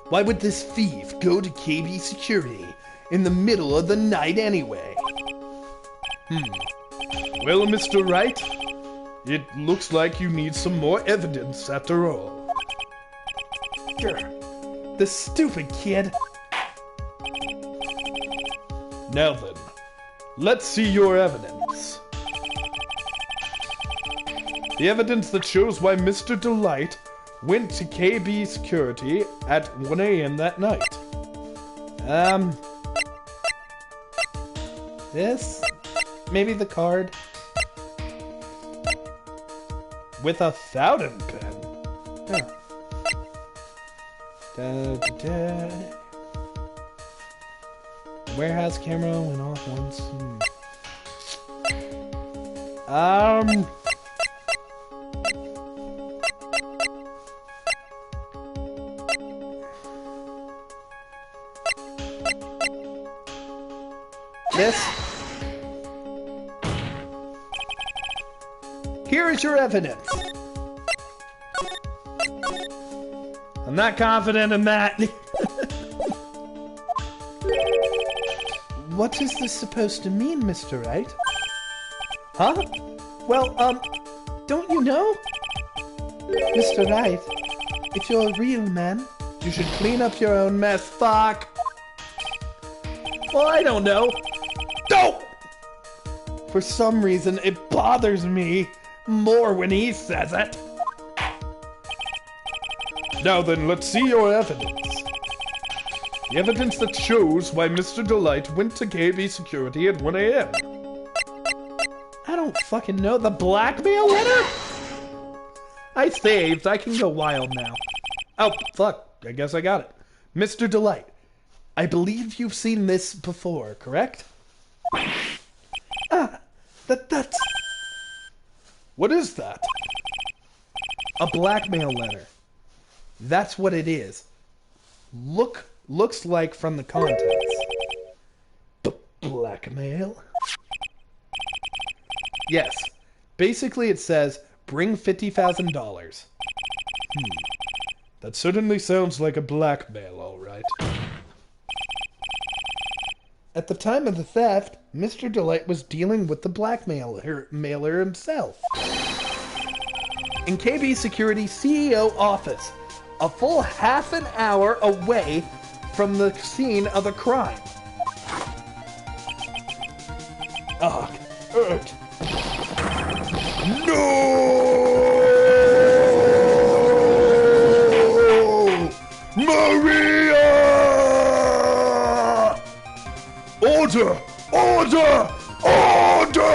[SPEAKER 2] Why would this thief go to KB Security in the middle of the night anyway?
[SPEAKER 3] Well, Mr. Wright, it looks like you need some more evidence after all.
[SPEAKER 1] Grr. This stupid kid.
[SPEAKER 3] Now then, let's see your evidence. The evidence that shows why Mr. Delight went to KB Security at 1 a.m. that night.
[SPEAKER 1] This? Maybe the card?
[SPEAKER 3] With a fountain pen.
[SPEAKER 1] Huh. Warehouse camera went off once. This? Here is your evidence. I'm not confident in that. What is this supposed to mean, Mr. Wright? Huh? Well, don't you know? Mr. Wright, if you're a real man, you should clean up your own mess. Fuck! Well, I don't know. Don't! For some reason, it bothers me more when he says it.
[SPEAKER 3] Now then, let's see your evidence. The evidence that shows why Mr. Delight went to KB security at 1 a.m.
[SPEAKER 1] I don't fucking know. The blackmail letter? I saved. I can go wild now. Oh, fuck. I guess I got it. Mr. Delight, I believe you've seen this before, correct? Ah, that's...
[SPEAKER 3] What is that?
[SPEAKER 1] A blackmail letter. That's what it is. Looks like from the contents. Blackmail? Yes. Basically it says, bring $50,000.
[SPEAKER 3] That certainly sounds like a blackmail, all right.
[SPEAKER 1] At the time of the theft, Mr. Delight was dealing with the blackmailer himself. In KB Security CEO office, a full half an hour away from the scene of the crime. Ugh.
[SPEAKER 3] No! Maria! Order! Order! Order!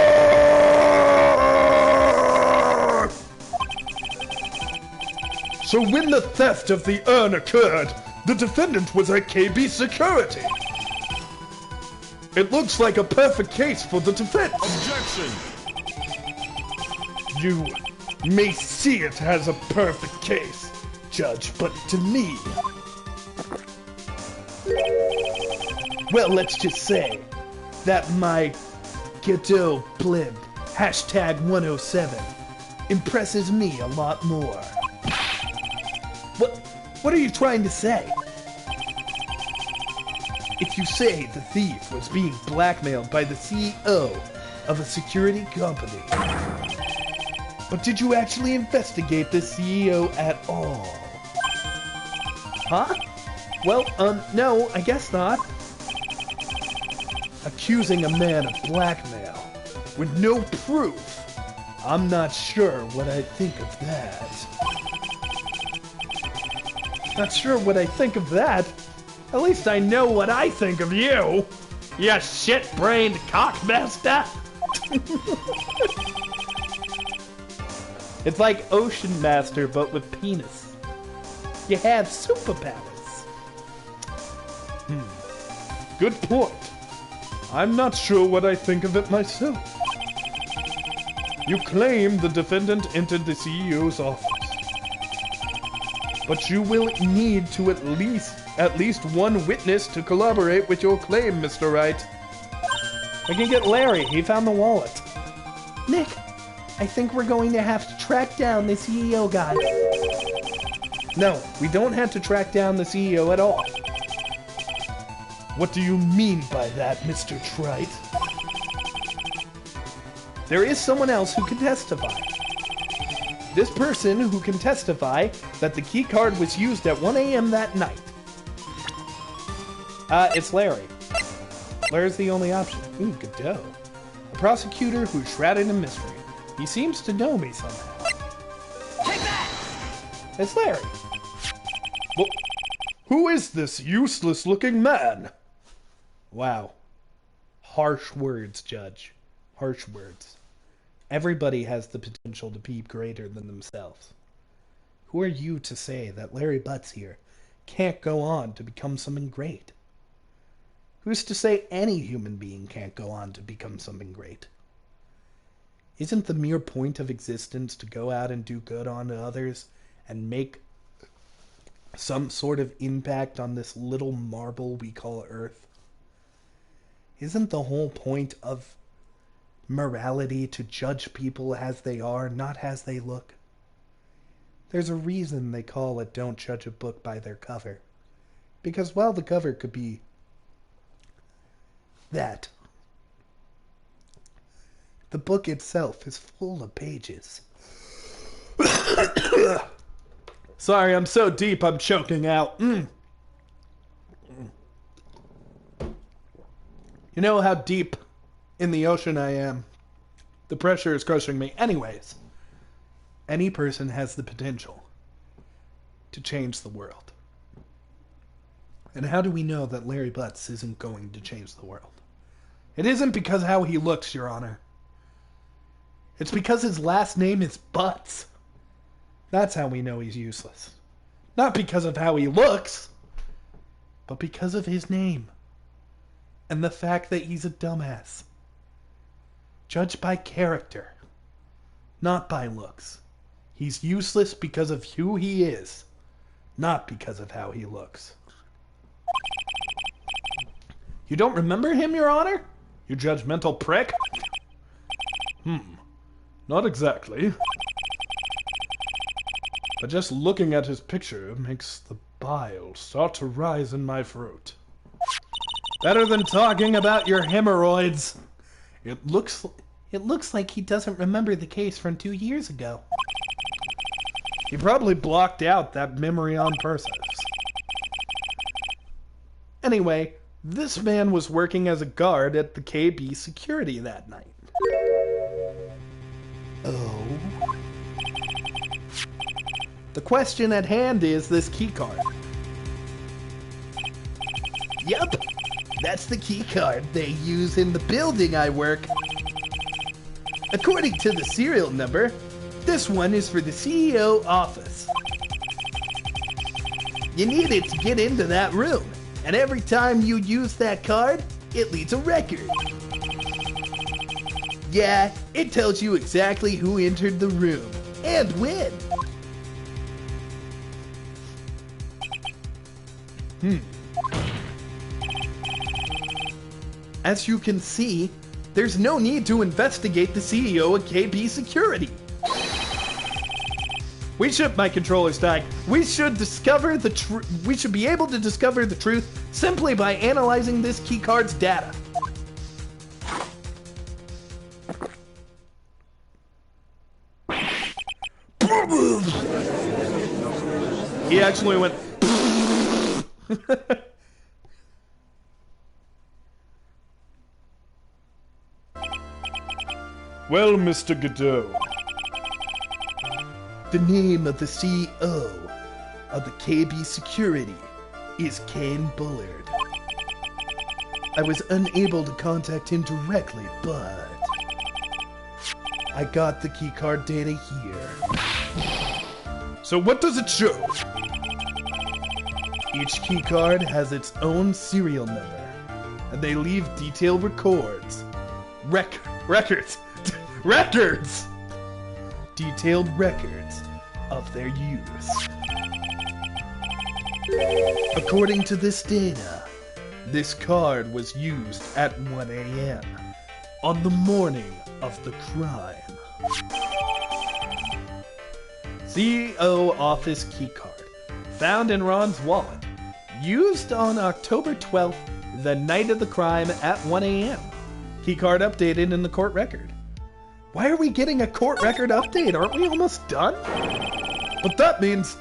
[SPEAKER 3] So when the theft of the urn occurred, the defendant was at KB Security. It looks like a perfect case for the defense.
[SPEAKER 4] Objection!
[SPEAKER 3] You may see it as a perfect case, Judge, but to me...
[SPEAKER 1] Well, let's just say that my Gadon't blimp, #107, impresses me a lot more. What are you trying to say? If you say the thief was being blackmailed by the CEO of a security company, but did you actually investigate the CEO at all? Huh? Well, no, I guess not. Accusing a man of blackmail with no proof. I'm not sure what I think of that. Not sure what I think of that. At least I know what I think of you. You shit-brained cockmaster. It's like Ocean Master, but with penis. You have superpowers.
[SPEAKER 3] Good point. I'm not sure what I think of it myself. You claim the defendant entered the CEO's office. But you will need to at least one witness to corroborate with your claim, Mr. Wright.
[SPEAKER 1] I can get Larry. He found the wallet. Nick, I think we're going to have to track down the CEO guy. No, we don't have to track down the CEO at all.
[SPEAKER 3] What do you mean by that, Mr. Trite?
[SPEAKER 1] There is someone else who can testify. This person who can testify that the key card was used at 1 a.m. that night. It's Larry. Larry's the only option. Ooh, Godot. A prosecutor who's shrouded in mystery. He seems to know me somehow.
[SPEAKER 4] Take that!
[SPEAKER 1] It's Larry.
[SPEAKER 3] Well, who is this useless-looking man?
[SPEAKER 1] Wow. Harsh words, Judge. Harsh words. Everybody has the potential to be greater than themselves. Who are you to say that Larry Butts here can't go on to become something great? Who's to say any human being can't go on to become something great? Isn't the mere point of existence to go out and do good on others and make some sort of impact on this little marble we call Earth? Isn't the whole point of morality to judge people as they are, not as they look? There's a reason they call it don't judge a book by their cover. Because while the cover could be
[SPEAKER 2] that. The book itself is full of pages.
[SPEAKER 3] Sorry, I'm so deep I'm choking out. You know how deep in the ocean I am. The pressure is crushing me. Anyways, any person has the potential to change the world. And how do we know that Larry Butts isn't going to change the world? It isn't because how he looks, Your Honor. It's because his last name is Butts. That's how we know he's useless. Not because of how he looks, but because of his name. And the fact that he's a dumbass. Judged by character, not by looks. He's useless because of who he is, not because of how he looks. You don't remember him, Your Honor? You judgmental prick? Not exactly. But just looking at his picture makes the bile start to rise in my throat. Better than talking about your hemorrhoids. It looks like he doesn't remember the case from 2 years ago. He probably blocked out that memory on purpose. Anyway, this man was working as a guard at the KB security that night.
[SPEAKER 2] Oh?
[SPEAKER 3] The question at hand is this keycard.
[SPEAKER 2] Yup, that's the key card they use in the building I work. According to the serial number, this one is for the CEO office. You need it to get into that room, and every time you use that card, it leads a record. Yeah, it tells you exactly who entered the room, and when. As you can see, there's no need to investigate the CEO of KB Security.
[SPEAKER 3] My controller's dying. We should discover the we should be able to discover the truth simply by analyzing this keycard's data. He actually went. Well, Mr. Gadon't.
[SPEAKER 2] The name of the CEO of the KB Security is Ken Bullard. I was unable to contact him directly, but I got the keycard data here.
[SPEAKER 3] So what does it show?
[SPEAKER 2] Each keycard has its own serial number, and they leave detailed records.
[SPEAKER 3] Records!
[SPEAKER 2] Detailed records of their use. According to this data, this card was used at 1 a.m. on the morning of the crime.
[SPEAKER 3] CEO office keycard. Found in Ron's wallet. Used on October 12th, the night of the crime at 1 a.m. Keycard updated in the court record. Why are we getting a court record update? Aren't we almost done? But that means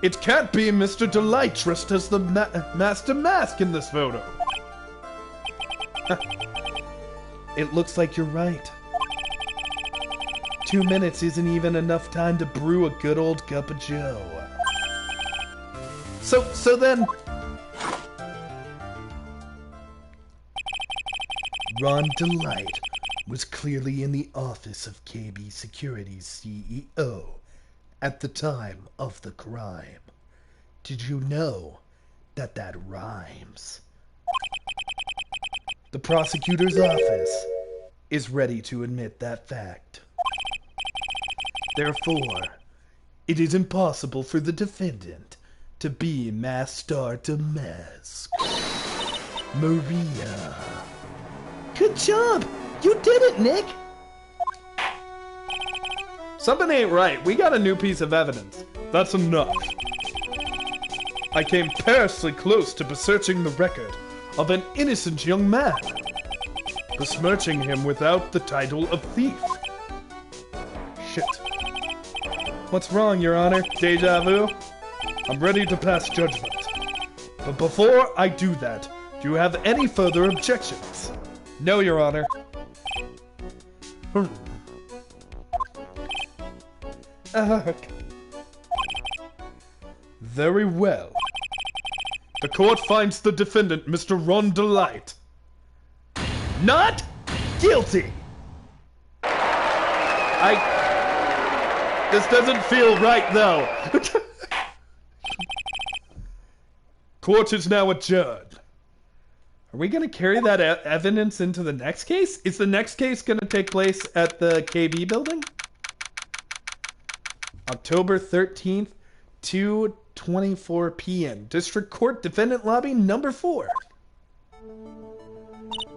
[SPEAKER 3] it can't be Mr. Delight dressed as the Master Mask in this photo.
[SPEAKER 2] It looks like you're right. 2 minutes isn't even enough time to brew a good old cup of joe.
[SPEAKER 3] So then...
[SPEAKER 2] Ron Delight was clearly in the office of KB Security's CEO at the time of the crime. Did you know that that rhymes? The prosecutor's office is ready to admit that fact. Therefore, it is impossible for the defendant to be Master Damask. Maria. Good job! You did it, Nick!
[SPEAKER 3] Something ain't right. We got a new piece of evidence. That's enough. I came perilously close to besearching the record of an innocent young man. besmirching him without the title of thief. Shit. What's wrong, Your Honor? Deja vu? I'm ready to pass judgment. But before I do that, do you have any further objections? No, Your Honor. Very well. The court finds the defendant, Mr. Ron Delight, not guilty. This doesn't feel right, though. Court is now adjourned. Are we going to carry that evidence into the next case? Is the next case going to take place at the KB building? October 13th, 2:24 p.m. District Court Defendant Lobby number 4.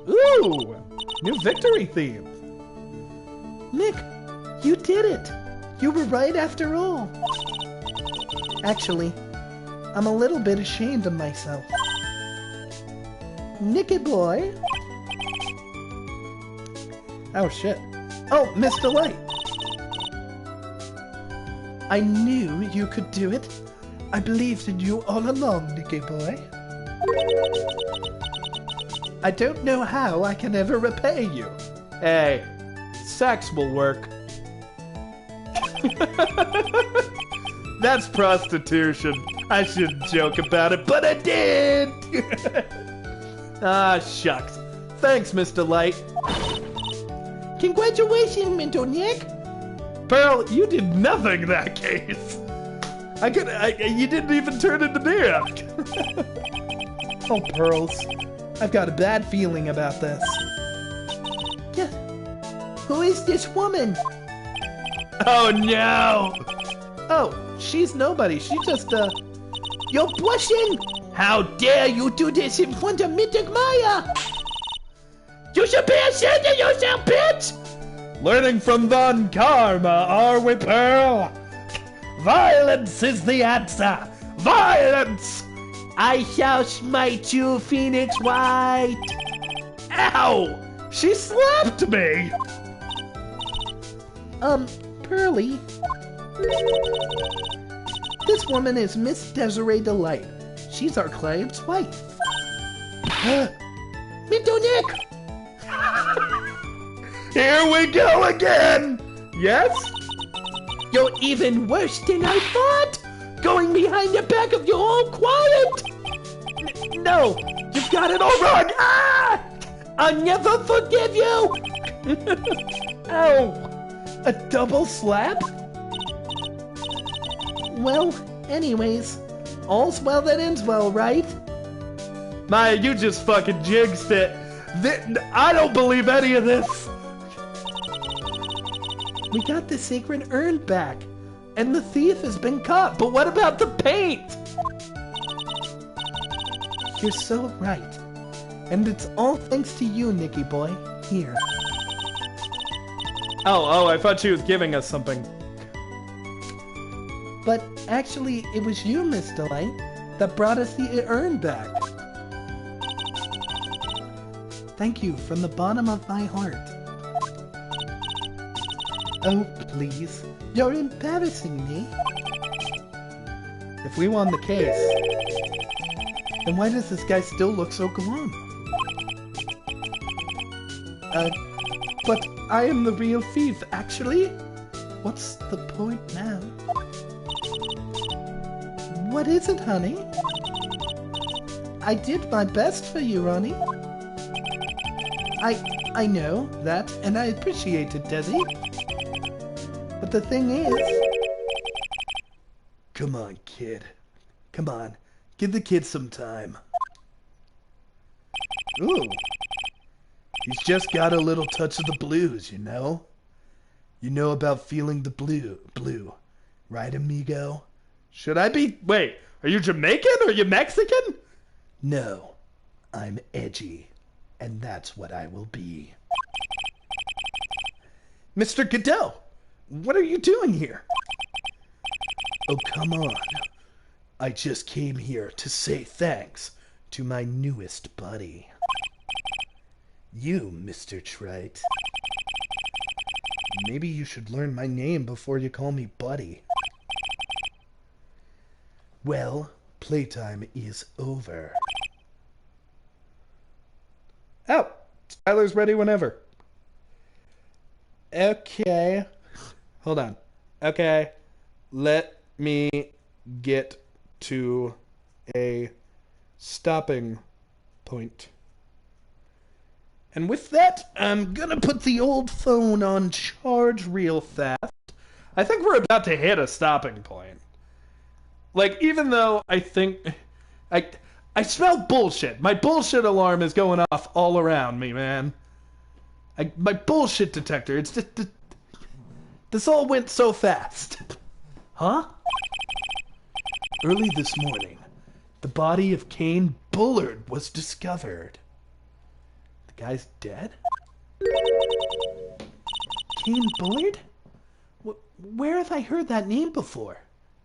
[SPEAKER 3] Ooh! New victory theme.
[SPEAKER 2] Nick, you did it. You were right after all. Actually, I'm a little bit ashamed of myself. Nicky boy.
[SPEAKER 1] Oh, shit.
[SPEAKER 2] Oh, Mr. Light. I knew you could do it. I believed in you all along, Nicky boy. I don't know how I can ever repay you.
[SPEAKER 1] Hey, sex will work.
[SPEAKER 3] That's prostitution. I shouldn't joke about it, but I did!
[SPEAKER 1] Ah, shucks. Thanks, Mr. Light.
[SPEAKER 2] Congratulations, Minto Nick.
[SPEAKER 1] Pearl, you did nothing in that case. You didn't even turn into Nick.
[SPEAKER 2] Oh, Pearls. I've got a bad feeling about this. Yeah. Who is this woman?
[SPEAKER 1] Oh, no.
[SPEAKER 2] Oh, she's nobody. She just, You're blushing! How dare you do this in front of Mythic Maya? You should be ashamed of yourself, bitch!
[SPEAKER 3] Learning from Von Karma, are we, Pearl? Violence is the answer! Violence!
[SPEAKER 2] I shall smite you, Phoenix White!
[SPEAKER 3] Ow! She slapped me!
[SPEAKER 2] Pearly. This woman is Miss Desiree Delight. She's our client's wife. Minto Nick!
[SPEAKER 3] Here we go again! Yes?
[SPEAKER 2] You're even worse than I thought! Going behind the back of your own client! No! You've got it all wrong! Ah! I'll never forgive you! Ow! A double slap? Well, anyways, all's well that ends well, right?
[SPEAKER 3] Maya, you just fucking jinxed it. I don't believe any of this.
[SPEAKER 2] We got the sacred urn back, and the thief has been caught, but what about the paint? You're so right. And it's all thanks to you, Nicky boy. Here.
[SPEAKER 1] Oh, I thought she was giving us something.
[SPEAKER 2] But actually, it was you, Miss Delight, that brought us the urn back. Thank you from the bottom of my heart. Oh, please. You're embarrassing me.
[SPEAKER 1] If we won the case, then why does this guy still look so glum?
[SPEAKER 2] But I am the real thief, actually. What's the point now? What is it, honey? I did my best for you, Ronnie. I know that, and I appreciate it, Desi. But the thing is...
[SPEAKER 3] Come on, kid. Come on. Give the kid some time. Ooh. He's just got a little touch of the blues, you know? You know about feeling the blue. Right, amigo?
[SPEAKER 1] Should I be... Wait, are you Jamaican or are you Mexican?
[SPEAKER 3] No, I'm edgy, and that's what I will be.
[SPEAKER 1] Mr. Gadon't, what are you doing here?
[SPEAKER 3] Oh, come on. I just came here to say thanks to my newest buddy.
[SPEAKER 2] You, Mr. Trite. Maybe you should learn my name before you call me Buddy. Well, playtime is over.
[SPEAKER 1] Oh, Tyler's ready whenever. Okay. Hold on. Okay. Let me get to a stopping point. And with that, I'm gonna put the old phone on charge real fast. I think we're about to hit a stopping point. Like, even though I think... I smell bullshit. My bullshit alarm is going off all around me, man. My bullshit detector, it's just... This all went so fast. Huh? Early this morning, the body of Cain Bullard was discovered. The guy's dead? Cain Bullard? Where have I heard that name before?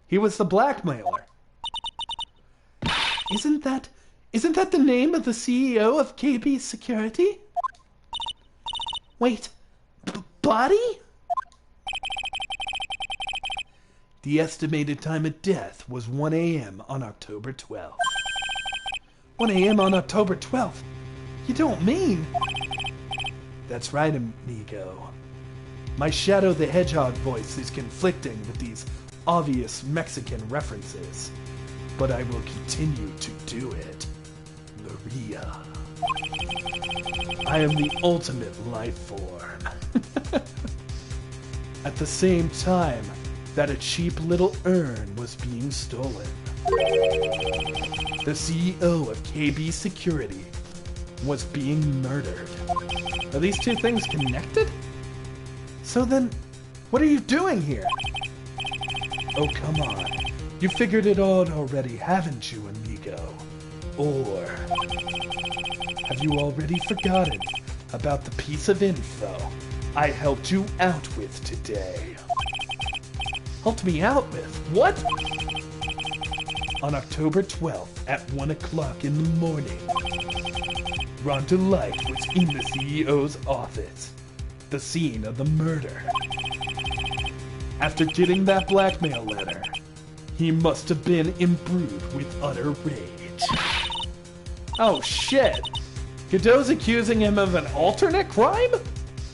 [SPEAKER 1] He was the blackmailer. Isn't that the name of the CEO of KB Security? Wait, body? The estimated time of death was 1 a.m. on October 12th. 1 a.m. on October 12th? You don't mean... That's right, amigo. My Shadow the Hedgehog voice is conflicting with these obvious Mexican references, but I will continue to do it. Maria. I am the ultimate life form. At the same time that a cheap little urn was being stolen, the CEO of KB Security was being murdered. Are these two things connected? So then, what are you doing here? Oh, come on. You figured it out already, haven't you, amigo? Or have you already forgotten about the piece of info I helped you out with today? Helped me out with? What? On October 12th at 1 o'clock in the morning, Rhonda Light was in the CEO's office, the scene of the murder. After getting that blackmail letter, he must have been imbued with utter rage. Oh shit! Godot's accusing him of an alternate crime?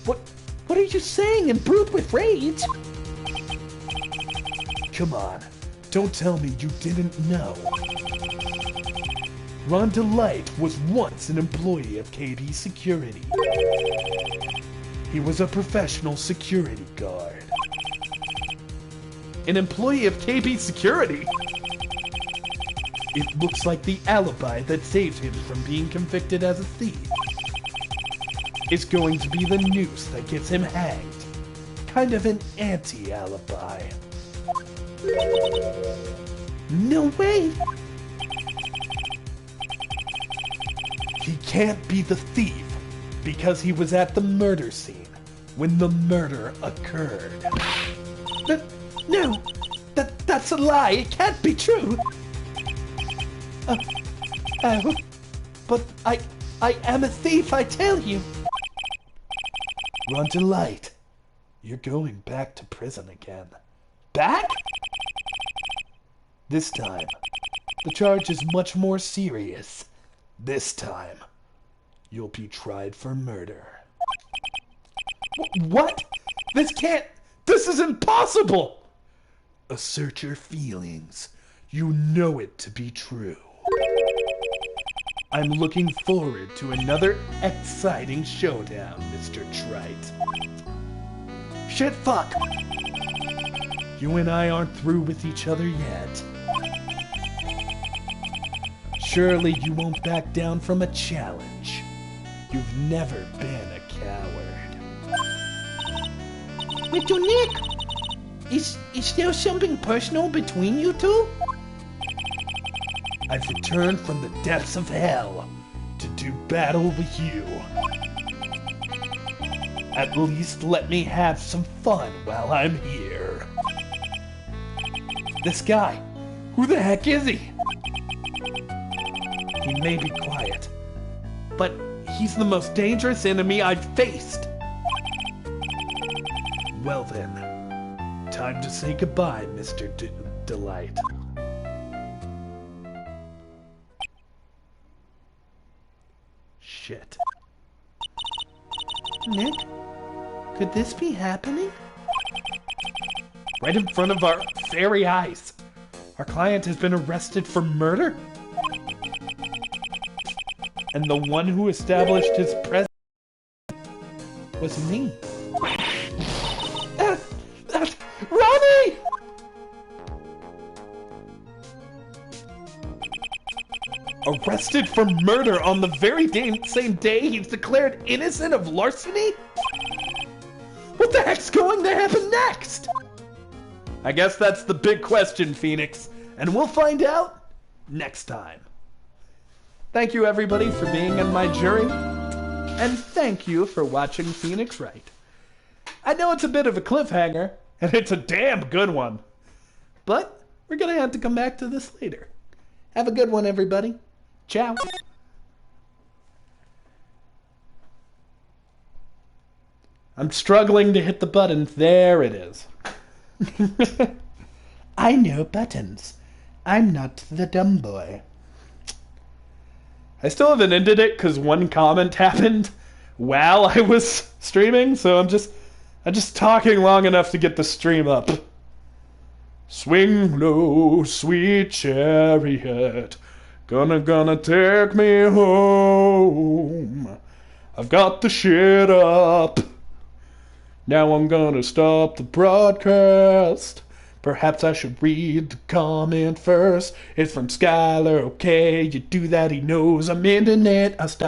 [SPEAKER 1] What are you saying, imbued with rage? Come on, don't tell me you didn't know. Rhonda Light was once an employee of KB Security. He was a professional security guard. An employee of KB Security? It looks like the alibi that saved him from being convicted as a thief is going to be the noose that gets him hanged. Kind of an anti-alibi. No way! He can't be the thief because he was at the murder scene when the murder occurred. No, that's a lie. It can't be true. But I am a thief, I tell you. Rhonda Light, you're going back to prison again. Back? This time, the charge is much more serious. This time, you'll be tried for murder. What? This is impossible! Assert your feelings. You know it to be true. I'm looking forward to another exciting showdown, Mr. Trite. Shit, fuck! You and I aren't through with each other yet. Surely you won't back down from a challenge. You've never been a coward. Wait, Nick! Is there something personal between you two? I've returned from the depths of hell to do battle with you. At least let me have some fun while I'm here. This guy, who the heck is he? He may be quiet, but He's the most dangerous enemy I've faced.
[SPEAKER 3] Well then, time to say goodbye, Mr. Delight. Shit.
[SPEAKER 1] Nick, could this be happening?
[SPEAKER 3] Right in front of our very eyes. Our client has been arrested for murder? And the one who established his presence was me. Ronnie! Arrested for murder on the very same day he's declared innocent of larceny? What the heck's going to happen next? I guess that's the big question, Phoenix, and we'll find out next time. Thank you, everybody, for being in my jury, and thank you for watching Phoenix Wright. I know it's a bit of a cliffhanger, and it's a damn good one, but we're gonna have to come back to this later. Have a good one, everybody. Ciao. I'm struggling to hit the button. There it is.
[SPEAKER 2] I know buttons. I'm not the dumb boy.
[SPEAKER 3] I still haven't ended it because one comment happened while I was streaming, so I'm just talking long enough to get the stream up. Swing low, sweet chariot, gonna take me home. I've got the shit up. Now I'm gonna stop the broadcast. Perhaps I should read the comment first. It's from Skylar. Okay, you do that, he knows I'm ending it. I'll stop.